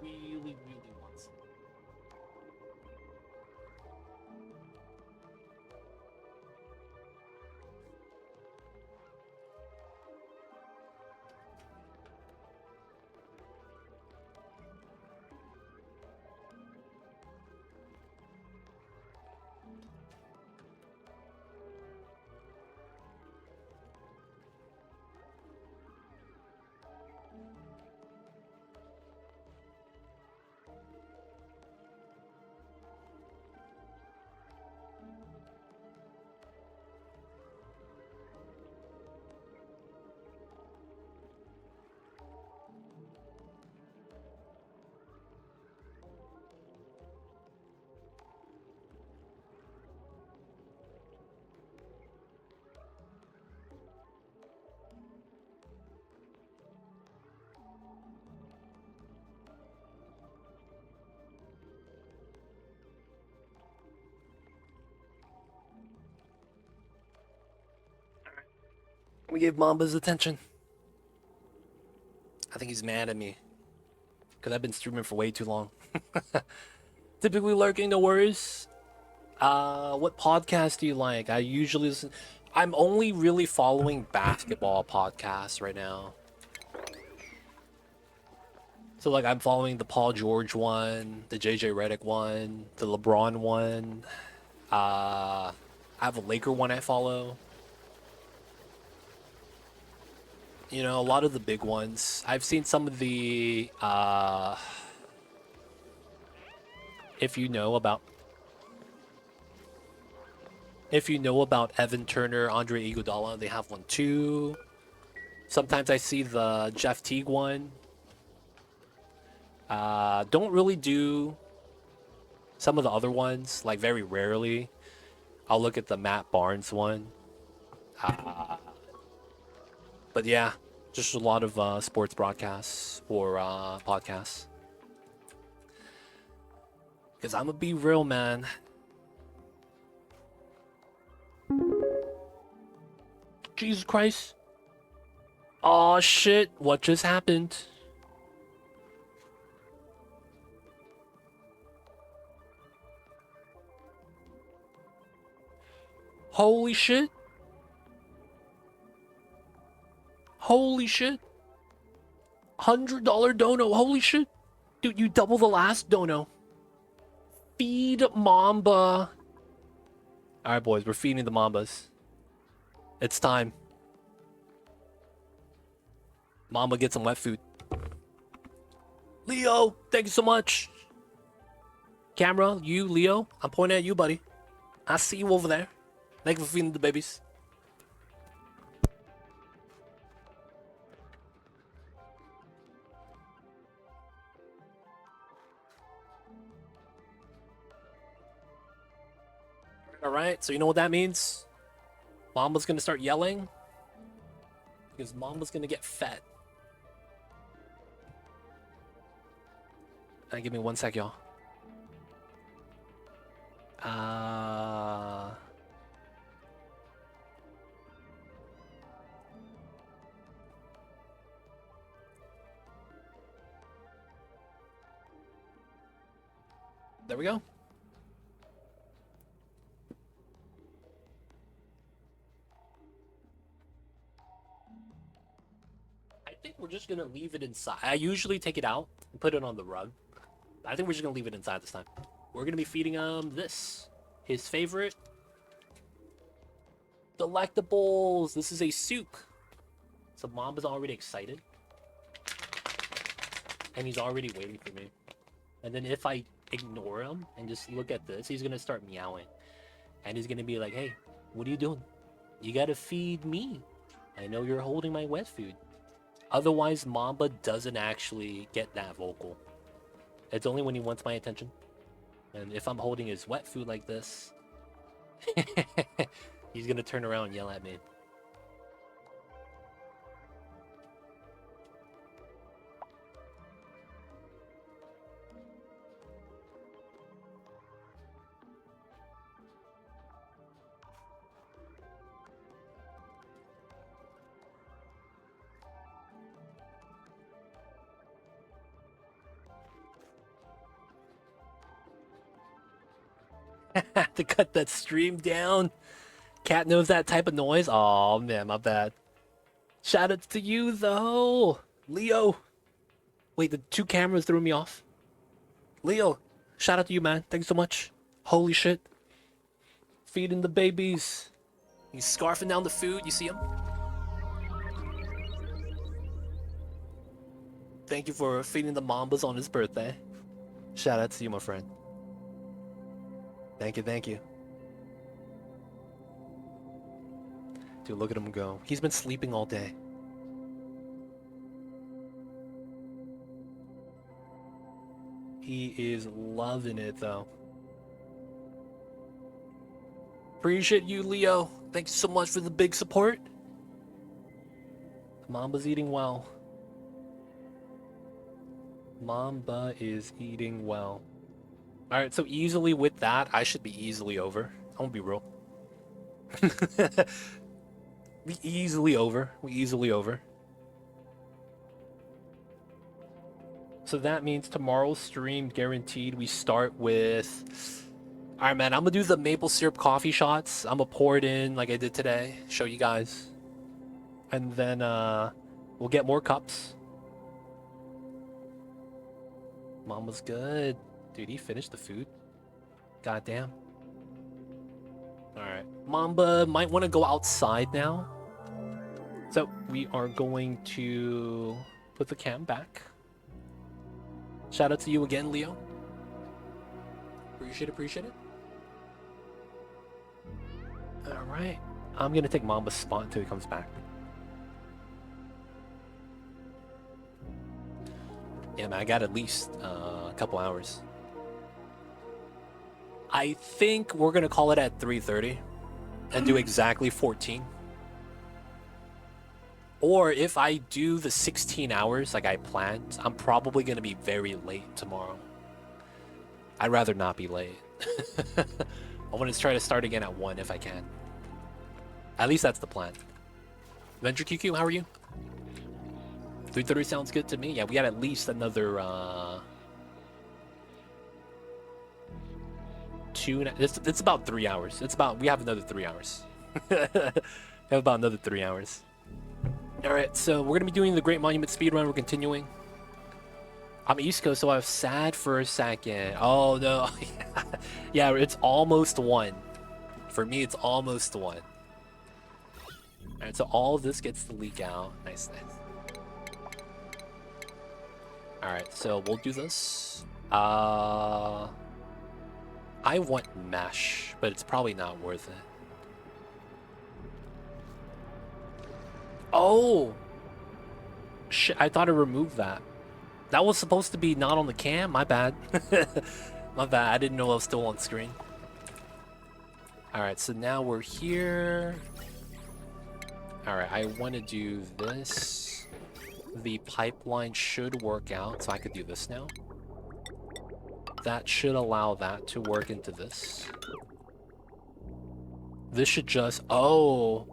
Really, really wants it. We gave Mamba his attention. I think he's mad at me. Because I've been streaming for way too long. Typically lurking, no worries. What podcast do you like? I usually listen. I'm only really following basketball podcasts right now. So like I'm following the Paul George one, the JJ Redick one, the LeBron one. I have a Laker one I follow. You know, a lot of the big ones. I've seen some of the if you know about Evan Turner, Andre Iguodala, they have one too. Sometimes I see the Jeff Teague one. Don't really do some of the other ones, like very rarely. I'll look at the Matt Barnes one. But yeah, just a lot of sports broadcasts or podcasts. Because I'm going to be real, man. Jesus Christ. Oh shit, what just happened? Holy shit. Holy shit. $100 dono. Holy shit. Dude, you double the last dono. Feed Mamba. Alright, boys, we're feeding the Mambas. It's time. Mamba, get some wet food. Leo, thank you so much. Camera, you, Leo, I'm pointing at you, buddy. I see you over there. Thank you for feeding the babies. Alright, so you know what that means? Mamba's gonna start yelling. Because Mamba's gonna get fed. Give me 1 sec, y'all. There we go. I think we're just gonna leave it inside. I usually take it out and put it on the rug. I think we're just gonna leave it inside this time. We're gonna be feeding him this. His favorite. Delectables. This is a soup. So Mamba's already excited. And he's already waiting for me. And then if I ignore him and just look at this, he's gonna start meowing. And he's gonna be like, hey, what are you doing? You gotta feed me. I know you're holding my wet food. Otherwise, Mamba doesn't actually get that vocal. It's only when he wants my attention. And if I'm holding his wet food like this, he's gonna turn around and yell at me. To cut that stream down. Cat knows that type of noise. Oh man, my bad. Shout out to you though, Leo. Wait, the two cameras threw me off. Leo, shout out to you, man. Thanks so much. Holy shit. Feeding the babies. He's scarfing down the food. You see him? Thank you for feeding the Mambas on his birthday. Shout out to you, my friend. Thank you, thank you. Dude, look at him go. He's been sleeping all day. He is loving it, though. Appreciate you, Leo. Thanks so much for the big support. Mamba's eating well. Mamba is eating well. Alright, so easily with that, I should be easily over. I'm gonna be real. We easily over. So that means tomorrow's stream guaranteed we start with... Alright, man, I'm gonna do the maple syrup coffee shots. I'm gonna pour it in like I did today. Show you guys. And then we'll get more cups. Mama's good. Dude, he finished the food. Goddamn. Alright. Mamba might want to go outside now. So we are going to put the cam back. Shout out to you again, Leo. Appreciate it. Alright. I'm gonna take Mamba's spot until he comes back. Yeah, man, I got at least a couple hours. I think we're gonna call it at 3:30 and do exactly 14. Or if I do the 16 hours like I planned, I'm probably gonna be very late tomorrow. I'd rather not be late. I want to try to start again at 1 if I can. At least that's the plan. Venture QQ, how are you? 3:30 sounds good to me. Yeah, we got at least another it's about 3 hours. We have another 3 hours. We have about another 3 hours. Alright, so we're gonna be doing the Great Monument Speedrun. We're continuing. I'm East Coast, so I was sad for a second. Oh no. Yeah, it's almost 1. For me, it's almost 1. Alright, so all of this gets to leak out. Nice. Alright, so we'll do this. I want mesh, but it's probably not worth it. Oh! Shit, I thought I removed that. That was supposed to be not on the cam? My bad. My bad, I didn't know I was still on screen. Alright, so now we're here. Alright, I want to do this. The pipeline should work out, so I could do this now. That should allow that to work into this. This should just... Oh!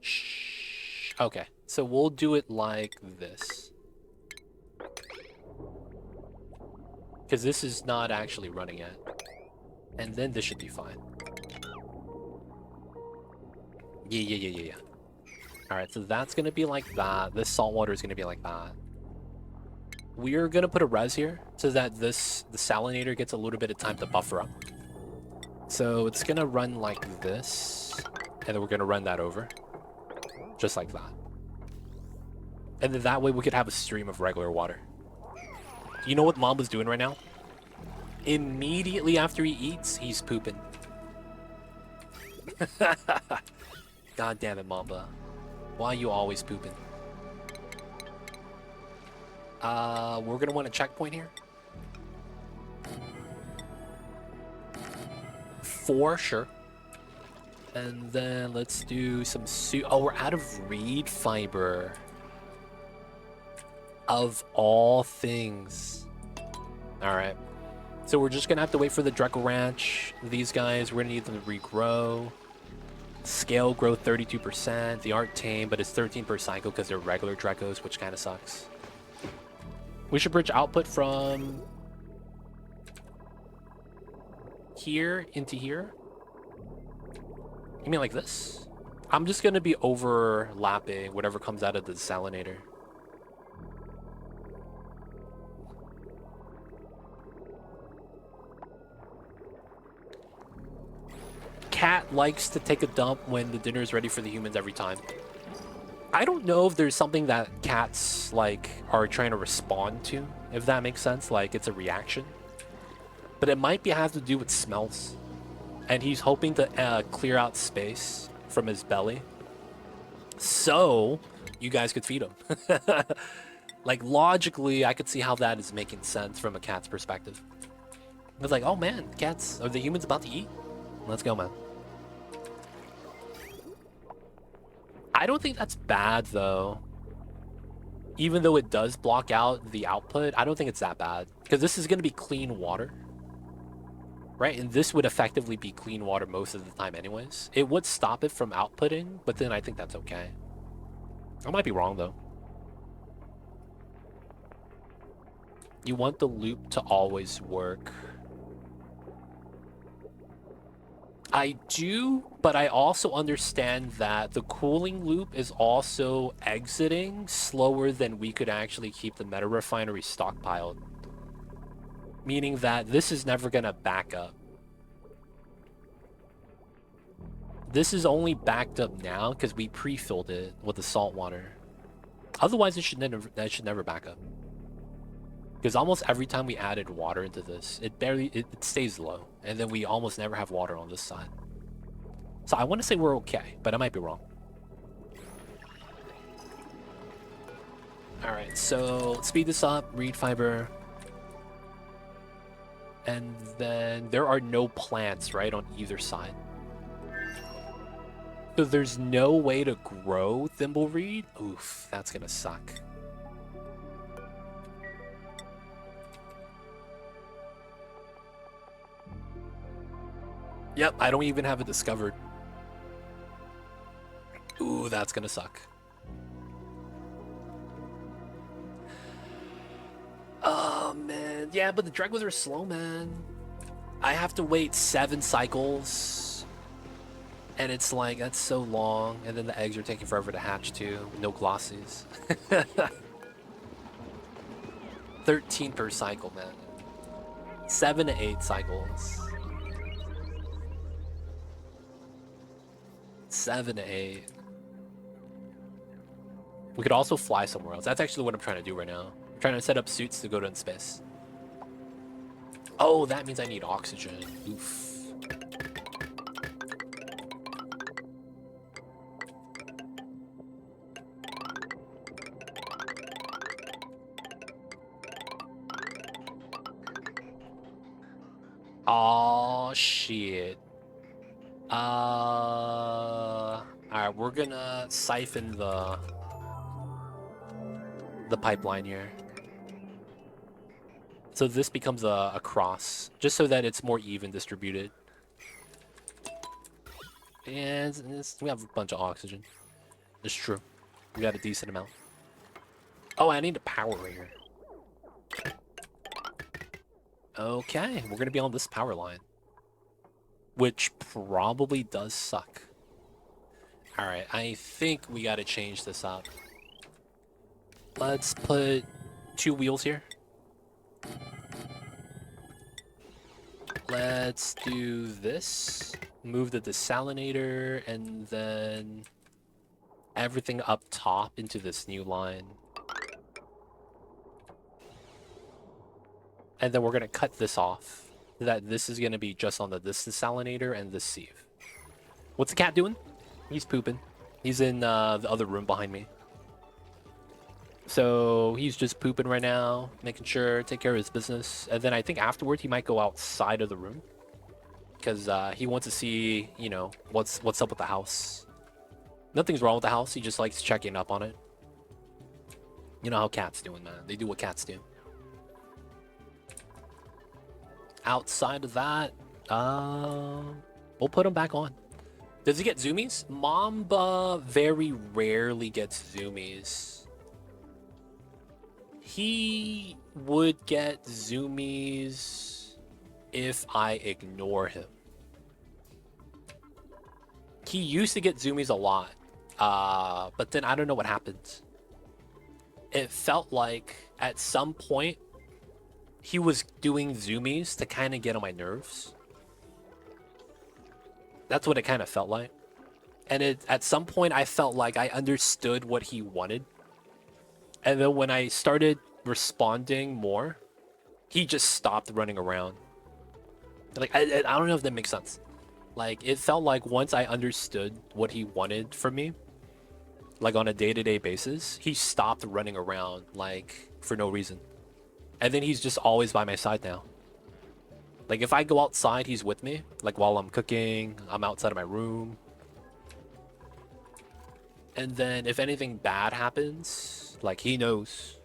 Shh. Okay, so we'll do it like this. Because this is not actually running yet. And then this should be fine. Yeah. Alright, so that's going to be like that. This salt water is going to be like that. We're going to put a res here so that the salinator gets a little bit of time to buffer up. So it's going to run like this. And then we're going to run that over. Just like that. And then that way we could have a stream of regular water. You know what Mamba's doing right now? Immediately after he eats, he's pooping. God damn it, Mamba. Why are you always pooping? We're gonna want a checkpoint here. 4, sure. And then let's do some Oh, we're out of reed fiber. Of all things. Alright. So we're just gonna have to wait for the Dreco Ranch. These guys, we're gonna need them to regrow. Scale growth 32%. The art tame, but it's 13 per cycle because they're regular Drecos, which kind of sucks. We should bridge output from here into here? You mean like this? I'm just gonna be overlapping whatever comes out of the desalinator. Cat likes to take a dump when the dinner is ready for the humans every time. I don't know if there's something that cats like are trying to respond to, if that makes sense, like it's a reaction. But it might have to do with smells. And he's hoping to clear out space from his belly so you guys could feed him. Like logically, I could see how that is making sense from a cat's perspective. It's like, oh man, cats, are the humans about to eat? Let's go, man. I don't think that's bad, though. Even though it does block out the output, I don't think it's that bad. Because this is going to be clean water. Right? And this would effectively be clean water most of the time anyways. It would stop it from outputting, but then I think that's okay. I might be wrong, though. You want the loop to always work. I do, but I also understand that the cooling loop is also exiting slower than we could actually keep the meta refinery stockpiled. Meaning that this is never going to back up. This is only backed up now because we pre-filled it with the salt water. Otherwise, it should never back up. Because almost every time we added water into this, it stays low. And then we almost never have water on this side. So I want to say we're okay, but I might be wrong. Alright, so let's speed this up, reed fiber. And then there are no plants, right, on either side. So there's no way to grow thimbleweed? Oof, that's gonna suck. Yep, I don't even have it discovered. Ooh, that's gonna suck. Oh, man. Yeah, but the Dragons are slow, man. I have to wait 7 cycles. And it's like, that's so long. And then the eggs are taking forever to hatch, too. No glossies. 13 per cycle, man. 7 to 8 cycles. 7 to 8. We could also fly somewhere else. That's actually what I'm trying to do right now. I'm trying to set up suits to go to in space. Oh, that means I need oxygen. Oof. Oh, shit. Alright, we're gonna siphon the pipeline here. So this becomes a cross, just so that it's more even distributed. And we have a bunch of oxygen. It's true. We got a decent amount. Oh, I need a power right here. Okay, we're gonna be on this power line. Which probably does suck. Alright, I think we gotta change this up. Let's put 2 wheels here. Let's do this. Move the desalinator and then everything up top into this new line. And then we're gonna cut this off. That this is gonna be just on this desalinator and this sieve. What's the cat doing? He's pooping. He's in the other room behind me. So he's just pooping right now, making sure, take care of his business. And then I think afterwards he might go outside of the room. Because he wants to see, you know, what's up with the house. Nothing's wrong with the house, he just likes checking up on it. You know how cats doing, man. They do what cats do. Outside of that, we'll put him back on. Does he get zoomies? Mamba very rarely gets zoomies. He would get zoomies if I ignore him. He used to get zoomies a lot, but then I don't know what happened. It felt like at some point he was doing zoomies to kind of get on my nerves. That's what it kind of felt like. And at some point I felt like I understood what he wanted. And then when I started responding more, he just stopped running around. Like, I don't know if that makes sense. Like, it felt like once I understood what he wanted from me, like on a day-to-day basis, he stopped running around, like, for no reason. And then he's just always by my side now. Like, if I go outside, he's with me. Like, while I'm cooking, I'm outside of my room. And then if anything bad happens, like, he knows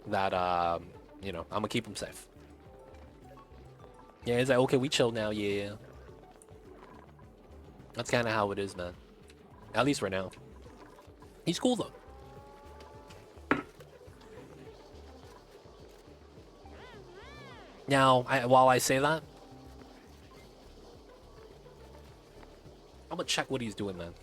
that, you know, I'm gonna keep him safe. Yeah, he's like, okay, we chill now, yeah. That's kind of how it is, man. At least right now. He's cool, though. Now, while I say that, I'm gonna check what he's doing, man.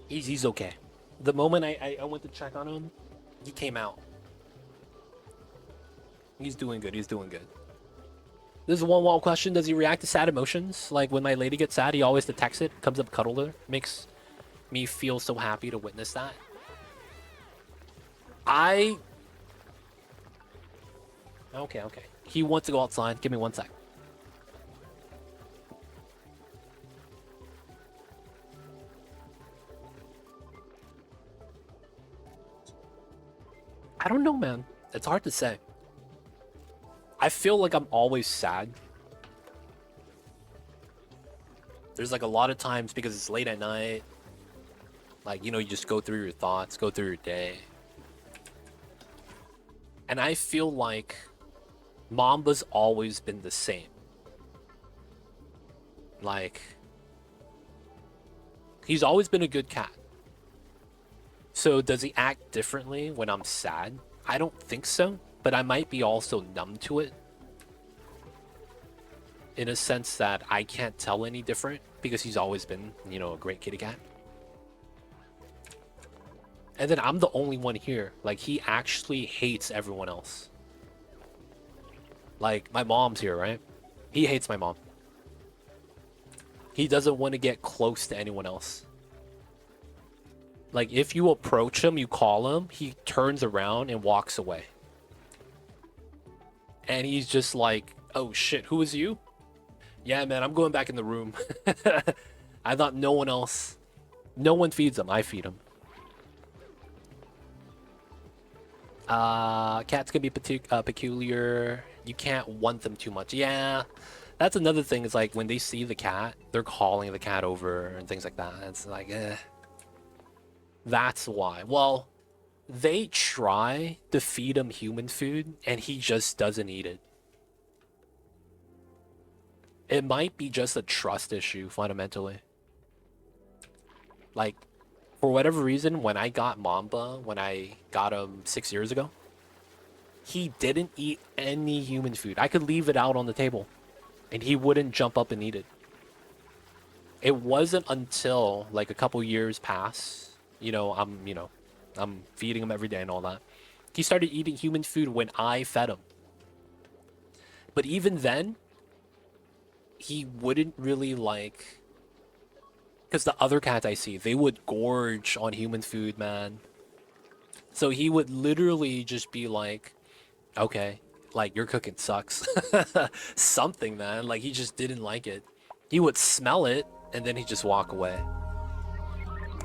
He's okay. The moment I went to check on him, he came out. He's doing good. He's doing good. This is a one wall question. Does he react to sad emotions? Like when my lady gets sad, he always detects it, comes up, cuddle her. Makes me feel so happy to witness that. Okay. He wants to go outside. Give me 1 sec. I don't know, man. It's hard to say. I feel like I'm always sad. There's like a lot of times because it's late at night. Like, you know, you just go through your thoughts, go through your day. And I feel like Mamba's always been the same. Like, he's always been a good cat. So does he act differently when I'm sad? I don't think so, but I might be also numb to it. In a sense that I can't tell any different because he's always been, you know, a great kitty cat. And then I'm the only one here. Like, he actually hates everyone else. Like, my mom's here, right? He hates my mom. He doesn't want to get close to anyone else. Like, if you approach him, you call him, he turns around and walks away. And he's just like, oh shit, who is you? Yeah, man, I'm going back in the room. I thought no one else. No one feeds him. I feed him. Cats can be peculiar. You can't want them too much. Yeah, that's another thing. Is like when they see the cat, they're calling the cat over and things like that. It's like, That's why. Well, they try to feed him human food, and he just doesn't eat it. It might be just a trust issue, fundamentally. Like, for whatever reason, when I got Mamba, when I got him 6 years ago, he didn't eat any human food. I could leave it out on the table, and he wouldn't jump up and eat it. It wasn't until, like, a couple years pass, I'm feeding him every day and all that. He started eating human food when I fed him. But even then, he wouldn't really like... Because the other cats I see, they would gorge on human food, man. So he would literally just be like, okay, like, your cooking sucks. Something, man. Like, he just didn't like it. He would smell it, and then he'd just walk away.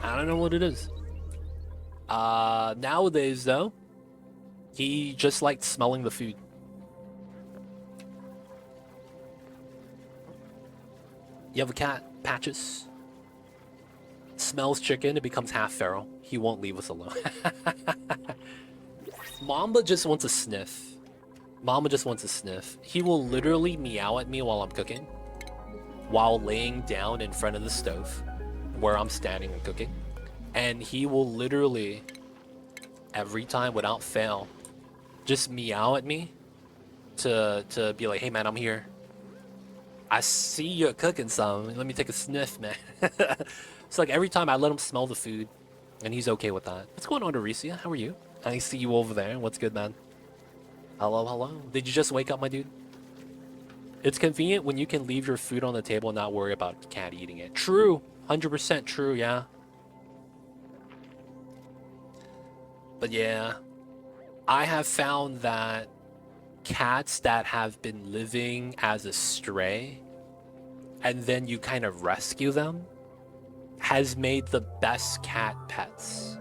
I don't know what it is. Nowadays, though, he just liked smelling the food. You have a cat, Patches. Smells chicken, it becomes half feral. He won't leave us alone. Mamba just wants a sniff. Mamba just wants a sniff. He will literally meow at me while I'm cooking. while laying down in front of the stove where I'm standing and cooking. And he will literally, every time without fail, just meow at me to be like, hey man, I'm here. I see you're cooking some. Let me take a sniff, man. It's like every time I let him smell the food, and he's okay with that. What's going on, Aricia? How are you? I see you over there. What's good, man? Hello, hello. Did you just wake up, my dude? It's convenient when you can leave your food on the table and not worry about the cat eating it. True. 100% true, yeah. But yeah, I have found that cats that have been living as a stray and then you kind of rescue them has made the best cat pets.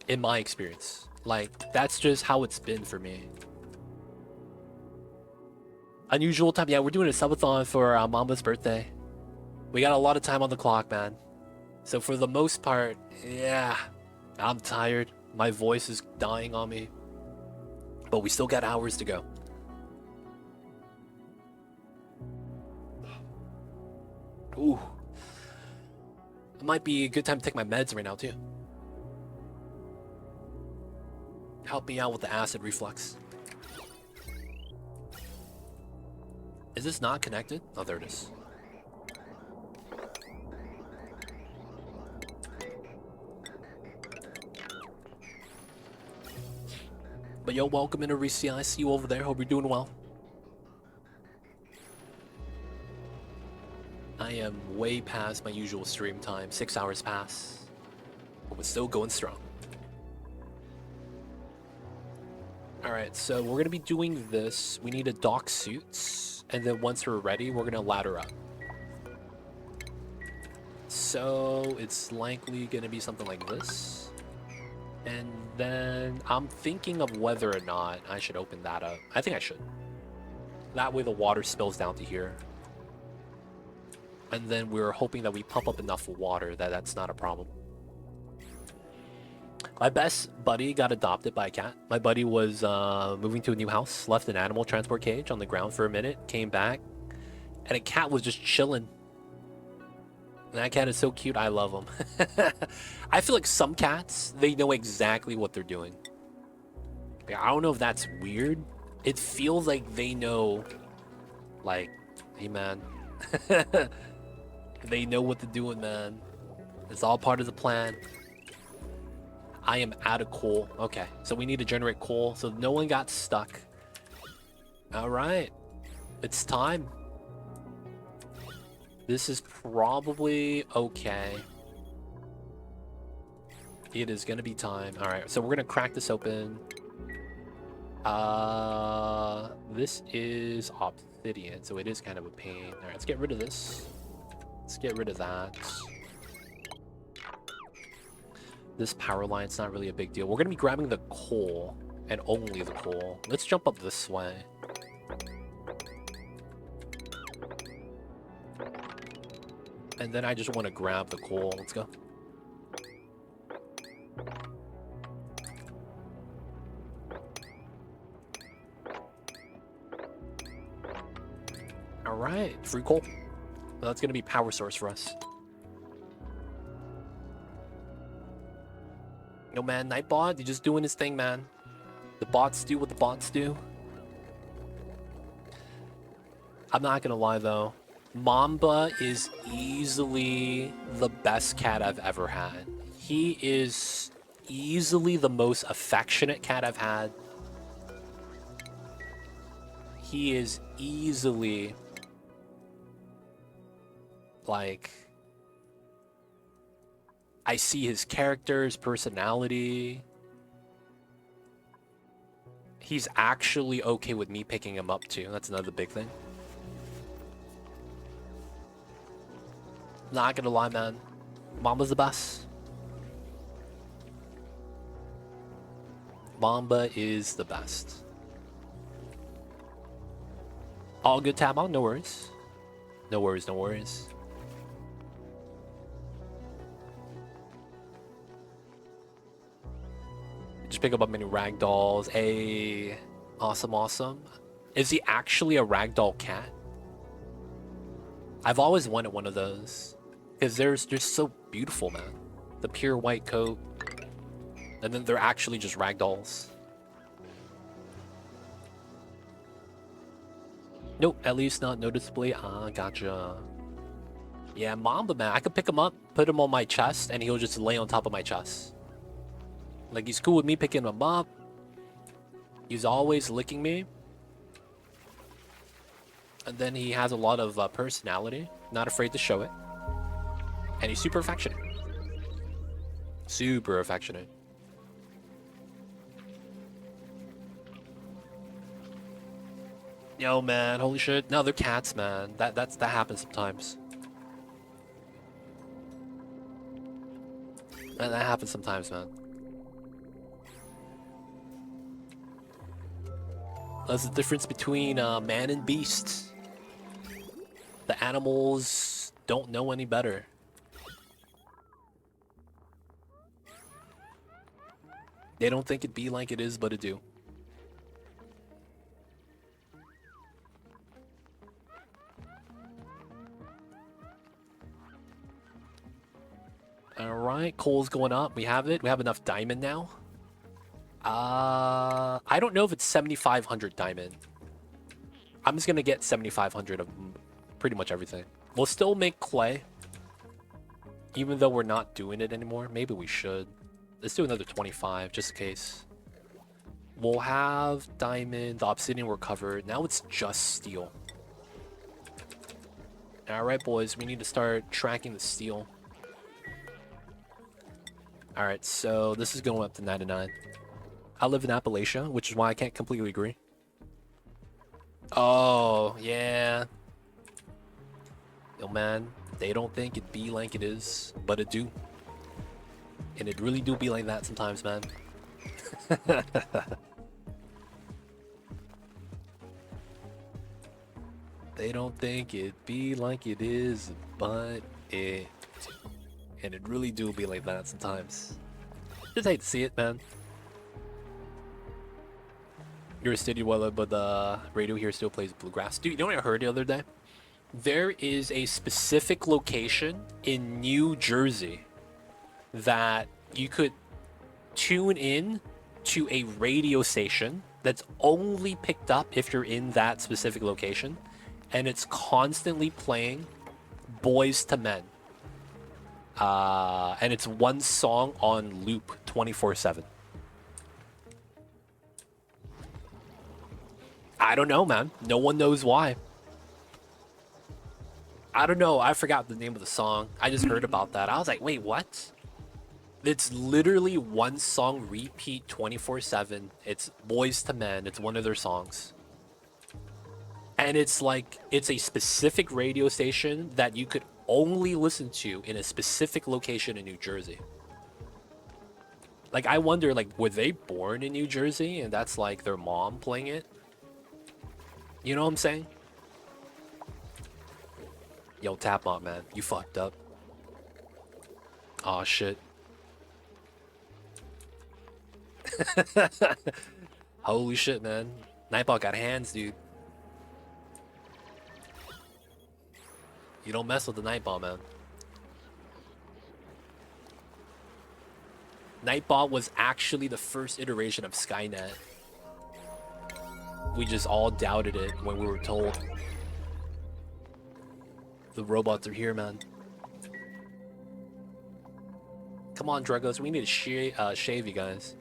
In my experience. Like, that's just how it's been for me. Unusual time. Yeah, we're doing a subathon for Mamba's birthday. We got a lot of time on the clock, man. So for the most part, yeah, I'm tired. My voice is dying on me. But we still got hours to go. Ooh. It might be a good time to take my meds right now, too. Help me out with the acid reflux. Is this not connected? Oh, there it is. But yo, welcome into Aricia. I see you over there. Hope you're doing well. I am way past my usual stream time. 6 hours past. But we're still going strong. Alright, so we're going to be doing this. We need to dock suits. And then once we're ready, we're going to ladder up. So it's likely going to be something like this. And then I'm thinking of whether or not I should open that up. I think I should. That way the water spills down to here. And then we're hoping that we pump up enough water that that's not a problem. My best buddy got adopted by a cat. My buddy was moving to a new house, left an animal transport cage on the ground for a minute, came back, and a cat was just chilling. And that cat is so cute, I love him. I feel like some cats, they know exactly what they're doing. Like, I don't know if that's weird. It feels like they know, like, hey man. They know what they're doing, man. It's all part of the plan. I am out of coal. Okay, so we need to generate coal so no one got stuck. All right, it's time. This is probably okay. It is gonna be time. All right, so we're gonna crack this open. This is obsidian, so it is kind of a pain. All right, let's get rid of this. Let's get rid of that. This power line's not really a big deal. We're gonna be grabbing the coal and only the coal. Let's jump up this way. And then I just want to grab the coal. Let's go. All right, free coal. Well, that's gonna be power source for us. Yo, man, Nightbot, he's just doing his thing, man. The bots do what the bots do. I'm not gonna lie, though. Mamba is easily the best cat I've ever had. He is easily the most affectionate cat I've had. He is easily, like, I see his character, his personality. He's actually okay with me picking him up too. That's another big thing. Not gonna lie, man. Mamba's the best. Mamba is the best. All good, tab on, no worries. No worries, no worries. Just pick up a many ragdolls. Awesome, awesome. Is he actually a ragdoll cat? I've always wanted one of those because they're so beautiful, man. The pure white coat, and then they're actually just ragdolls. Nope, at least not noticeably. Ah, gotcha. Yeah, Mamba, man. I could pick him up, put him on my chest, and he'll just lay on top of my chest. Like, he's cool with me picking him up. He's always licking me. And then he has a lot of personality. Not afraid to show it. And he's super affectionate. Super affectionate. Yo, man. Holy shit. No, they're cats, man. That happens sometimes. That happens sometimes, man. That's the difference between man and beast. The animals don't know any better. They don't think it be like it is, but it do. Alright, coal's going up. We have it. We have enough diamond now. I don't know if it's 7,500 diamond. I'm just gonna get 7,500 of pretty much everything. We'll still make clay. Even though we're not doing it anymore. Maybe we should. Let's do another 25, just in case. We'll have diamond. The obsidian we're covered. Now it's just steel. Alright, boys. We need to start tracking the steel. Alright, so this is going up to 99. I live in Appalachia, which is why I can't completely agree. Oh, yeah. Yo, man, they don't think it be like it is, but it do. And it really do be like that sometimes, man. They don't think it be like it is, but it... And it really do be like that sometimes. Just hate to see it, man. You're a city dweller, but the radio here still plays bluegrass. Dude, you know what I heard the other day? There is a specific location in New Jersey that you could tune in to a radio station that's only picked up if you're in that specific location, and it's constantly playing Boys to Men. And it's one song on loop 24/7. I don't know, man. No one knows why. I don't know. I forgot the name of the song. I just heard about that. I was like, wait, what? It's literally one song repeat 24/7. It's Boys to Men. It's one of their songs. And it's like, it's a specific radio station that you could only listen to in a specific location in New Jersey. Like, I wonder, like, were they born in New Jersey and that's like their mom playing it? You know what I'm saying? Yo, Tapmont, man, you fucked up. Aw, shit. Holy shit, man. Nightbot got hands, dude. You don't mess with the Nightbot, man. Nightbot was actually the first iteration of Skynet. We just all doubted it when we were told. The robots are here, man. Come on, Drugos. We need to shave you guys.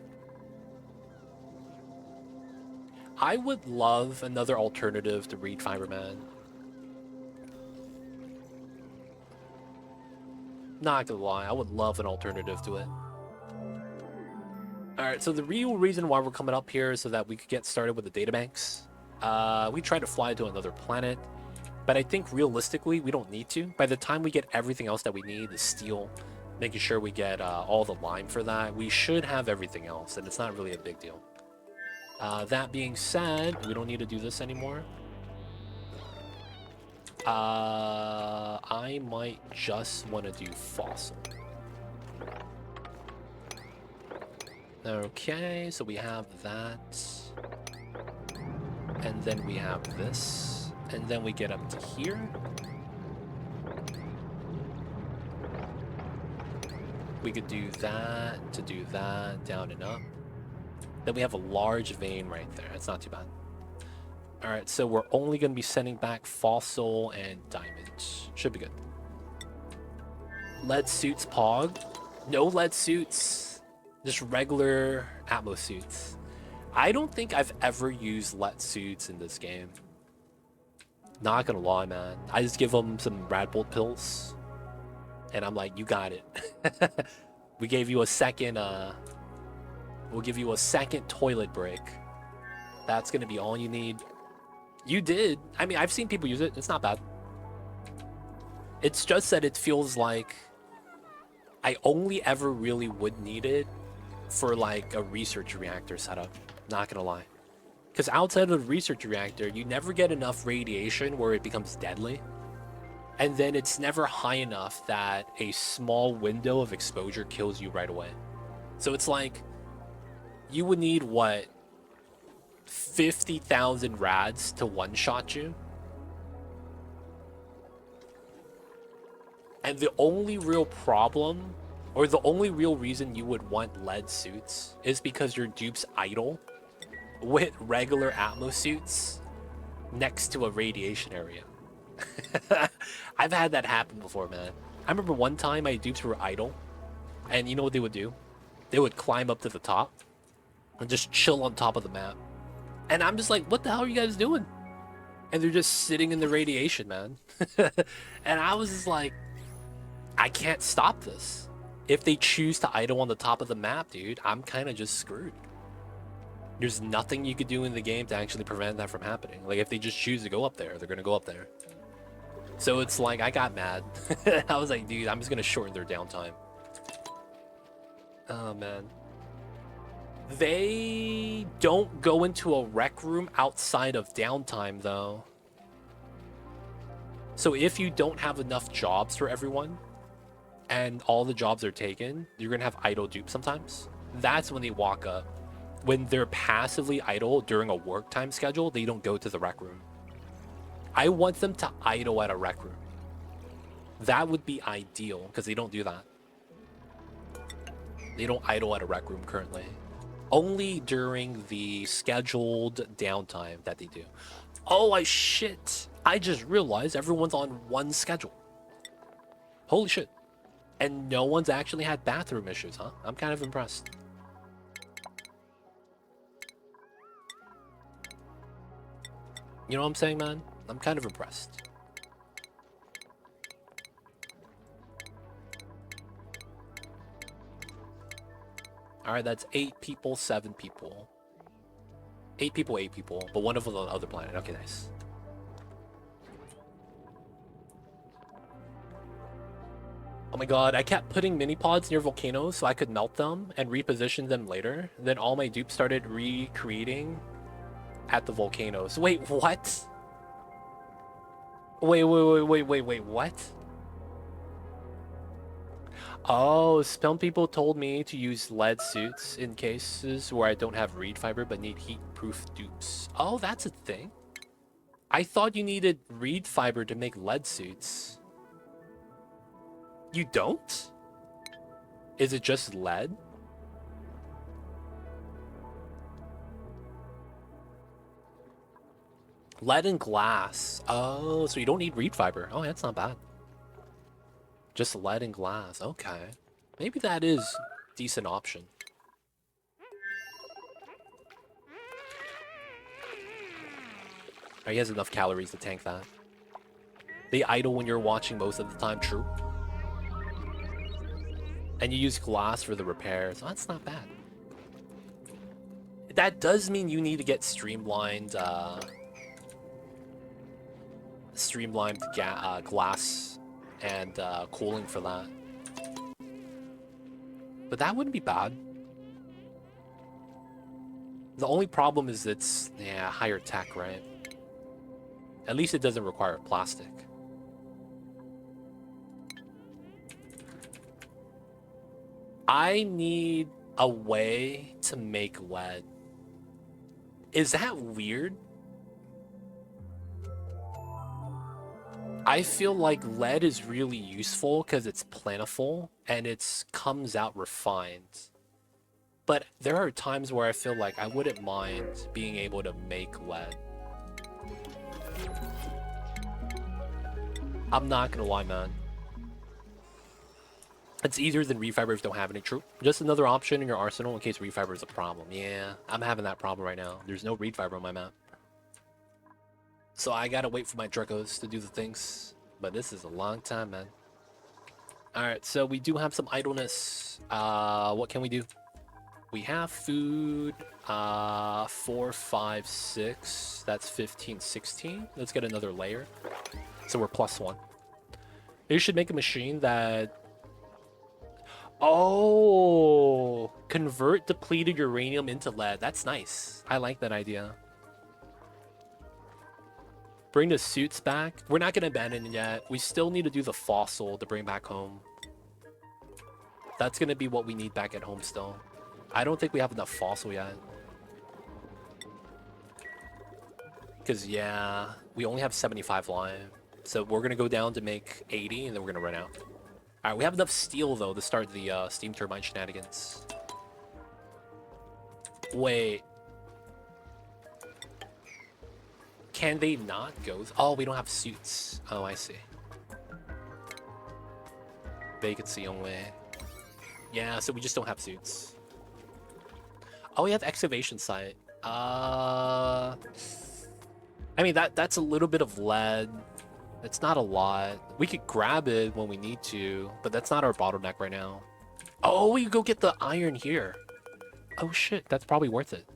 I would love another alternative to Reed Fiberman. Not gonna lie, I would love an alternative to it. Alright, so the real reason why we're coming up here is so that we could get started with the databanks. We tried to fly to another planet, but I think realistically we don't need to. By the time we get everything else that we need, the steel, making sure we get all the lime for that, we should have everything else, and it's not really a big deal. That being said, we don't need to do this anymore. I might just want to do fossil. Okay, so we have that. And then we have this. And then we get up to here. We could do that to do that, down and up. Then we have a large vein right there. That's not too bad. All right, so we're only going to be sending back fossil and diamonds. Should be good. Lead suits pog. No lead suits. Just regular Atmos suits. I don't think I've ever used lead suits in this game. Not gonna lie, man. I just give them some Rad Bolt pills. And I'm like, you got it. We gave you a second, we'll give you a second toilet break. That's gonna be all you need. You did. I mean, I've seen people use it. It's not bad. It's just that it feels like I only ever really would need it for like a research reactor setup. Not gonna lie. Because outside of the research reactor, you never get enough radiation where it becomes deadly. And then it's never high enough that a small window of exposure kills you right away. So it's like, you would need, what, 50,000 rads to one-shot you? And the only real problem, or the only real reason you would want lead suits, is because your dupes idle with regular Atmos suits next to a radiation area. I've had that happen before, man. I remember one time my dupes were idle, and you know what they would do? They would climb up to the top and just chill on top of the map. And I'm just like, what the hell are you guys doing? And they're just sitting in the radiation, man. And I was just like, I can't stop this. If they choose to idle on the top of the map, dude, I'm kind of just screwed. There's nothing you could do in the game to actually prevent that from happening. Like, if they just choose to go up there, they're going to go up there. So it's like, I got mad. I was like, dude, I'm just going to shorten their downtime. Oh, man. They don't go into a rec room outside of downtime, though. So if you don't have enough jobs for everyone, and all the jobs are taken, you're going to have idle dupes sometimes. That's when they walk up. When they're passively idle during a work time schedule, they don't go to the rec room. I want them to idle at a rec room. That would be ideal, because they don't do that. They don't idle at a rec room currently. Only during the scheduled downtime that they do. Oh, shit. I just realized everyone's on one schedule. Holy shit. And no one's actually had bathroom issues, huh? I'm kind of impressed. You know what I'm saying, man? I'm kind of impressed. Alright, that's 8 people, 7 people. 8 people, 8 people. But one of them on the other planet. Okay, nice. Oh my god, I kept putting mini pods near volcanoes so I could melt them and reposition them later. Then all my dupes started recreating at the volcanoes. Wait, what? Wait, what? Oh, some people told me to use lead suits in cases where I don't have reed fiber but need heat-proof dupes. Oh, that's a thing. I thought you needed reed fiber to make lead suits. You don't? Is it just lead? Lead and glass. Oh, so you don't need reed fiber. Oh, that's not bad. Just lead and glass. Okay. Maybe that is a decent option. Oh, he has enough calories to tank that. They idle when you're watching most of the time. True. And you use glass for the repairs. Oh, that's not bad. That does mean you need to get streamlined glass and cooling for that. But that wouldn't be bad. The only problem is it's, yeah, higher tech, right? At least it doesn't require plastic. I need a way to make lead. Is that weird? I feel like lead is really useful because it's plentiful and it comes out refined. But there are times where I feel like I wouldn't mind being able to make lead. I'm not gonna lie, man. It's easier than refiber if you don't have any. True. Just another option in your arsenal in case refiber is a problem. Yeah, I'm having that problem right now. There's no reed fiber on my map. So I gotta wait for my Dracos to do the things. But this is a long time, man. Alright, so we do have some idleness. What can we do? We have food. 4, 5, 6. That's 15, 16. Let's get another layer. So we're +1. You should make a machine that... Oh! Convert depleted uranium into lead. That's nice. I like that idea. Bring the suits back. We're not going to abandon it yet. We still need to do the fossil to bring back home. That's going to be what we need back at home still. I don't think we have enough fossil yet. Because, yeah, we only have 75 lime. So we're going to go down to make 80, and then we're going to run out. Alright, we have enough steel, though, to start the steam turbine shenanigans. Wait. Can they not go? Oh, we don't have suits. Oh, I see. Vacancy only. Yeah, so we just don't have suits. Oh, we have excavation site. I mean, that's a little bit of lead. It's not a lot. We could grab it when we need to, but that's not our bottleneck right now. Oh, we go get the iron here. Oh shit, that's probably worth it.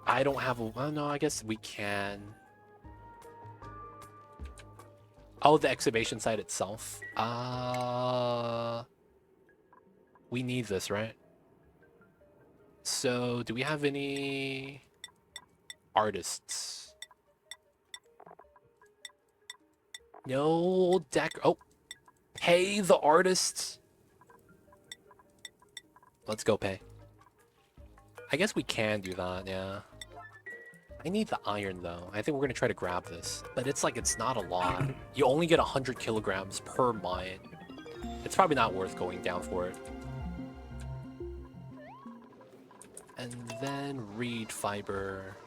I don't have a... Well, no, I guess we can. Oh, the excavation site itself. We need this, right? So, do we have any artists? No deck. Oh, pay the artists. Let's go pay. I guess we can do that, yeah. I need the iron, though. I think we're going to try to grab this. But it's like, it's not a lot. You only get 100 kilograms per mine. It's probably not worth going down for it. And then reed fiber.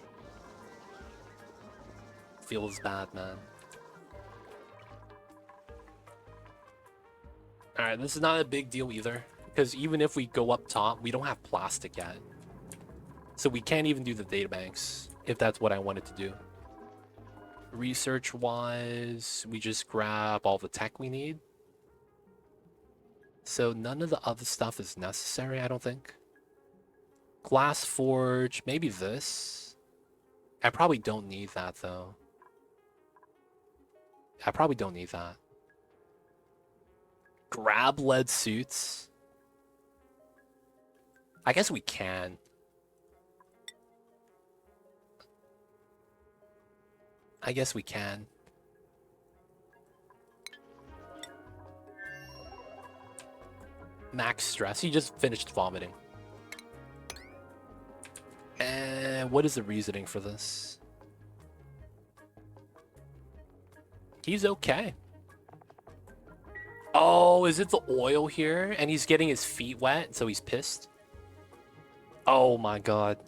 Feels bad, man. Alright, this is not a big deal either. Because even if we go up top, we don't have plastic yet. So we can't even do the databanks, if that's what I wanted to do. Research-wise, we just grab all the tech we need. So none of the other stuff is necessary, I don't think. Glass forge, maybe this. I probably don't need that, though. I probably don't need that. Grab lead suits. I guess we can. I guess we can. Max stress. He just finished vomiting. And what is the reasoning for this? He's okay. Oh, is it the oil here? And he's getting his feet wet, so he's pissed? Oh my god.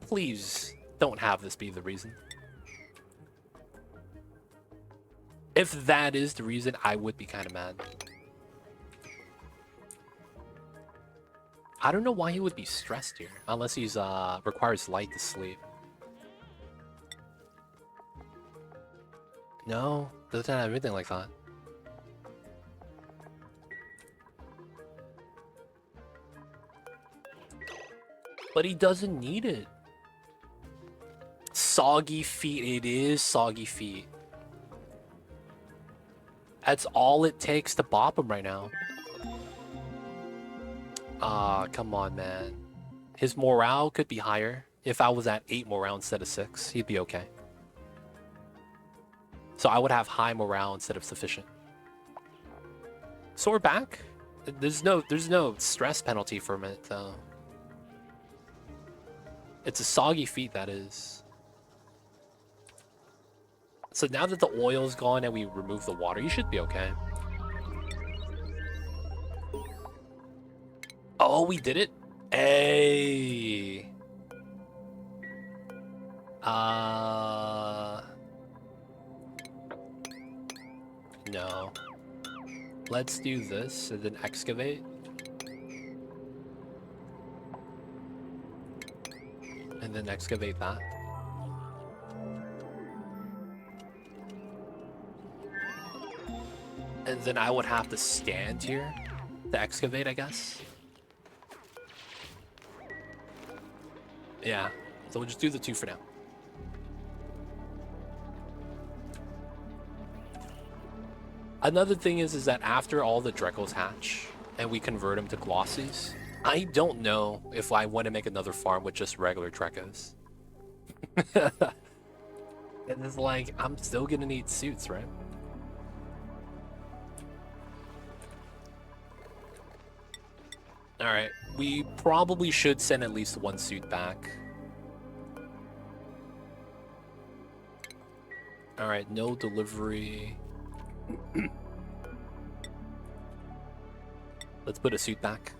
Please don't have this be the reason. If that is the reason, I would be kind of mad. I don't know why he would be stressed here, unless he's requires light to sleep. No, doesn't have anything like that. But he doesn't need it. Soggy feet. It is soggy feet. That's all it takes to bop him right now. Come on, man. His morale could be higher. If I was at 8 morale instead of 6, he'd be okay. So I would have high morale instead of sufficient. So we're back. There's no stress penalty for a minute, though. It's a soggy feet, that is. So now that the oil's gone and we remove the water, you should be okay. we did it? Hey. No. Let's do this and then excavate. And then excavate that. And then I would have to stand here to excavate, I guess. Yeah, so we'll just do the 2 for now. Another thing is that after all the Drekos hatch and we convert them to glossies, I don't know if I want to make another farm with just regular Drekos. And it's like, I'm still gonna need suits, right? Alright, we probably should send at least 1 suit back. Alright, no delivery. Let's put a suit back.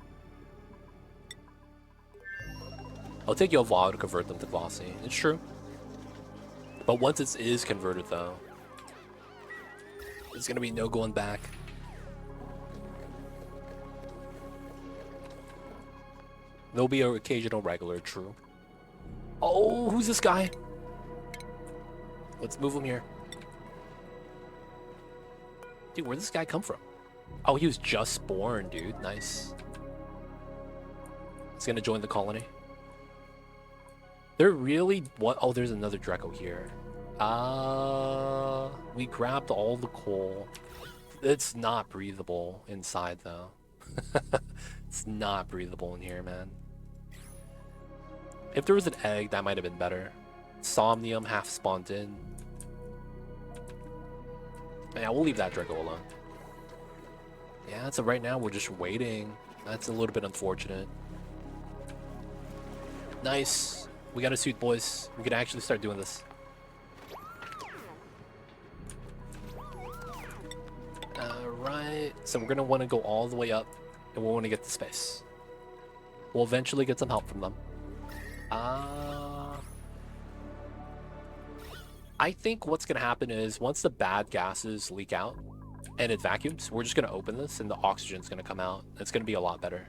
I'll take you a while to convert them to glossy. It's true. But once it is converted, though, there's gonna be no going back. There'll be an occasional regular, true. Oh, who's this guy? Let's move him here. Dude, where'd this guy come from? Oh, he was just born, dude. Nice. He's gonna join the colony. They're really... What? Oh, there's another Draco here. We grabbed all the coal. It's not breathable inside, though. It's not breathable in here, man. If there was an egg, that might have been better. Somnium half spawned in. Yeah, we'll leave that Draco alone. Yeah, so right now we're just waiting. That's a little bit unfortunate. Nice. We got a suit, boys. We can actually start doing this. Alright. So we're going to want to go all the way up. And we'll want to get the space. We'll eventually get some help from them. I think what's going to happen is once the bad gases leak out and it vacuums, we're just going to open this and the oxygen's going to come out. It's going to be a lot better.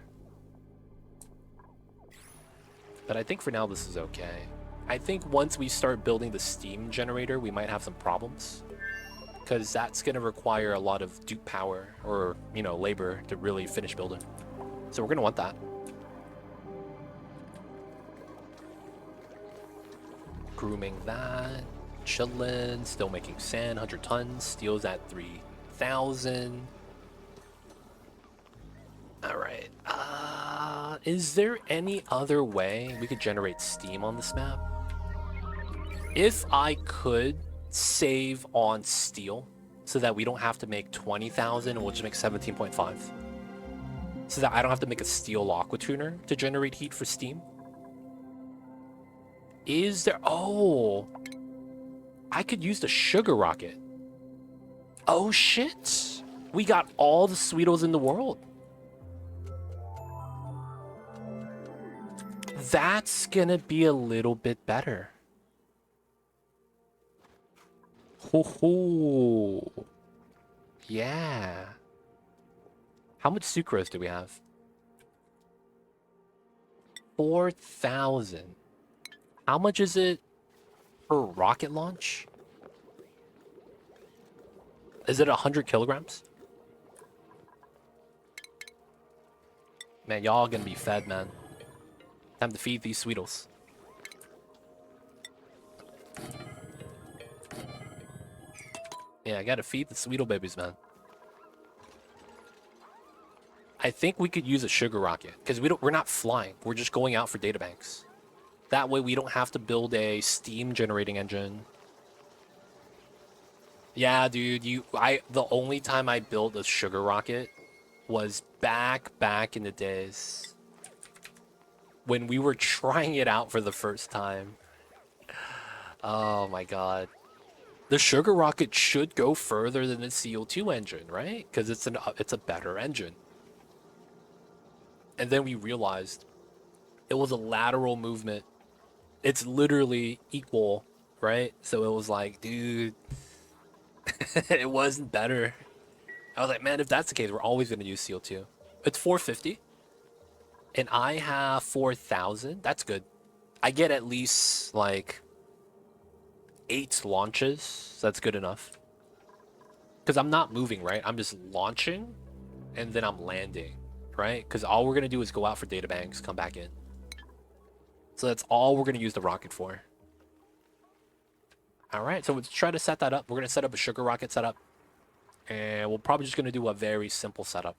But I think for now this is okay. I think once we start building the steam generator, we might have some problems. Because that's going to require a lot of dupe power or, you know, labor to really finish building. So we're going to want that. Grooming that. Chillin'. Still making sand. 100 tons. Steel's at 3,000. Alright. Is there any other way we could generate steam on this map? If I could save on steel so that we don't have to make 20,000 and we'll just make 17.5. So that I don't have to make a steel aqua tuner to generate heat for steam. Is there... Oh! I could use the sugar rocket. Oh shit! We got all the Sweetos in the world. That's gonna be a little bit better. Ho ho! Yeah. How much sucrose do we have? 4,000. How much is it per rocket launch? Is it 100 kilograms? Man, y'all gonna be fed, man. Time to feed these Sweetles. Yeah, I gotta feed the Sweetle babies, man. I think we could use a sugar rocket because we're not flying. We're just going out for databanks. That way we don't have to build a steam generating engine. Yeah, dude, the only time I built a sugar rocket was back in the days when we were trying it out for the first time. Oh my god. The sugar rocket should go further than the CO2 engine, right? Because it's a better engine. And then we realized it was a lateral movement. It's literally equal, right? So it was like, dude, it wasn't better. I was like, man, if that's the case, we're always going to use CO2. It's 450, and I have 4,000. That's good. I get at least like 8 launches. So that's good enough. Because I'm not moving, right? I'm just launching, and then I'm landing, right? Because all we're going to do is go out for data banks, come back in. So that's all we're going to use the rocket for. All right, so let's try to set that up. We're going to set up a sugar rocket setup. And we're probably just going to do a very simple setup.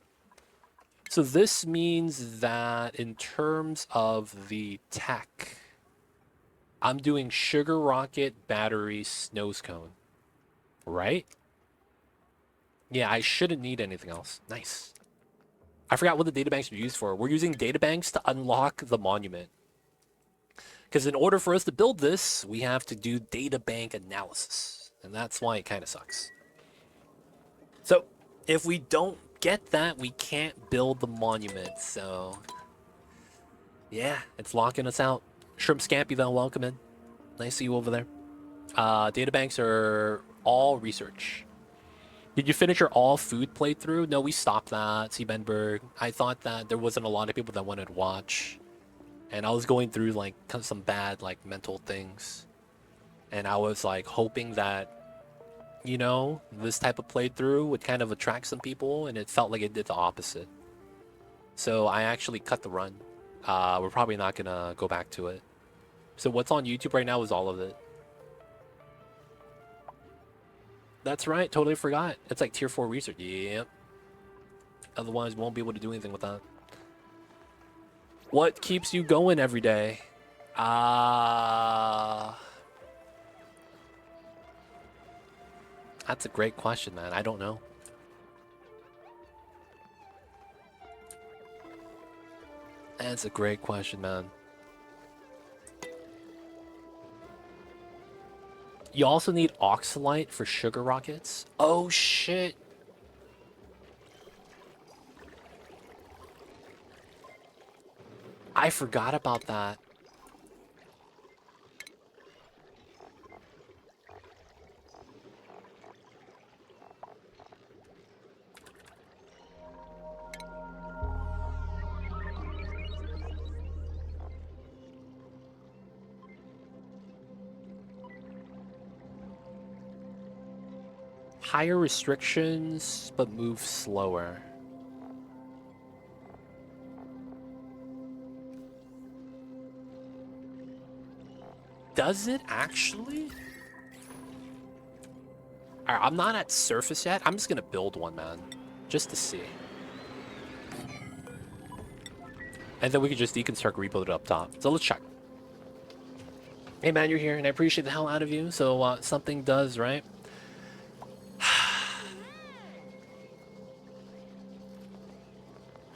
So this means that in terms of the tech, I'm doing sugar rocket, battery, snows cone. Right? Yeah, I shouldn't need anything else. Nice. I forgot what the databanks are used for. We're using databanks to unlock the monument. Because in order for us to build this, we have to do databank analysis. And that's why it kind of sucks. So, if we don't get that, we can't build the monument. So, yeah, it's locking us out. Shrimp Scampy, though, welcome in. Nice to see you over there. Databanks are all research. Did you finish your all food playthrough? No, we stopped that, C. Benberg. I thought that there wasn't a lot of people that wanted to watch. And I was going through, like, some bad, like, mental things. And I was, like, hoping that, you know, this type of playthrough would kind of attract some people, and it felt like it did the opposite. So I actually cut the run. We're probably not gonna go back to it. So what's on YouTube right now is all of it. That's right, totally forgot. It's like tier 4 research. Yep. Otherwise, we won't be able to do anything with that. What keeps you going every day? That's a great question, man. I don't know. That's a great question, man. You also need oxalite for sugar rockets. Oh, shit. I forgot about that. Higher restrictions, but move slower. Does it actually? Alright, I'm not at surface yet. I'm just gonna build one, man. Just to see. And then we can just deconstruct, rebuild it up top. So let's check. Hey man, you're here, and I appreciate the hell out of you. So something does, right?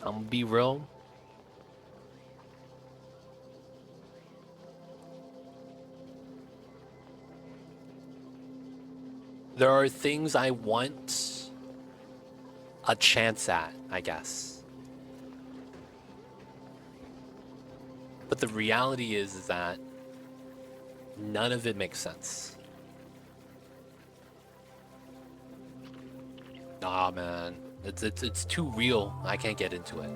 I'm gonna be real. There are things I want a chance at, I guess. But the reality is that none of it makes sense. Nah, man. It's too real. I can't get into it.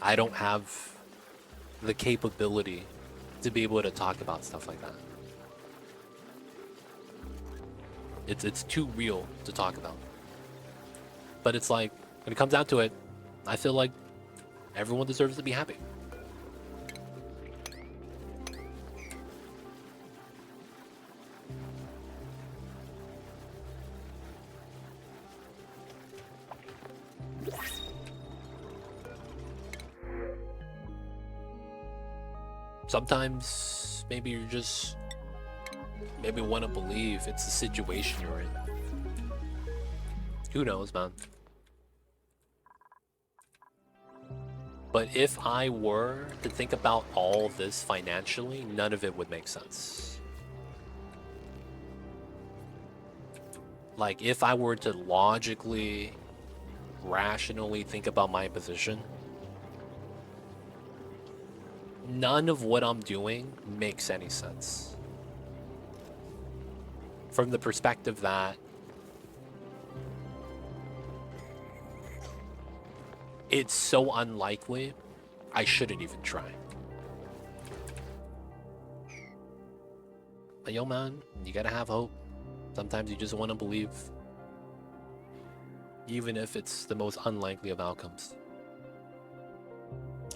I don't have the capability to be able to talk about stuff like that. It's too real to talk about. But it's like, when it comes down to it, I feel like everyone deserves to be happy. Sometimes maybe you're just maybe want to believe it's the situation you're in. Who knows, man? But if I were to think about all this financially, none of it would make sense. Like, if I were to logically, rationally think about my position, none of what I'm doing makes any sense. From the perspective that it's so unlikely, I shouldn't even try. But yo, man, you gotta have hope. Sometimes you just want to believe, even if it's the most unlikely of outcomes.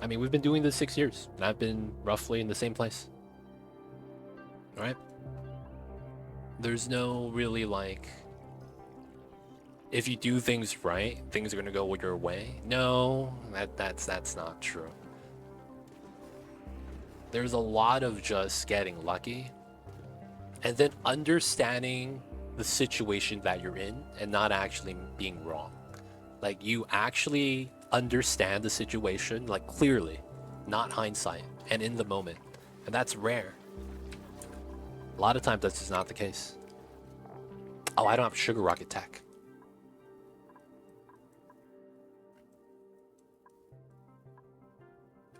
I mean, we've been doing this 6 years, and I've been roughly in the same place. All right? There's no really, like, if you do things right, things are gonna go your way. No, that's not true. There's a lot of just getting lucky, and then understanding the situation that you're in and not actually being wrong. Like, you actually understand the situation, like, clearly, not hindsight, and in the moment. And that's rare. A lot of times that's just not the case. Oh, I don't have sugar rocket tech.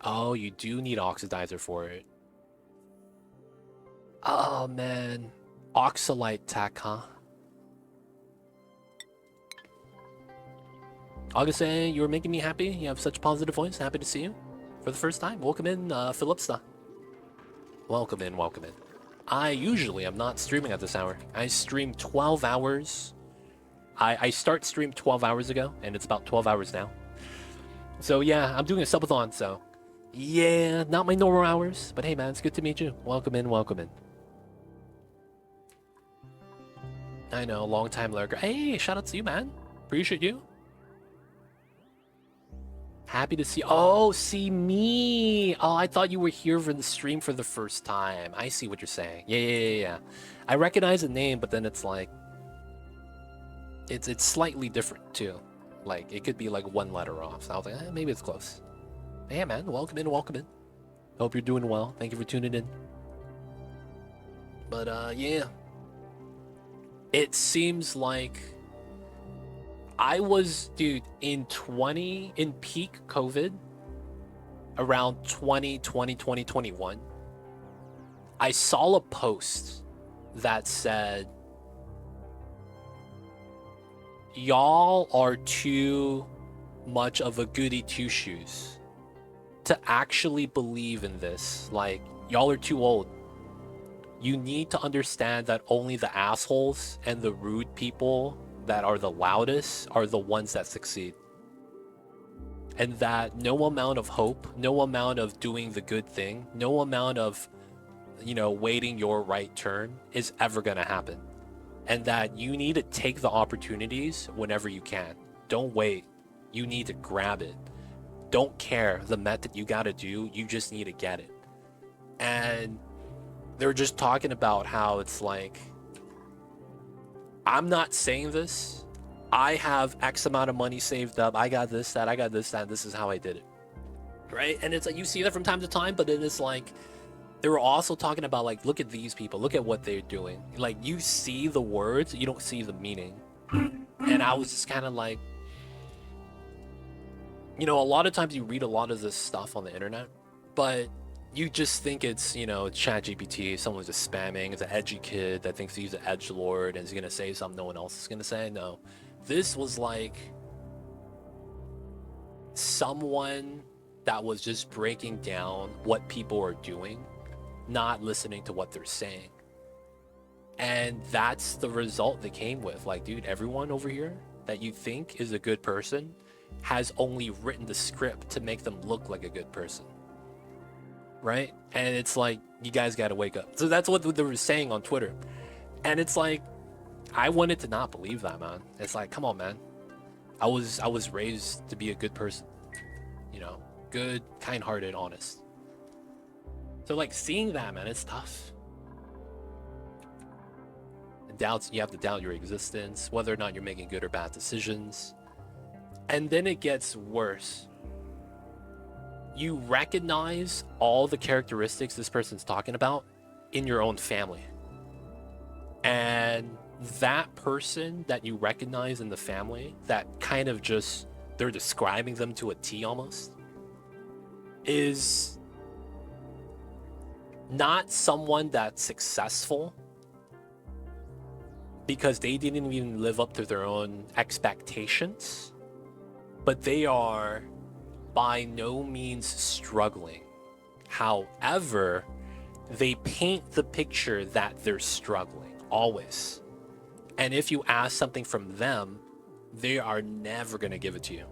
Oh, you do need oxidizer for it. Oh, man. Oxalite tech, huh? August, you're making me happy. You have such a positive voice. Happy to see you for the first time. Welcome in, Philipsta. Welcome in, welcome in. I usually am not streaming at this hour. I stream 12 hours. I start stream 12 hours ago, and it's about 12 hours now. So yeah, I'm doing a subathon, so yeah, not my normal hours. But hey, man, it's good to meet you. Welcome in, welcome in. I know, long time lurker. Hey, shout out to you, man. Appreciate you. Happy to see. Oh, see me. Oh, I thought you were here for the stream for the first time. I see what you're saying. Yeah. I recognize the name, but then it's like it's slightly different too. Like, it could be like one letter off. So I was like, maybe it's close. But yeah, man, welcome in, welcome in. Hope you're doing well. Thank you for tuning in. But yeah, it seems like I was, dude, in peak COVID, around 2021, I saw a post that said, y'all are too much of a goody two-shoes to actually believe in this. Like, y'all are too old. You need to understand that only the assholes and the rude people that are the loudest are the ones that succeed. And that no amount of hope, no amount of doing the good thing, no amount of, waiting your right turn is ever going to happen. And that you need to take the opportunities whenever you can. Don't wait. You need to grab it. Don't care the method you got to do. You just need to get it. And they're just talking about how it's like, I'm not saying this. I have X amount of money saved up. I got this, that, I got this, that. This is how I did it. Right? And it's like, you see that from time to time, but then it's like, they were also talking about, like, look at these people. Look at what they're doing. Like, you see the words, you don't see the meaning. And I was just kind of like, a lot of times you read a lot of this stuff on the internet, but you just think it's, ChatGPT, someone's just spamming. It's an edgy kid that thinks he's an edgelord and is going to say something no one else is going to say. No. This was like someone that was just breaking down what people are doing, not listening to what they're saying. And that's the result they came with. Like, dude, everyone over here that you think is a good person has only written the script to make them look like a good person. Right? And it's like, you guys got to wake up. So that's what they were saying on Twitter. And it's like, I wanted to not believe that, man. It's like, come on, man. I was raised to be a good person. Good, kind-hearted, honest. So, like, seeing that, man, it's tough. Doubts, you have to doubt your existence, whether or not you're making good or bad decisions. And then it gets worse. You recognize all the characteristics this person's talking about in your own family. And that person that you recognize in the family, that kind of just, they're describing them to a T almost, is not someone that's successful because they didn't even live up to their own expectations, but they are by no means struggling. However, they paint the picture that they're struggling, always. And if you ask something from them, they are never going to give it to you.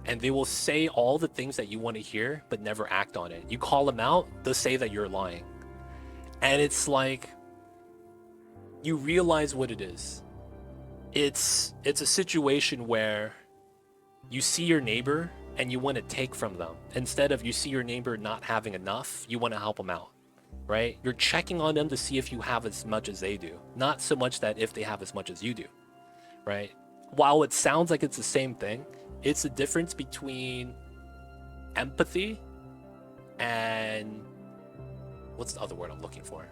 And they will say all the things that you want to hear, but never act on it. You call them out, they'll say that you're lying. And it's like, you realize what it is. It's a situation where you see your neighbor and you want to take from them. Instead of you see your neighbor not having enough, you want to help them out, right? You're checking on them to see if you have as much as they do. Not so much that if they have as much as you do, right? While it sounds like it's the same thing, it's the difference between empathy and what's the other word I'm looking for?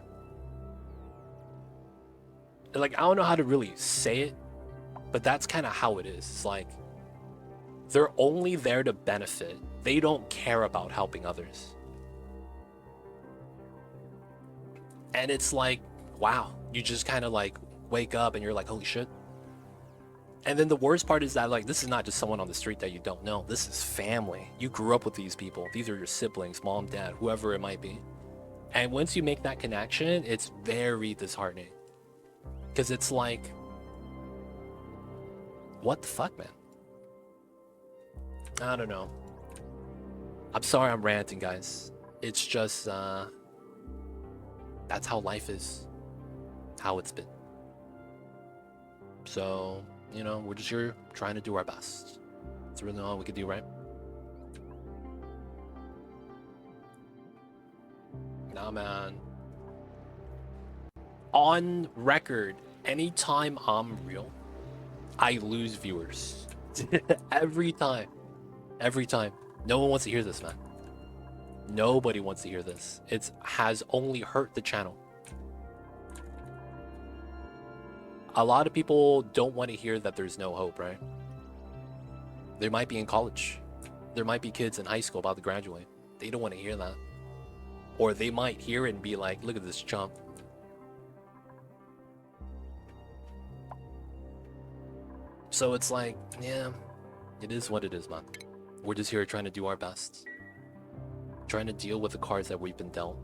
Like, I don't know how to really say it, but that's kind of how it is. It's like, they're only there to benefit. They don't care about helping others. And it's like, wow, you just kind of like wake up and you're like, holy shit. And then the worst part is that, like, this is not just someone on the street that you don't know. This is family. You grew up with these people. These are your siblings, mom, dad, whoever it might be. And once you make that connection, it's very disheartening. Because it's like, what the fuck, man? I don't know. I'm sorry I'm ranting, guys. It's just, that's how life is. How it's been. So, you know, we're just here trying to do our best. That's really all we can do, right? Nah, man. On record, anytime I'm real, I lose viewers. Every time. Every time. No one wants to hear this, man. Nobody wants to hear this. It has only hurt the channel. A lot of people don't want to hear that there's no hope, right? They might be in college. There might be kids in high school about to graduate. They don't want to hear that. Or they might hear it and be like, look at this chump. So it's like, yeah, it is what it is, man. We're just here trying to do our best. Trying to deal with the cards that we've been dealt.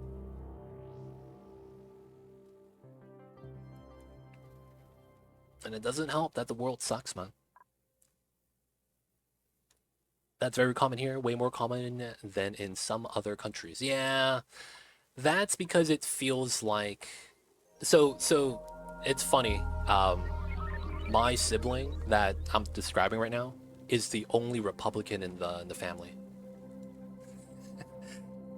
And it doesn't help that the world sucks, man. That's very common here, way more common than in some other countries. Yeah, that's because it feels like... So it's funny. My sibling that I'm describing right now is the only Republican in the family.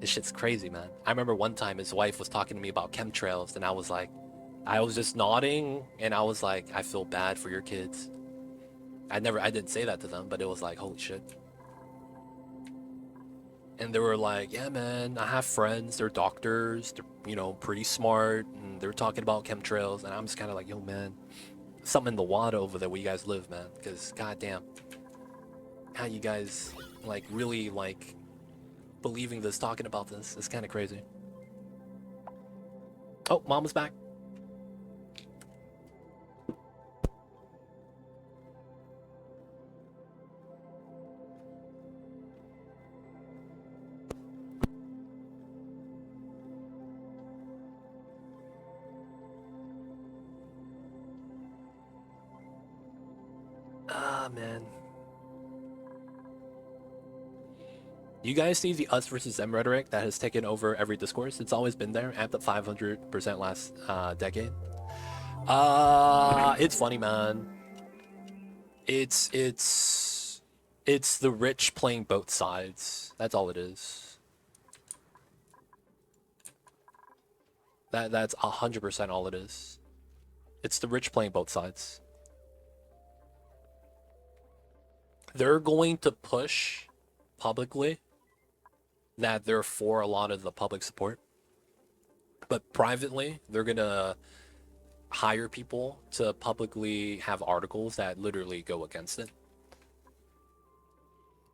This shit's crazy, man. I remember one time his wife was talking to me about chemtrails, and I was like, I was just nodding, and I was like, I feel bad for your kids. I didn't say that to them, but it was like, holy shit. And they were like, yeah, man, I have friends, they're doctors, they're, you know, pretty smart, and they're talking about chemtrails, and I'm just kind of like, yo, man, something in the water over there where you guys live, man, because goddamn, how you guys, like, really, like, believing this, talking about this, is kind of crazy. Oh, Mama's back. Ah, man. You guys see the us versus them rhetoric that has taken over every discourse? It's always been there, amped up 500% last decade. It's funny, man. It's the rich playing both sides. That's all it is. That's 100% all it is. It's the rich playing both sides. They're going to push publicly that they're for a lot of the public support, but privately they're gonna hire people to publicly have articles that literally go against it.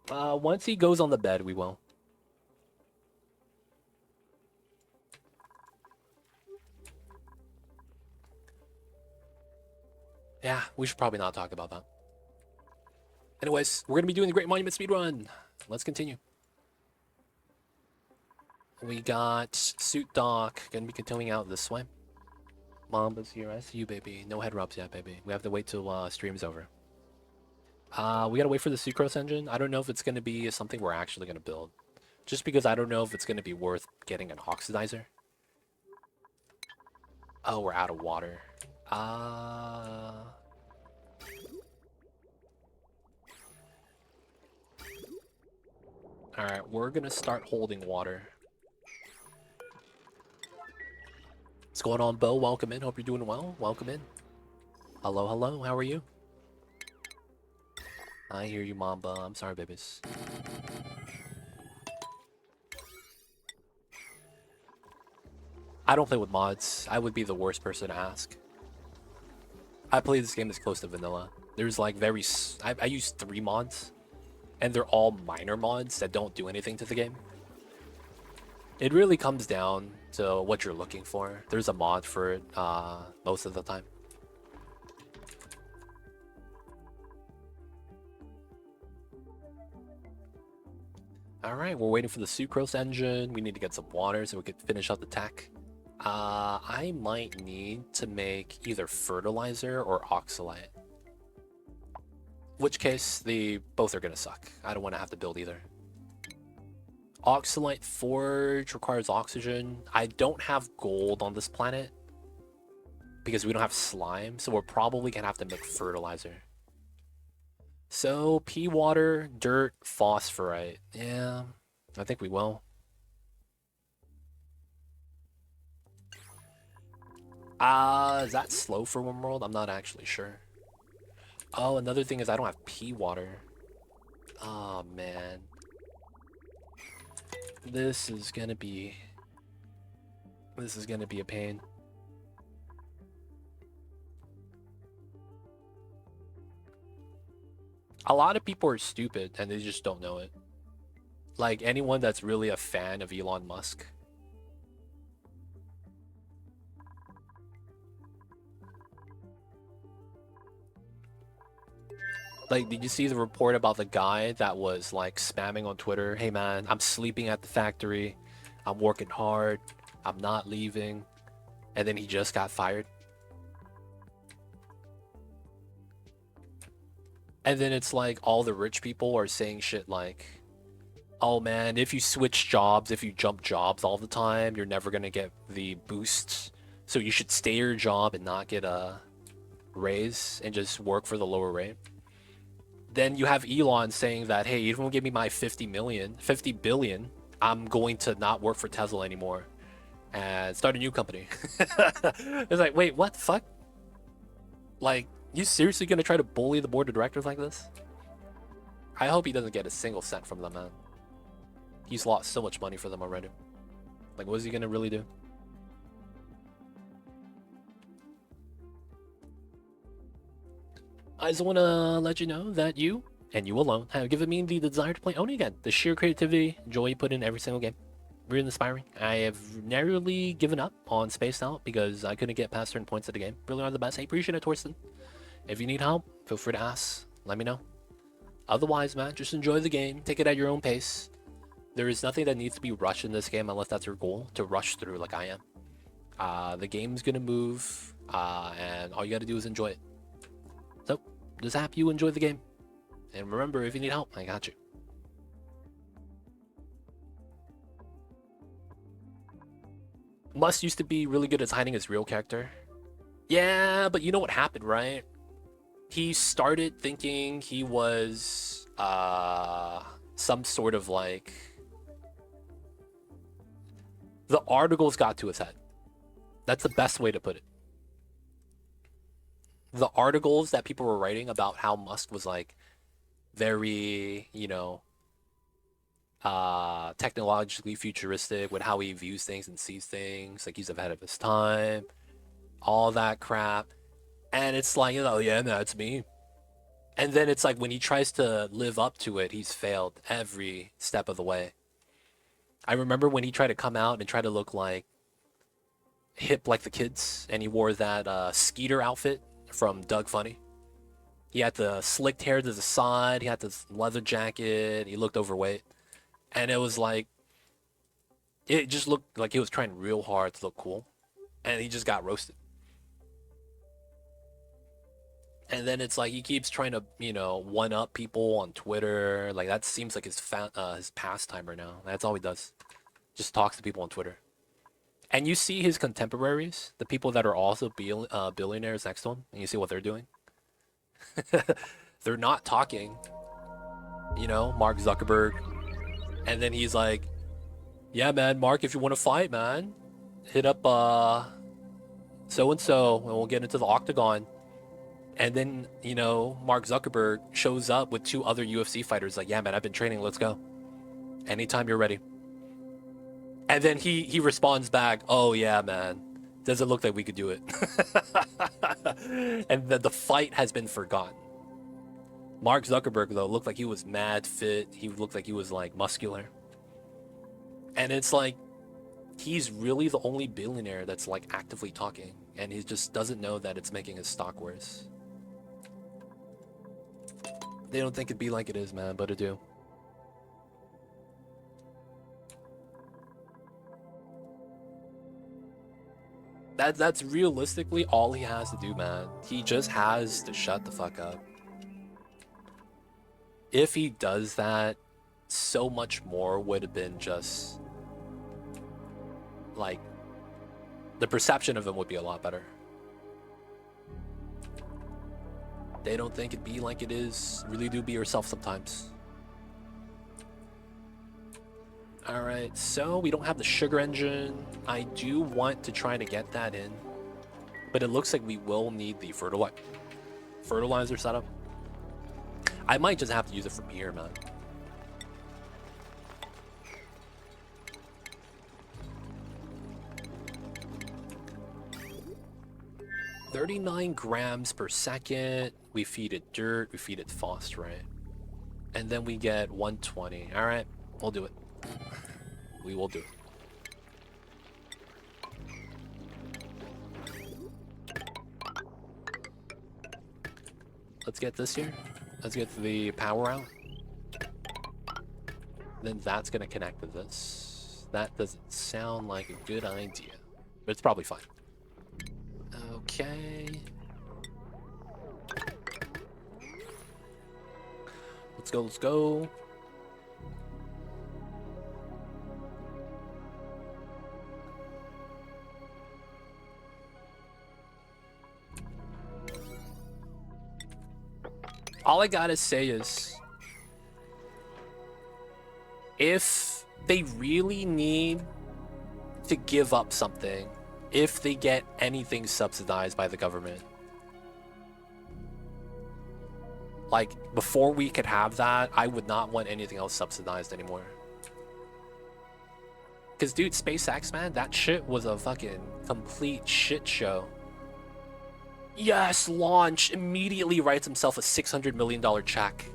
Once he goes on the bed, we will. Yeah, we should probably not talk about that. Anyways, we're gonna be doing the Great Monument Speedrun. Let's continue. We got Suit Doc, gonna be continuing out this way. Mamba's here, I see you, baby. No head rubs yet, baby. We have to wait till stream's over. We gotta wait for the Sucrose engine. I don't know if it's gonna be something we're actually gonna build. Just because I don't know if it's gonna be worth getting an oxidizer. Oh, we're out of water. Alright, we're gonna start holding water. What's going on, Bo? Welcome in. Hope you're doing well. Welcome in. Hello, hello. How are you? I hear you, Mamba. I'm sorry, babies. I don't play with mods. I would be the worst person to ask. I play this game as close to vanilla. There's like I use 3 mods, and they're all minor mods that don't do anything to the game. It really comes down to what you're looking for. There's a mod for it most of the time. Alright, we're waiting for the sucrose engine. We need to get some water so we can finish up the tech. I might need to make either fertilizer or oxalate. Which case, they both are gonna suck. I don't want to have to build either. Oxalate forge requires oxygen. I don't have gold on this planet because we don't have slime, so we're probably gonna have to make fertilizer. So, pea water, dirt, phosphorite. Yeah, I think we will. Is that slow for one world? I'm not actually sure. Oh, another thing is I don't have pea water. Oh, man. This is gonna be a pain. A lot of people are stupid and they just don't know it. Like anyone that's really a fan of Elon Musk. Like, did you see the report about the guy that was like spamming on Twitter? Hey man, I'm sleeping at the factory. I'm working hard. I'm not leaving. And then he just got fired. And then it's like all the rich people are saying shit like, oh man, if you switch jobs, if you jump jobs all the time, you're never gonna get the boosts. So you should stay your job and not get a raise and just work for the lower rate. Then you have Elon saying that, hey, you don't give me my 50 billion, I'm going to not work for Tesla anymore and start a new company. It's like, wait, what the fuck? Like, you seriously gonna try to bully the board of directors like this? I hope he doesn't get a single cent from them, man. He's lost so much money for them already. Like, what is he gonna really do? I just want to let you know that you, and you alone, have given me the desire to play Oni again. The sheer creativity, joy you put in every single game. Really inspiring. I have narrowly given up on Spaced Out because I couldn't get past certain points of the game. Really are the best. I appreciate it, Torsten. If you need help, feel free to ask. Let me know. Otherwise, man, just enjoy the game. Take it at your own pace. There is nothing that needs to be rushed in this game unless that's your goal, to rush through like I am. The game's gonna move, and all you gotta do is enjoy it. So, just happy you enjoy the game. And remember, if you need help, I got you. Must used to be really good at hiding his real character. Yeah, but you know what happened, right? He started thinking he was some sort of like, the articles got to his head. That's the best way to put it. The articles that people were writing about how Musk was like very, technologically futuristic with how he views things and sees things, like he's ahead of his time, all that crap. And it's like, yeah, that's me. And then it's like when he tries to live up to it, he's failed every step of the way. I remember when he tried to come out and try to look like hip like the kids, and he wore that Skeeter outfit from Doug Funny. He had the slicked hair to the side. He had this leather jacket. He looked overweight, and it was like it just looked like he was trying real hard to look cool, and he just got roasted. And then it's like he keeps trying to, one up people on Twitter. Like that seems like his pastime right now. That's all he does. Just talks to people on Twitter. And you see his contemporaries, the people that are also billionaires next to him, and you see what they're doing. They're not talking. Mark Zuckerberg. And then he's like, "Yeah, man, Mark, if you want to fight, man, hit up so and so, and we'll get into the octagon." And then, Mark Zuckerberg shows up with 2 other UFC fighters, like, "Yeah, man, I've been training, let's go. Anytime you're ready." And then he responds back, "Oh, yeah, man. Doesn't look like we could do it." And the fight has been forgotten. Mark Zuckerberg, though, looked like he was mad fit. He looked like he was, like, muscular. And it's like, he's really the only billionaire that's, like, actively talking. And he just doesn't know that it's making his stock worse. They don't think it'd be like it is, man, but it do. That's realistically all he has to do, man. He just has to shut the fuck up. If he does that, so much more would have been just like the perception of him would be a lot better. They don't think it be like it is. Really do be yourself sometimes. Alright, so we don't have the sugar engine. I do want to try to get that in, but it looks like we will need the fertilizer setup. I might just have to use it from here, man. $39 grams per second. We feed it dirt, we feed it phosphorite. And then we get 120. Alright, we'll do it. We will do it. Let's get this here. Let's get the power out. Then that's gonna connect to this. That doesn't sound like a good idea, but it's probably fine. Okay. Let's go, let's go. All I gotta say is, if they really need to give up something, if they get anything subsidized by the government, like, before we could have that, I would not want anything else subsidized anymore. Because, dude, SpaceX, man, that shit was a fucking complete shit show. Yes, launch. Immediately writes himself a $600 million check.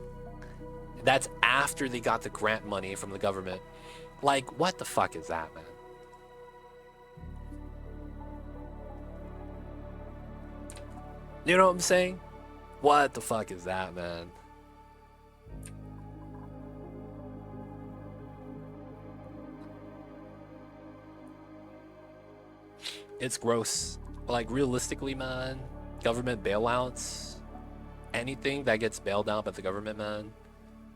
That's after they got the grant money from the government. Like, what the fuck is that, man? You know what I'm saying? What the fuck is that, man? It's gross. Like, realistically, man, government bailouts, anything that gets bailed out by the government, man,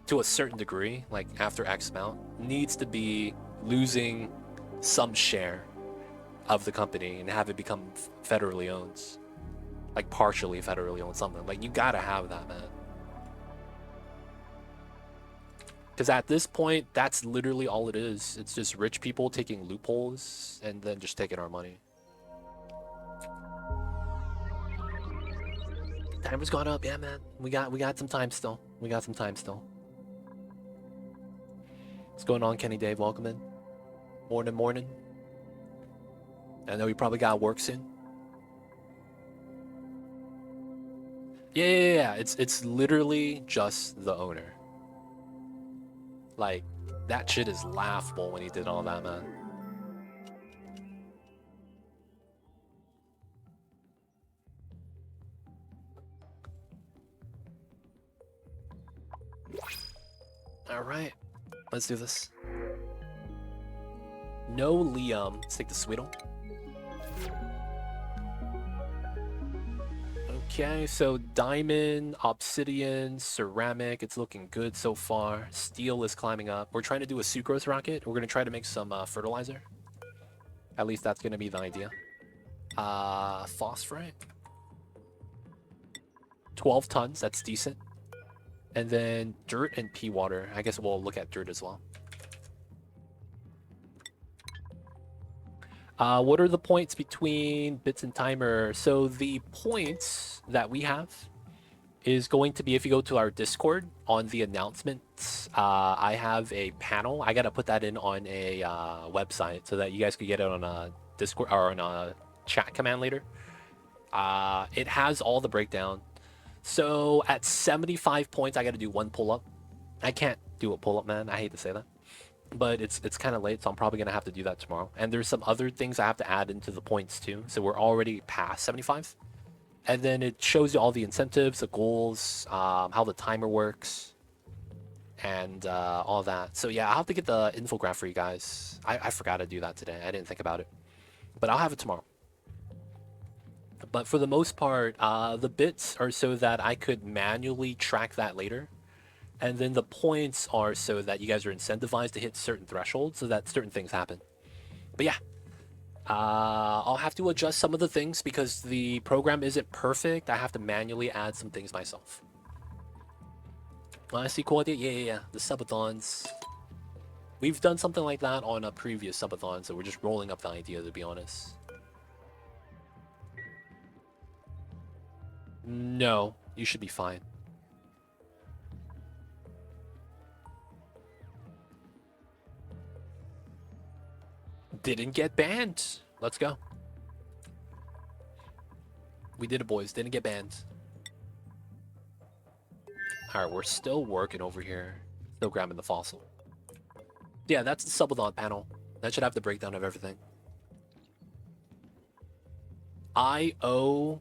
to a certain degree, like after X amount, needs to be losing some share of the company and have it become federally owned. Like, partially federally owned, something. Like, you gotta have that, man. Because at this point, that's literally all it is. It's just rich people taking loopholes and then just taking our money. Timer's gone up, yeah, man. We got some time still. We got some time still. What's going on, Kenny Dave? Welcome in. Morning. I know you probably got work soon. Yeah. It's literally just the owner. Like, that shit is laughable when he did all that, man. Alright, let's do this. No Liam. Let's take the Sweetle. Okay, so diamond, obsidian, ceramic. It's looking good so far. Steel is climbing up. We're trying to do a sucrose rocket. We're going to try to make some fertilizer. At least that's going to be the idea. Phosphorite. 12 tons. That's decent. And then dirt and pea water. I guess we'll look at dirt as well. What are the points between bits and timer? So the points that we have is going to be, if you go to our Discord on the announcements, I have a panel. I got to put that in on a website so that you guys could get it on a Discord or on a chat command later. It has all the breakdown. So at 75 points, I got to do one pull-up. I can't do a pull-up, man. I hate to say that. But it's kind of late, so I'm probably going to have to do that tomorrow. And there's some other things I have to add into the points too. So we're already past 75. And then it shows you all the incentives, the goals, how the timer works, and all that. So yeah, I'll have to get the infograph for you guys. I forgot to do that today. I didn't think about it. But I'll have it tomorrow. But for the most part, the bits are so that I could manually track that later. And then the points are so that you guys are incentivized to hit certain thresholds so that certain things happen. But yeah, I'll have to adjust some of the things because the program isn't perfect. I have to manually add some things myself. I see, cool idea. Yeah. The subathons. We've done something like that on a previous subathon, so we're just rolling up the idea, to be honest. No, you should be fine. Didn't get banned. Let's go. We did it, boys. Didn't get banned. Alright, we're still working over here. Still grabbing the fossil. Yeah, that's the subathon panel. That should have the breakdown of everything. I owe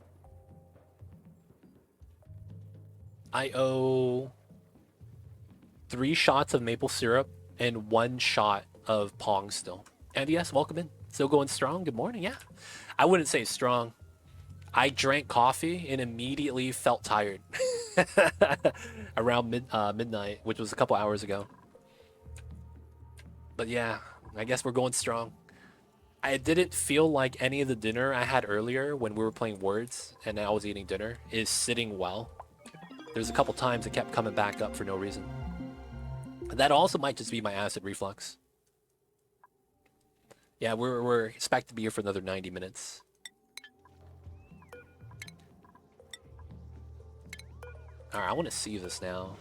3 shots of maple syrup and 1 shot of Pong still. And yes, welcome in. Still going strong. Good morning. Yeah, I wouldn't say strong. I drank coffee and immediately felt tired around midnight, which was a couple hours ago. But yeah, I guess we're going strong. I didn't feel like any of the dinner I had earlier when we were playing Words and I was eating dinner is sitting well. There's a couple times it kept coming back up for no reason. That also might just be my acid reflux. Yeah, we're expected to be here for another 90 minutes. Alright, I want to see this now.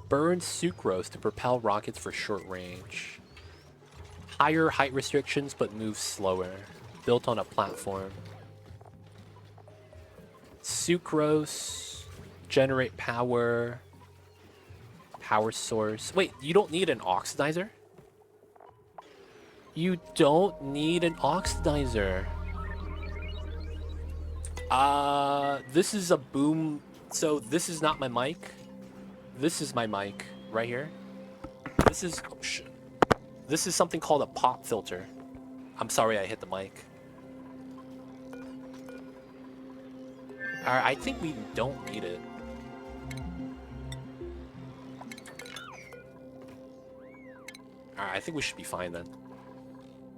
Burn sucrose to propel rockets for short range. Higher height restrictions, but move slower. Built on a platform. Sucrose. Generate power. Power source. Wait, you don't need an oxidizer? You don't need an oxidizer. This is a boom. So this is not my mic. This is my mic right here. This is something called a pop filter. I'm sorry I hit the mic. Alright, I think we don't need it. Alright, I think we should be fine then.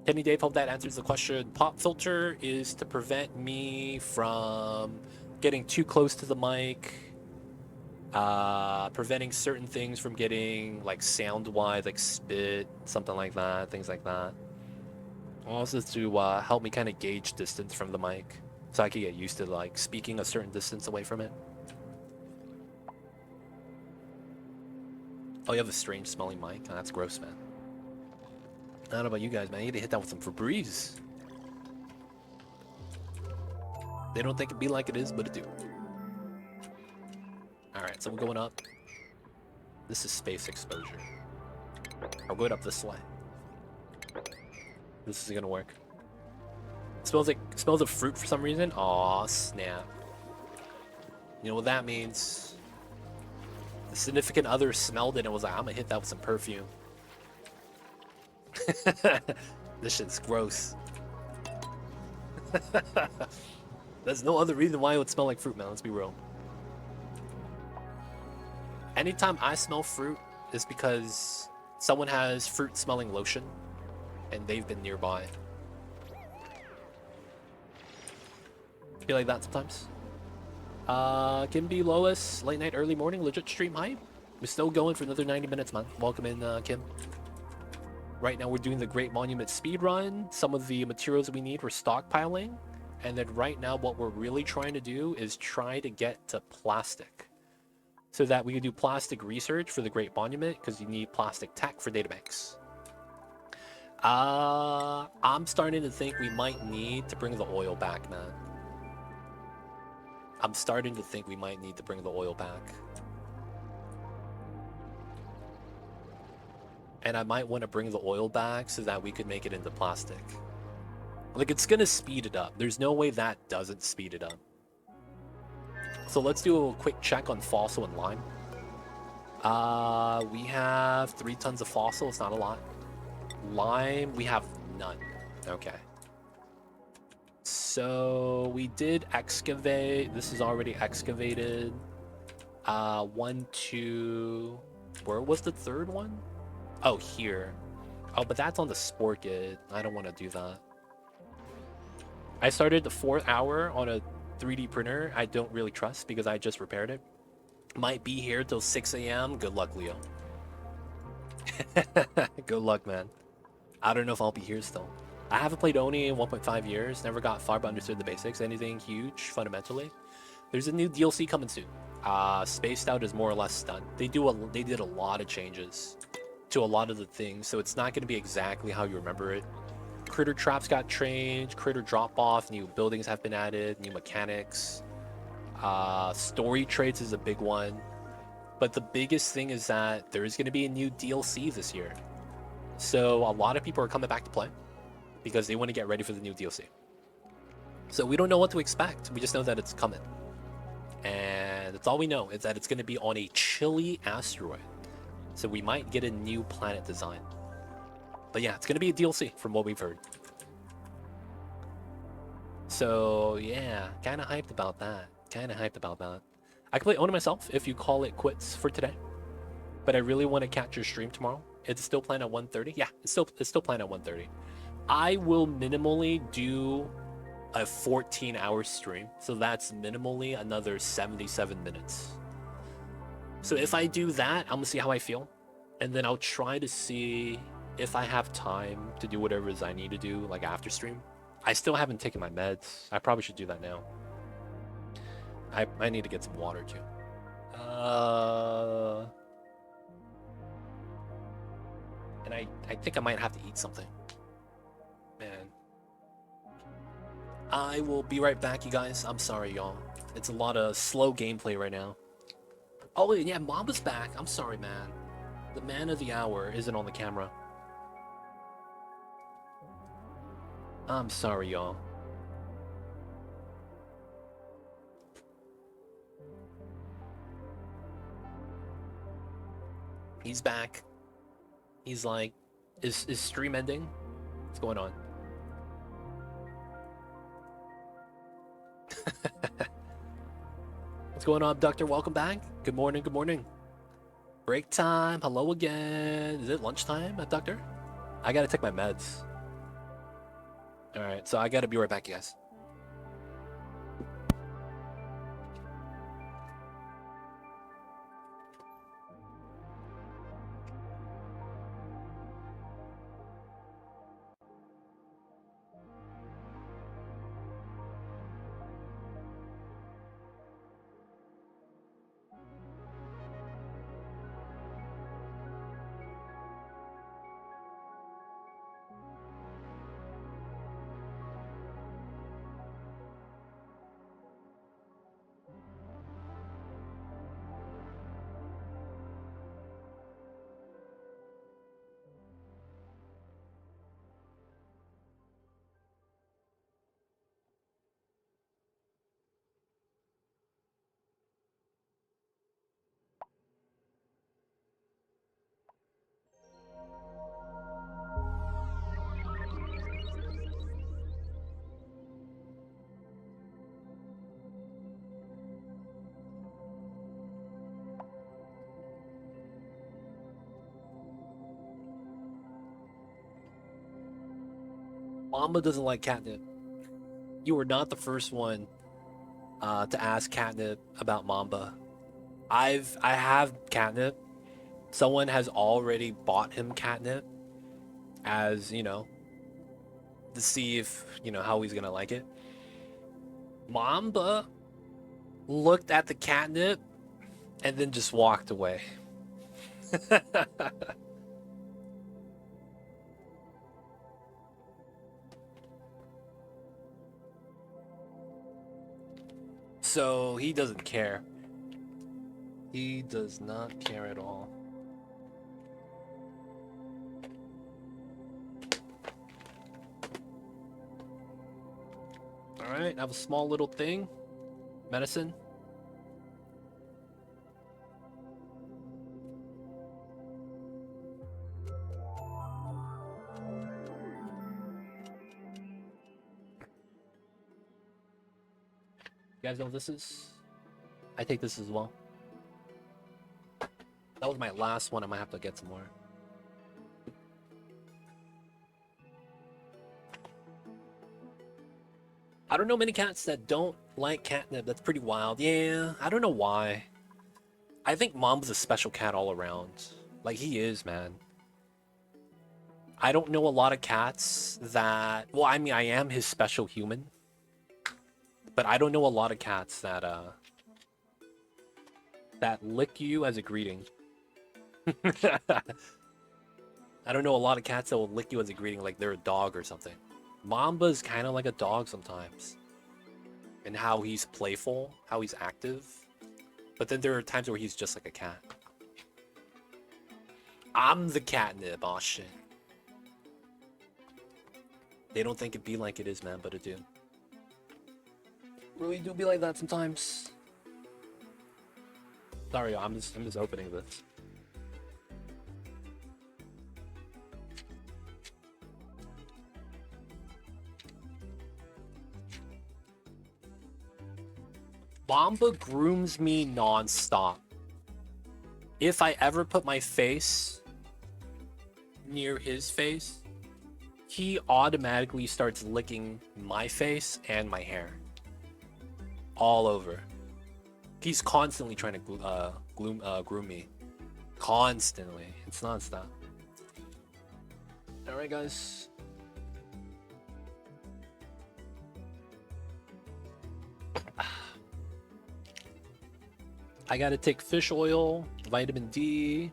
Kenny Dave, hope that answers the question. Pop filter is to prevent me from getting too close to the mic. Preventing certain things from getting like sound-wise, like spit, something like that, things like that. Also to help me kind of gauge distance from the mic, so I can get used to like speaking a certain distance away from it. Oh, you have a strange smelling mic? Oh, that's gross, man. I don't know about you guys, man. You need to hit that with some Febreze. They don't think it be like it is, but it do. Alright, so we're going up. This is space exposure. I'll go up this way. This is gonna work. Smells of fruit for some reason. Aw, snap. You know what that means? The significant other smelled it and was like, I'm gonna hit that with some perfume. This shit's gross. There's no other reason why it would smell like fruit, man. Let's be real. Anytime I smell fruit, it's because someone has fruit smelling lotion and they've been nearby. Feel like that sometimes. Kim Lois, late night, early morning, legit stream hype. We're still going for another 90 minutes, man. Welcome in, Kim. Right now we're doing the Great Monument speedrun. Some of the materials we need we're stockpiling. And then right now what we're really trying to do is try to get to plastic. So that we can do plastic research for the Great Monument, because you need plastic tech for databanks. I'm starting to think we might need to bring the oil back, man. I'm starting to think we might need to bring the oil back. And I might want to bring the oil back so that we could make it into plastic. Like, it's gonna speed it up. There's no way that doesn't speed it up. So let's do a quick check on fossil and lime. We have 3 tons of fossil. It's not a lot. Lime, we have none. Okay. So we did excavate. This is already excavated. 1, 2. Where was the third one? Oh, here. Oh, but that's on the sport gate. I don't want to do that. I started the 4th hour on a 3D printer I don't really trust because I just repaired it. Might be here till 6 a.m. Good luck, Leo. Good luck, man. I don't know if I'll be here still. I haven't played Oni in 1.5 years. Never got far but understood the basics. Anything huge, fundamentally. There's a new DLC coming soon. Spaced Out is more or less done. They did a lot of changes to a lot of the things, so it's not going to be exactly how you remember it. Critter traps got changed, critter drop off, new buildings have been added, new mechanics. Story traits is a big one. But the biggest thing is that there is going to be a new DLC this year. So a lot of people are coming back to play because they want to get ready for the new DLC. So we don't know what to expect. We just know that it's coming. And that's all we know, is that it's going to be on a chilly asteroid. So we might get a new planet design. But yeah, it's going to be a DLC from what we've heard. So yeah, kind of hyped about that. I can play Oni myself if you call it quits for today. But I really want to catch your stream tomorrow. It's still planned at 1:30. Yeah, it's still planned at 1:30. I will minimally do a 14-hour stream. So that's minimally another 77 minutes. So if I do that, I'm going to see how I feel. And then I'll try to see if I have time to do whatever it is I need to do, like after stream. I still haven't taken my meds. I probably should do that now. I need to get some water too. And I think I might have to eat something. Man. I will be right back, you guys. I'm sorry, y'all. It's a lot of slow gameplay right now. Oh, yeah, Mamba's back. I'm sorry, man. The man of the hour isn't on the camera. I'm sorry, y'all. He's back. He's like, is stream ending? What's going on? What's going on, Abductor? Welcome back. Good morning, good morning. Break time. Hello again. Is it lunchtime, Abductor? I gotta take my meds. Alright, so I gotta be right back, guys. Mamba doesn't like catnip. You were not the first one to ask catnip about Mamba. I have catnip. Someone has already bought him catnip as, you know, to see if, you know, how he's gonna like it. Mamba looked at the catnip and then just walked away. So he doesn't care. He does not care at all. Alright, I have a small little thing. Medicine. You guys know what this is? I take this as well. That was my last one. I might have to get some more. I don't know many cats that don't like catnip. That's pretty wild. Yeah, I don't know why. I think Mamba's a special cat all around. Like, he is, man. I don't know a lot of cats that... Well, I mean, I am his special human. But I don't know a lot of cats that, that lick you as a greeting. I don't know a lot of cats that will lick you as a greeting like they're a dog or something. Mamba's kind of like a dog sometimes. And how he's playful, how he's active. But then there are times where he's just like a cat. I'm the catnip, aw shit. They don't think it be like it is, man, but it do. Really do be like that sometimes. Sorry, I'm just opening this. Mamba grooms me non-stop. If I ever put my face near his face, he automatically starts licking my face and my hair. All over. He's constantly trying to groom me. Constantly. It's non-stop. Alright, guys. I gotta take fish oil, vitamin D,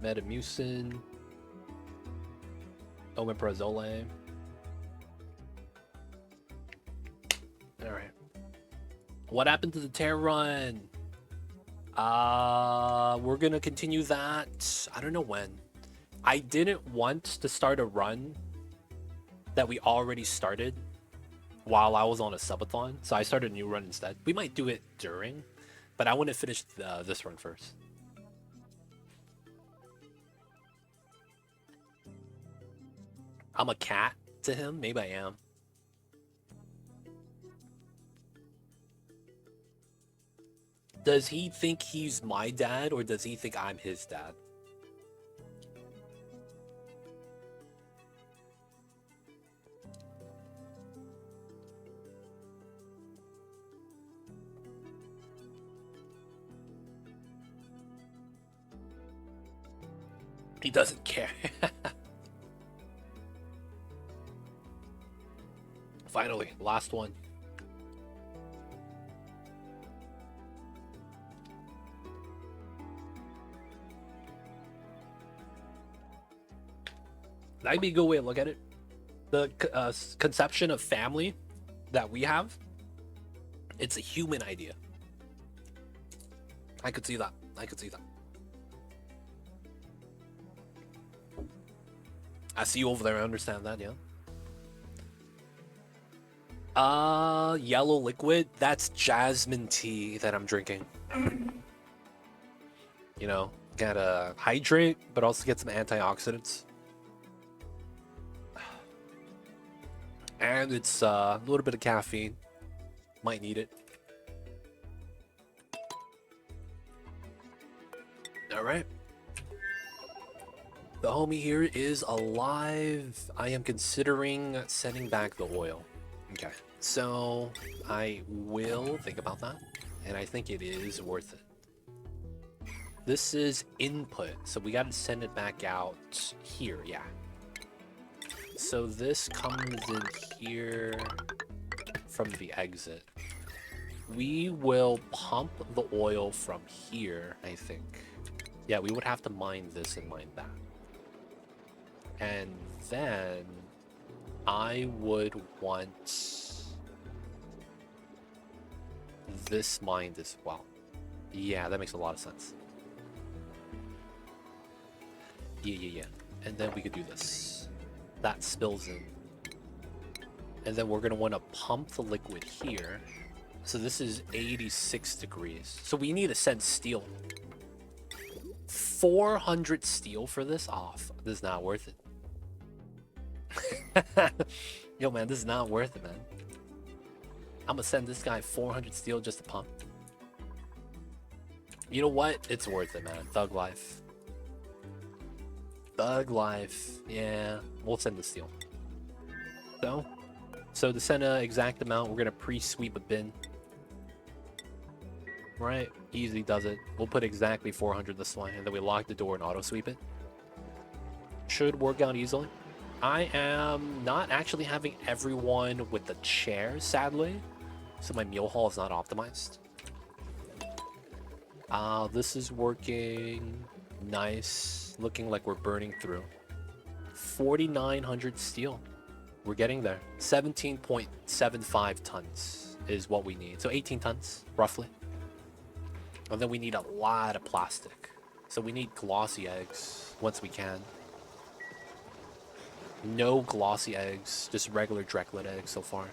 Metamucin, omeprazole. Alright. What happened to the terror run? We're gonna continue that. I don't know when. I didn't want to start a run that we already started while I was on a subathon, so I started a new run instead. We might do it during, but I want to finish this run first. I'm a cat to him? Maybe I am. Does he think he's my dad, or does he think I'm his dad? He doesn't care. Finally, last one. That'd be a good way to look at it. The conception of family that we have, it's a human idea. I could see that. I could see that. I see you over there. I understand that, yeah. Yellow liquid. That's jasmine tea that I'm drinking. You know, gotta hydrate, but also get some antioxidants. And it's a little bit of caffeine. Might need it. All right. The homie here is alive. I am considering sending back the oil. Okay, so I will think about that, and I think it is worth it. This is input, so we gotta send it back out here, yeah. So this comes in here from the exit. We will pump the oil from here, I think. Yeah, we would have to mine this and mine that. And then I would want this mined as well. Yeah, that makes a lot of sense. Yeah. And then we could do this. That spills in. And then we're going to want to pump the liquid here. So this is 86 degrees. So we need to send steel. 400 steel for this? Off. This is not worth it. Yo, man, this is not worth it, man. I'm gonna send this guy 400 steel just to pump. You know what? It's worth it, man. Thug life. Thug life. Yeah, we'll send the steel. So to send an exact amount, we're gonna pre-sweep a bin. Right? Easy does it. We'll put exactly 400 this way, and then we lock the door and auto-sweep it. Should work out easily. I am not actually having everyone with the chairs, sadly. So my meal hall is not optimized. This is working nice. Looking like we're burning through. 4,900 steel. We're getting there. 17.75 tons is what we need. So 18 tons, roughly. And then we need a lot of plastic. So we need glossy eggs once we can. No glossy eggs, just regular Drecklet eggs so far.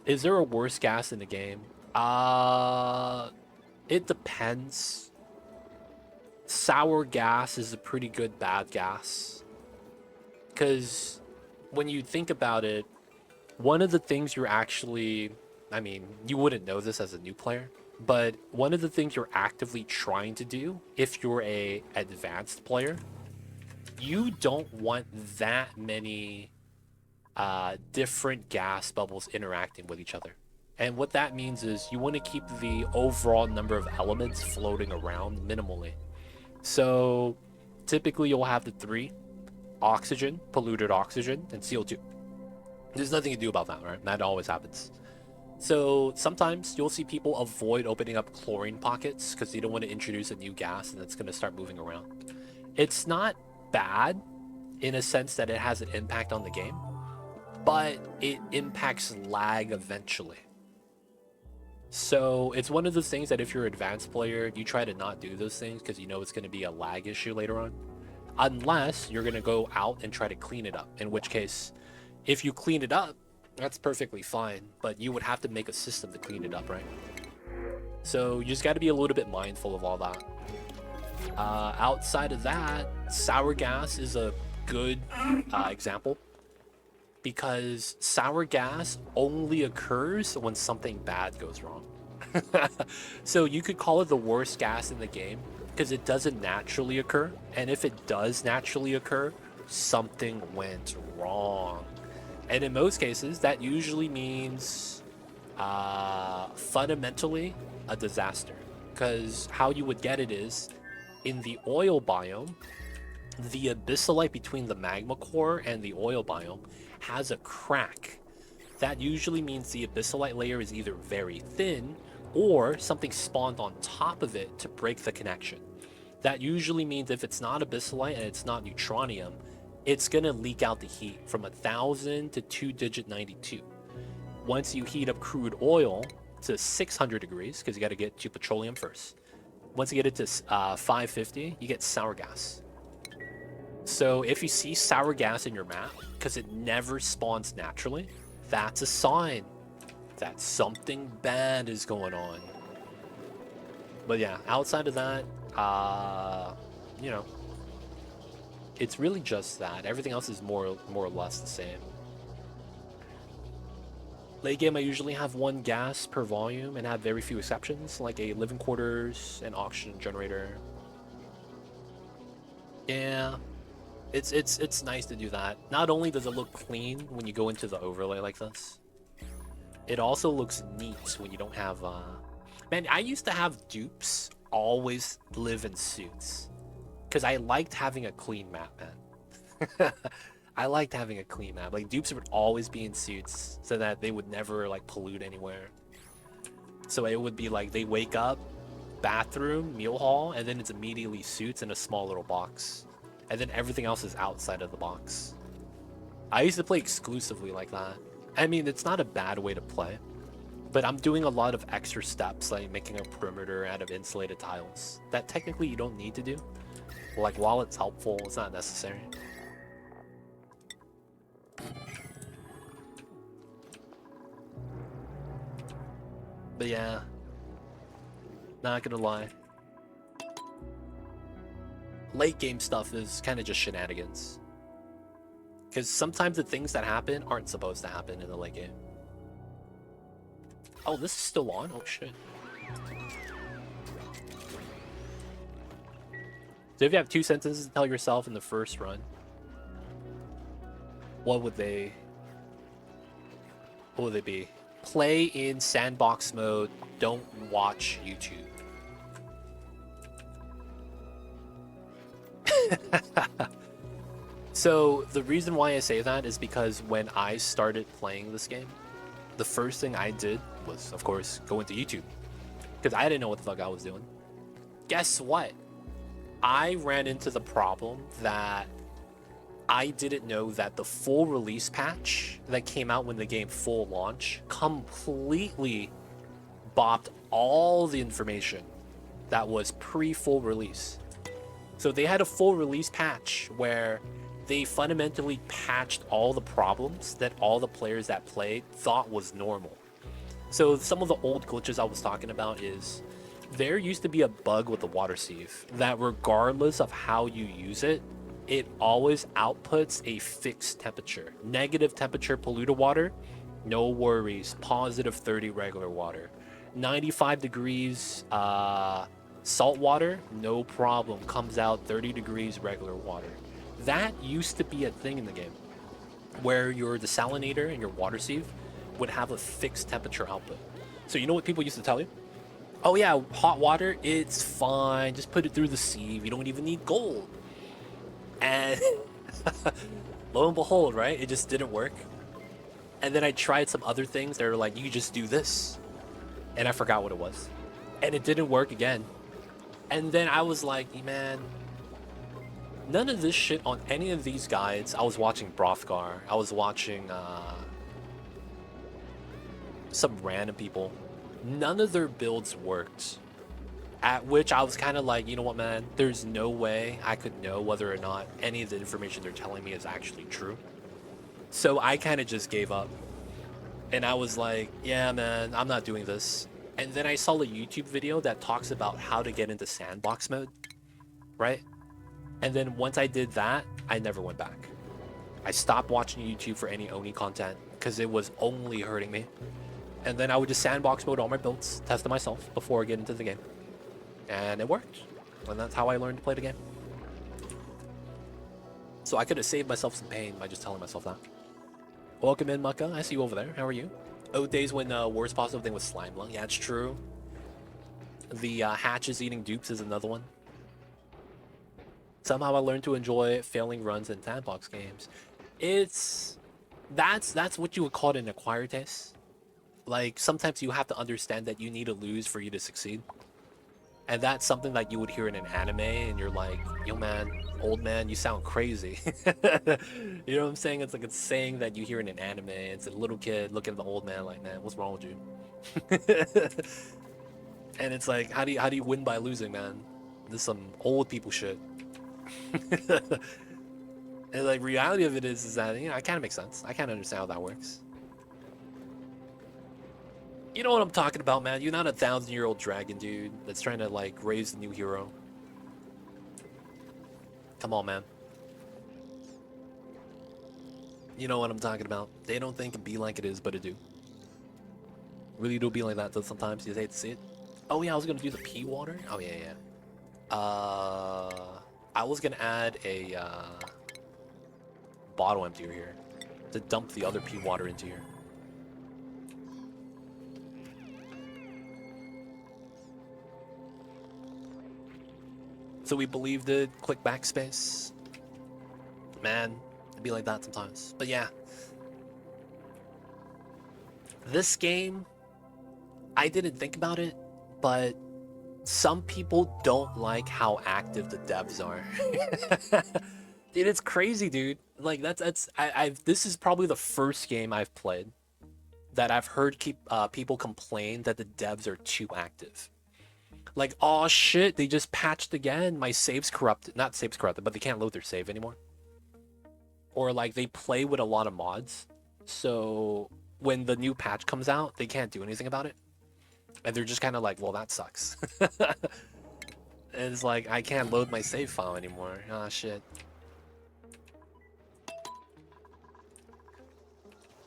Is there a worse gas in the game? It depends. Sour gas is a pretty good bad gas. Because when you think about it, one of the things you're actually... I mean, you wouldn't know this as a new player, but one of the things you're actively trying to do, if you're a advanced player, you don't want that many different gas bubbles interacting with each other. And what that means is you want to keep the overall number of elements floating around minimally. So typically you'll have the three: oxygen, polluted oxygen, and CO2. There's nothing to do about that, right? That always happens. So sometimes you'll see people avoid opening up chlorine pockets because they don't want to introduce a new gas and it's going to start moving around. It's not bad in a sense that it has an impact on the game, but it impacts lag eventually. So it's one of those things that if you're an advanced player, you try to not do those things because you know it's going to be a lag issue later on. Unless you're going to go out and try to clean it up, in which case, if you clean it up, that's perfectly fine, but you would have to make a system to clean it up, right? So you just got to be a little bit mindful of all that. Outside of that, sour gas is a good example, because sour gas only occurs when something bad goes wrong. So you could call it the worst gas in the game because it doesn't naturally occur, and if it does naturally occur, something went wrong. And in most cases, that usually means fundamentally a disaster. Because how you would get it is, in the oil biome, the abyssalite between the magma core and the oil biome has a crack. That usually means the abyssalite layer is either very thin or something spawned on top of it to break the connection. That usually means if it's not abyssalite and it's not neutronium, it's going to leak out the heat from 1,000 to 2-digit 92. Once you heat up crude oil to 600 degrees, because you got to get to petroleum first. Once you get it to 550, you get sour gas. So if you see sour gas in your map, because it never spawns naturally, that's a sign that something bad is going on. But yeah, outside of that, you know, it's really just that. Everything else is more or less the same. Late game, I usually have one gas per volume and have very few exceptions, like a living quarters, an oxygen generator. Yeah, it's nice to do that. Not only does it look clean when you go into the overlay like this, it also looks neat when you don't have Man, I used to have dupes always live in suits because I liked having a clean map, man. I liked having a clean map. Like dupes would always be in suits so that they would never like pollute anywhere. So it would be like they wake up, bathroom, meal hall, and then it's immediately suits in a small little box. And then everything else is outside of the box. I used to play exclusively like that. I mean, it's not a bad way to play, but I'm doing a lot of extra steps like making a perimeter out of insulated tiles that technically you don't need to do. Like while it's helpful, it's not necessary. But yeah, not gonna lie. Late game stuff is kind of just shenanigans. Because sometimes the things that happen aren't supposed to happen in the late game. Oh, this is still on? Oh shit. So if you have 2 sentences to tell yourself in the first run, what would they be? Play in sandbox mode, don't watch YouTube. So the reason why I say that is because when I started playing this game, the first thing I did was, of course, go into YouTube. Because I didn't know what the fuck I was doing. Guess what? I ran into the problem that I didn't know that the full release patch that came out when the game full launch completely bopped all the information that was pre-full release. So they had a full release patch where they fundamentally patched all the problems that all the players that played thought was normal. So some of the old glitches I was talking about is there used to be a bug with the water sieve that regardless of how you use it, it always outputs a fixed temperature. Negative temperature polluted water, no worries. Positive 30 regular water. 95 degrees salt water, no problem. Comes out 30 degrees regular water. That used to be a thing in the game where your desalinator and your water sieve would have a fixed temperature output. So you know what people used to tell you? Oh yeah, hot water, it's fine. Just put it through the sieve. You don't even need gold. And lo and behold, right? It just didn't work. And then I tried some other things that are like, you just do this. And I forgot what it was. And it didn't work again. And then I was like, man, none of this shit on any of these guides. I was watching Brothgar. I was watching some random people. None of their builds worked. At which I was kind of like, you know what, man? There's no way I could know whether or not any of the information they're telling me is actually true. So I kind of just gave up. And I was like, yeah, man, I'm not doing this. And then I saw a YouTube video that talks about how to get into sandbox mode, right? And then once I did that, I never went back. I stopped watching YouTube for any Oni content because it was only hurting me. And then I would just sandbox mode all my builds, test them myself before I get into the game. And it worked. And that's how I learned to play the game. So I could have saved myself some pain by just telling myself that. Welcome in, Mucka. I see you over there. How are you? Oh, days when worst possible thing was slime lung. Yeah, it's true. The hatches eating dupes is another one. Somehow I learned to enjoy failing runs in sandbox games. That's what you would call it an acquired taste. Like sometimes you have to understand that you need to lose for you to succeed. And that's something that you would hear in an anime, and you're like, yo man, old man, you sound crazy. You know what I'm saying? It's like a saying that you hear in an anime. It's a little kid looking at the old man like, man, what's wrong with you? And it's like, how do you win by losing, man? This is some old people shit. And like reality of it is that, you know, it kind of makes sense. I kind of understand how that works. You know what I'm talking about, man. You're not a 1,000-year-old dragon, dude, that's trying to, like, raise a new hero. Come on, man. You know what I'm talking about. They don't think it be like it is, but it do. Really do be like that, though, sometimes. You hate to see it. Oh, yeah, I was gonna do the pea water? Oh, yeah, yeah. I was gonna add a bottle emptier here to dump the other pea water into here. So we believed it. Click backspace. Man, it'd be like that sometimes. But yeah. This game, I didn't think about it, but some people don't like how active the devs are. Dude, it's crazy, dude. Like I've this is probably the first game I've played that I've heard people complain that the devs are too active. Like, oh shit, they just patched again. My save's corrupted. Not save's corrupted, but they can't load their save anymore. Or like they play with a lot of mods. So when the new patch comes out, they can't do anything about it. And they're just kind of like, well, that sucks. It's like, I can't load my save file anymore. Ah, shit.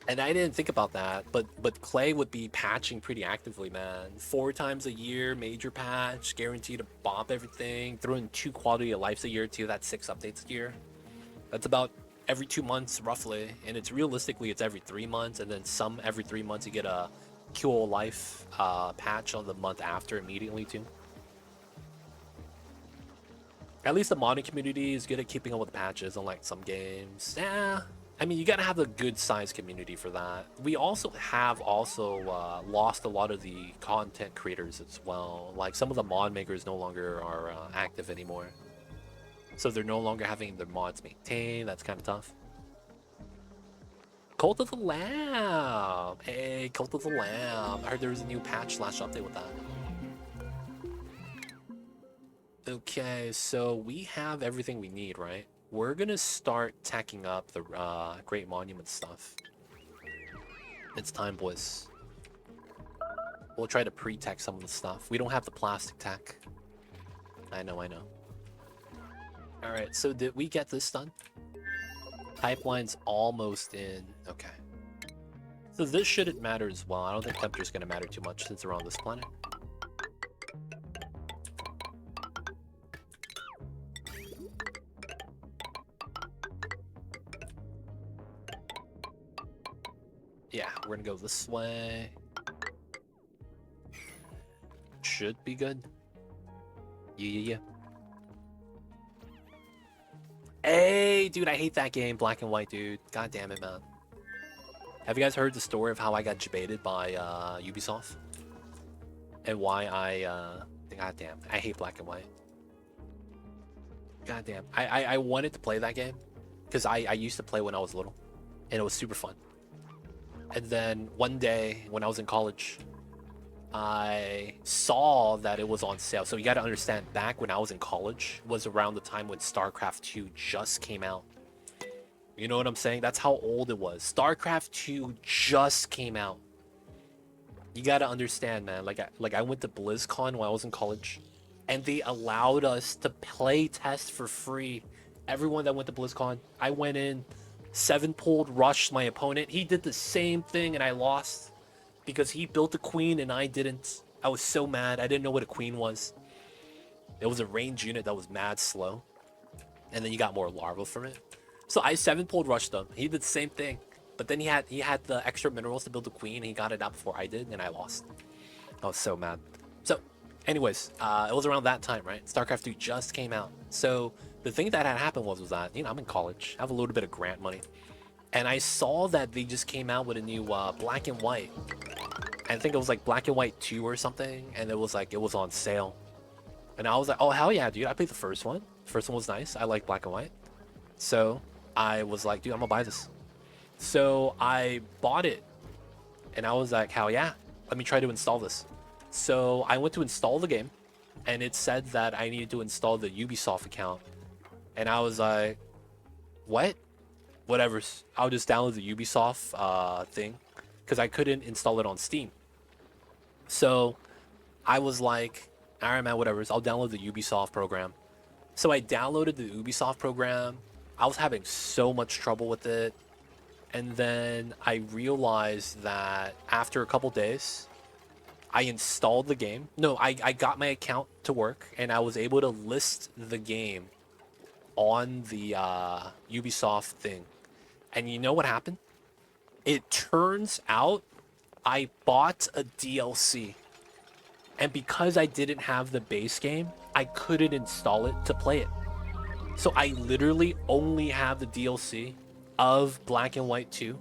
And I didn't think about that, but Clay would be patching pretty actively, man. 4 times a year, major patch, guaranteed to bomb everything, throw in 2 quality of lives a year too, that's 6 updates a year. That's about every 2 months, roughly. And it's realistically, it's every 3 months, and then some every 3 months you get a QO life patch on the month after immediately too. At least the modding community is good at keeping up with the patches, unlike some games. Yeah. I mean, you gotta have a good sized community for that. We also have lost a lot of the content creators as well. Like some of the mod makers no longer are active anymore, so they're no longer having their mods maintained. That's kind of tough. Cult of the Lamb. Hey, Cult of the Lamb. I heard there was a new patch slash update with that. Okay, so we have everything we need, right? We're gonna start tacking up the Great Monument stuff. It's time, boys. We'll try to pre-tack some of the stuff. We don't have the plastic tack. I know. Alright, so did we get this done? Pipeline's almost in. Okay. So this shouldn't matter as well. I don't think temperature's gonna matter too much since we're on this planet. Yeah, we're gonna go this way. Should be good. Yeah. Hey, dude, I hate that game, Black and White, dude. God damn it, man. Have you guys heard the story of how I got debated by Ubisoft? And why God damn, I hate Black and White. God damn. I wanted to play that game because I used to play when I was little, and it was super fun. And then one day when I was in college, I saw that it was on sale. So you got to understand, back when I was in college was around the time when StarCraft 2 just came out. You know what I'm saying? That's how old it was. StarCraft 2 just came out. You got to understand, man. Like I went to BlizzCon when I was in college, and they allowed us to play test for free. Everyone that went to BlizzCon, I went in, 7-pulled, rushed my opponent. He did the same thing, and I lost because he built a queen and I didn't. I was so mad. I didn't know what a queen was. It was a range unit that was mad slow, and then you got more larval from it. So I 7-pulled rushed him. He did the same thing, but then he had the extra minerals to build a queen, and he got it out before I did, and I lost. I was so mad. So, anyways, it was around that time, right? StarCraft 2 just came out. So the thing that had happened was that, I'm in college, I have a little bit of grant money, and I saw that they just came out with a new Black and White. I think it was like Black and White 2 or something, and it was on sale. And I was like, oh hell yeah, dude! I played the first one. The first one was nice. I like Black and White, so I was like, dude, I'm gonna buy this. So I bought it, and I was like, hell yeah, let me try to install this. So I went to install the game, and it said that I needed to install the Ubisoft account, and I was like, what? Whatever. I'll just download the Ubisoft thing, because I couldn't install it on Steam. So I was like, all right, man, whatever. I'll download the Ubisoft program. So I downloaded the Ubisoft program. I was having so much trouble with it. And then I realized that after a couple days, I installed the game. No, I got my account to work, and I was able to list the game on the Ubisoft thing. And you know what happened? It turns out I bought a DLC. And because I didn't have the base game, I couldn't install it to play it. So I literally only have the DLC of Black and White 2.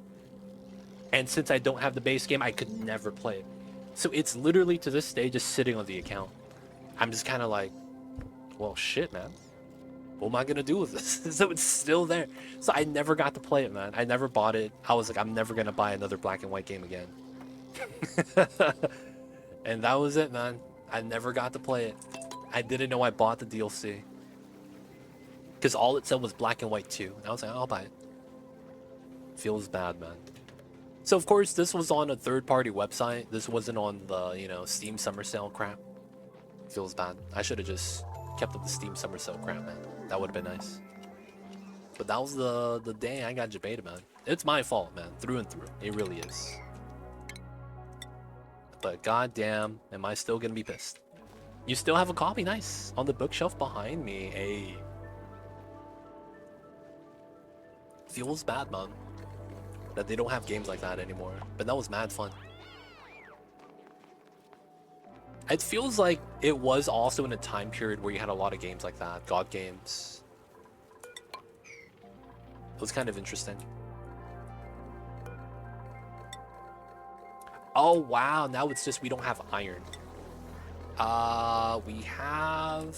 And since I don't have the base game, I could never play it. So it's literally to this day just sitting on the account. I'm just kind of like, well, shit, man. What am I going to do with this? So it's still there. So I never got to play it, man. I never bought it. I was like, I'm never going to buy another Black and White game again. And that was it, man. I never got to play it. I didn't know I bought the DLC. Because all it said was Black and White 2. And I was like, I'll buy it. Feels bad, man. So, of course, this was on a third-party website. This wasn't on the, you know, Steam Summer Sale crap. Feels bad. I should have just kept up the Steam Summer Sale crap, man. That would have been nice. But that was the day I got debated, man. It's my fault, man. Through and through. It really is. But goddamn, am I still gonna be pissed? You still have a copy? Nice. On the bookshelf behind me. Hey. Feels bad, man. That they don't have games like that anymore. But that was mad fun. It feels like it was also in a time period where you had a lot of games like that. God games. It was kind of interesting. Oh, wow. Now it's just we don't have iron. We have...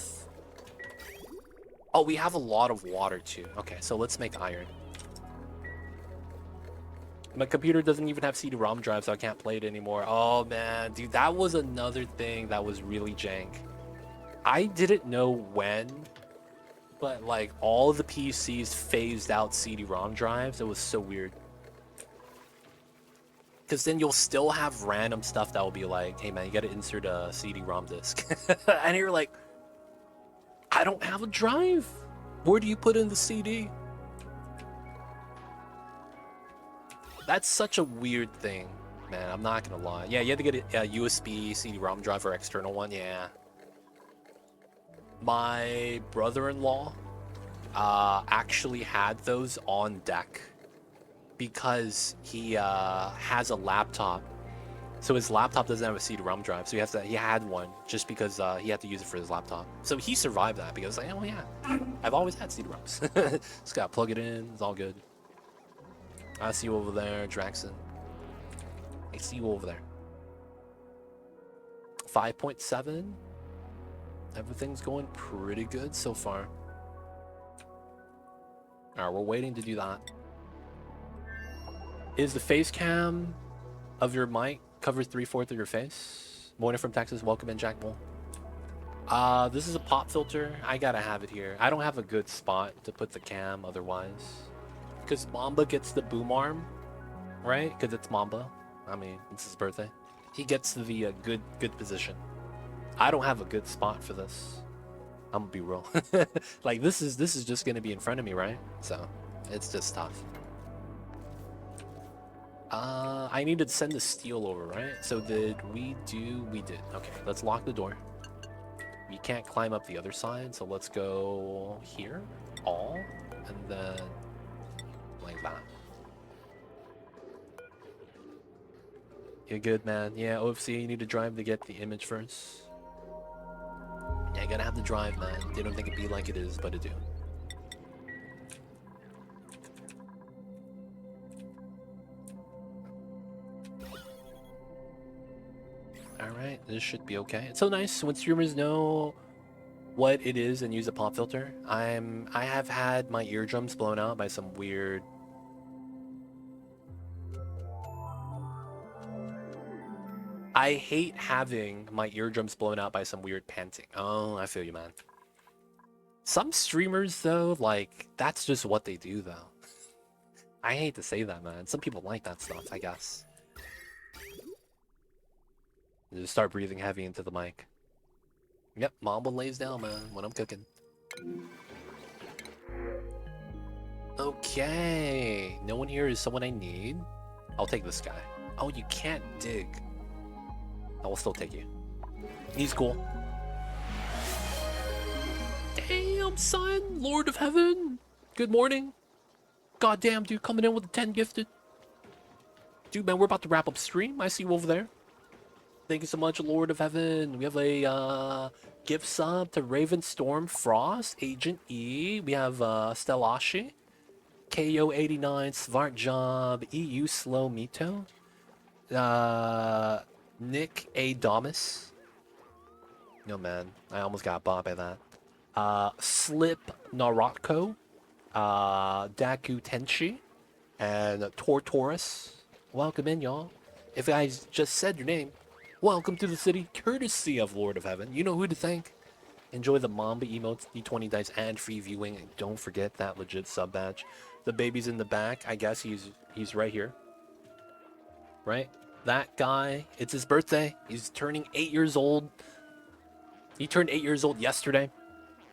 Oh, we have a lot of water, too. Okay, so let's make iron. My computer doesn't even have CD-ROM drive, so I can't play it anymore. Oh, man. Dude, that was another thing that was really jank. I didn't know when, but, like, all the PCs phased out CD-ROM drives. It was so weird. Because then you'll still have random stuff that will be like, hey, man, you got to insert a CD-ROM disc. And you're like, I don't have a drive. Where do you put in the CD? That's such a weird thing, man. I'm not gonna lie. Yeah, you had to get a USB CD-ROM drive or external one. Yeah. My brother-in-law actually had those on deck because he has a laptop. So his laptop doesn't have a CD-ROM drive, so he had one just because he had to use it for his laptop. So he survived that because like, oh yeah, I've always had CD-ROMs. Just gotta plug it in. It's all good. I see you over there, Draxon. I see you over there. 5.7. Everything's going pretty good so far. Alright, we're waiting to do that. Is the face cam of your mic covers 3/4 of your face? Morning from Texas. Welcome in, Jack Bull. This is a pop filter. I gotta have it here. I don't have a good spot to put the cam otherwise. Because Mamba gets the boom arm, right? Because it's Mamba. I mean, it's his birthday. He gets the good position. I don't have a good spot for this. I'm gonna be real. Like this is just gonna be in front of me, right? So it's just tough. I need to send the steel over, right? So did we do? We did. Okay, let's lock the door. We can't climb up the other side, so let's go here, all, and then like that. You're good, man. Yeah, OFC, you need to drive to get the image first. Yeah, you gotta have the drive, man. They don't think it be like it is, but it do. Alright, this should be okay. It's so nice when streamers know what it is and use a pop filter. I have had my eardrums blown out by some weird... I hate having my eardrums blown out by some weird panting. Oh, I feel you, man. Some streamers, though, like, that's just what they do, though. I hate to say that, man. Some people like that stuff, I guess. Just start breathing heavy into the mic. Yep, Mamba lays down, man, when I'm cooking. Okay. No one here is someone I need. I'll take this guy. Oh, you can't dig. I will still take you. He's cool. Damn. Damn, son! Lord of Heaven! Good morning. Goddamn, dude, coming in with the 10 gifted. Dude, man, we're about to wrap up stream. I see you over there. Thank you so much, Lord of Heaven. We have a gift sub to Raven Storm Frost, Agent E. We have Stellashi, KO89, Svart Job, EU Slow Mito, Nick A. Domus. No, man, I almost got bought by that. Slip Narotko, Daku Tenshi, and Tortoris. Welcome in, y'all. If I just said your name, welcome to the city, courtesy of Lord of Heaven. You know who to thank. Enjoy the Mamba emotes, D20 dice, and free viewing. And don't forget that legit sub badge. The baby's in the back. I guess he's right here. Right? That guy, it's his birthday. He's turning 8 years old. He turned 8 years old yesterday.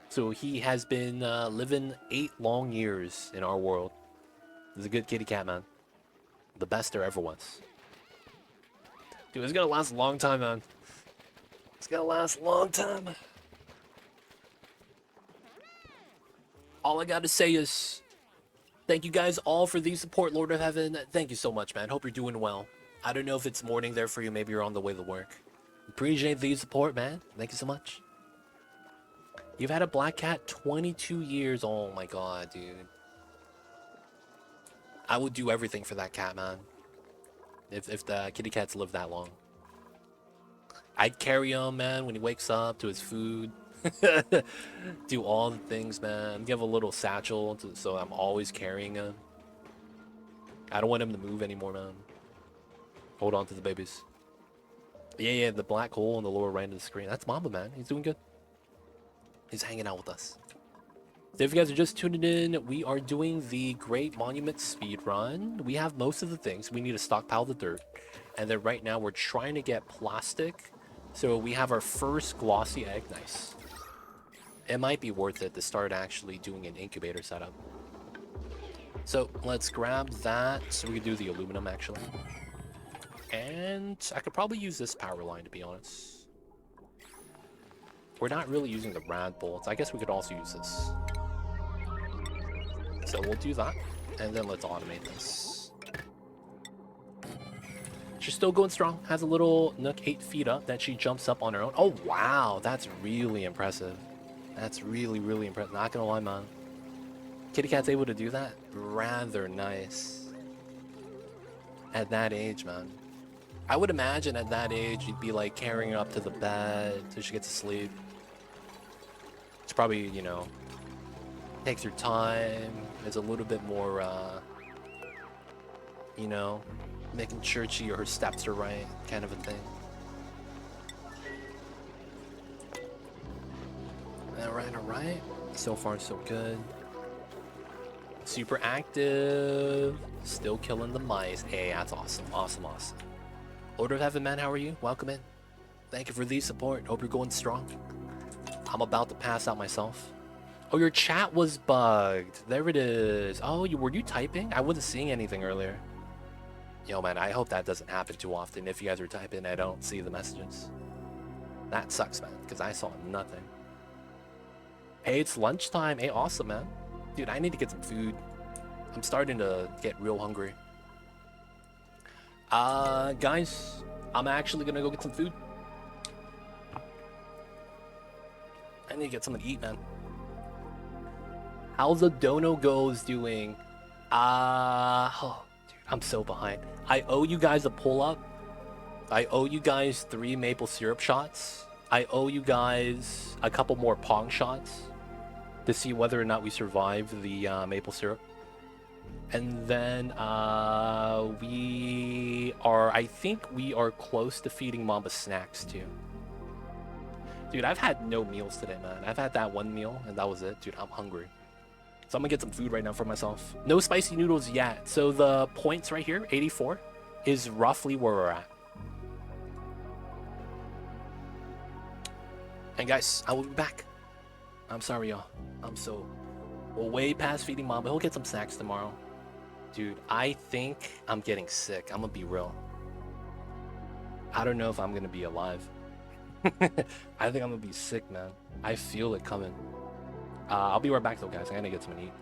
So he has been living 8 long years in our world. He's a good kitty cat, man. The best there ever was. Dude, it's gonna last a long time, man. It's gonna last a long time. All I gotta say is, thank you guys all for the support, Lord of Heaven. Thank you so much, man. Hope you're doing well. I don't know if it's morning there for you. Maybe you're on the way to work. Appreciate the support, man. Thank you so much. You've had a black cat 22 years. Oh my god, dude. I would do everything for that cat, man. If the kitty cats live that long. I'd carry him, man, when he wakes up, to his food. Do all the things, man. Give a little satchel so I'm always carrying him. I don't want him to move anymore, man. Hold on to the babies. Yeah, the black hole in the lower right of the screen. That's Mamba, man. He's doing good. He's hanging out with us. So if you guys are just tuning in, we are doing the Great Monument Speedrun. We have most of the things. We need to stockpile the dirt. And then right now we're trying to get plastic. So we have our first glossy egg. Nice. It might be worth it to start actually doing an incubator setup. So let's grab that. So we can do the aluminum actually. And I could probably use this power line, to be honest. We're not really using the rad bolts. I guess we could also use this. So we'll do that, and then let's automate this. She's still going strong. Has a little nook 8 feet up that she jumps up on her own. Oh, wow. That's really impressive. That's really, really impressive. Not gonna lie, man. Kitty cat's able to do that? Rather nice. At that age, man. I would imagine at that age, you'd be like carrying her up to the bed till she gets to sleep. It's probably, you know, takes her time. It's a little bit more, you know, making sure her steps are right, kind of a thing. Alright. So far, so good. Super active. Still killing the mice. Hey, that's awesome. Awesome. Order of Heaven, man, how are you? Welcome in. Thank you for the support. Hope you're going strong. I'm about to pass out myself. Oh, your chat was bugged. There it is. Oh, were you typing? I wasn't seeing anything earlier. Yo, man, I hope that doesn't happen too often. If you guys are typing, I don't see the messages. That sucks, man, because I saw nothing. Hey, it's lunchtime. Hey, awesome, man. Dude, I need to get some food. I'm starting to get real hungry. Guys, I'm actually gonna go get some food. I need to get something to eat, man. How's the Dono Goes doing? Oh, dude, I'm so behind. I owe you guys a pull-up. I owe you guys 3 maple syrup shots. I owe you guys a couple more pong shots to see whether or not we survive the maple syrup. And then I think we are close to feeding Mamba snacks too. Dude, I've had no meals today, man. I've had that one meal and that was it. Dude, I'm hungry. So I'm gonna get some food right now for myself. No spicy noodles yet. So the points right here, 84, is roughly where we're at. And guys, I will be back. I'm sorry, y'all. We're way past feeding Mamba. He'll get some snacks tomorrow. Dude, I think I'm getting sick. I'm gonna be real. I don't know if I'm gonna be alive. I think I'm gonna be sick, man. I feel it coming. I'll be right back though, guys. I gotta get something to eat.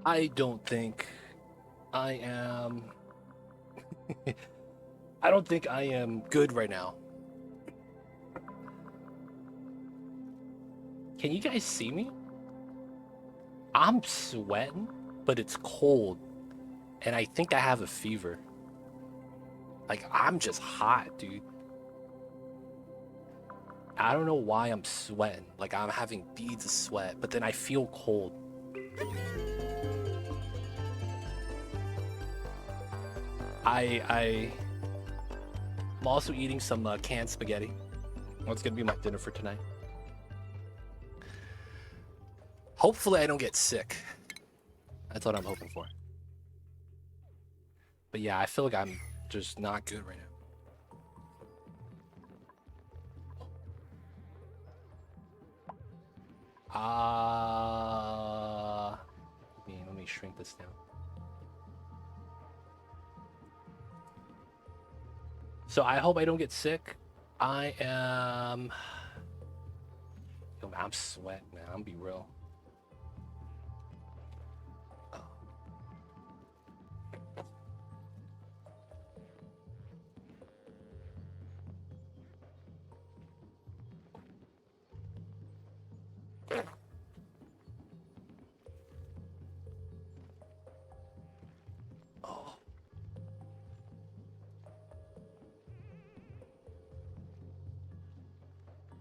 I don't think I am. I don't think I am good right now. Can you guys see me? I'm sweating, but it's cold. And I think I have a fever. Like, I'm just hot, dude. I don't know why I'm sweating. Like, I'm having beads of sweat, but then I feel cold. I'm also eating some canned spaghetti. What's gonna be my dinner for tonight? Hopefully I don't get sick. That's what I'm hoping for. But yeah, I feel like I'm just not good right now. Let me shrink this down. So I hope I don't get sick. I am. Yo, man, I'm sweating, man. I'm gonna be real. Oh.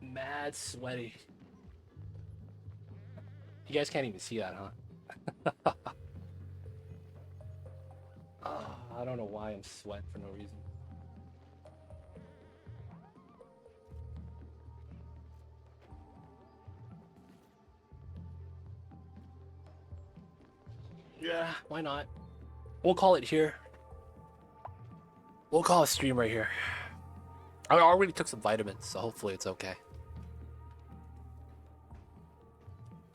Mad sweaty. You guys can't even see that, huh? I don't know why I'm sweating for no reason. Yeah, why not? We'll call it here. We'll call a stream right here. I already took some vitamins, so hopefully it's okay.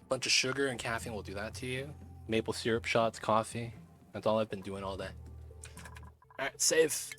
A bunch of sugar and caffeine will do that to you. Maple syrup shots, coffee. That's all I've been doing all day. Alright, save.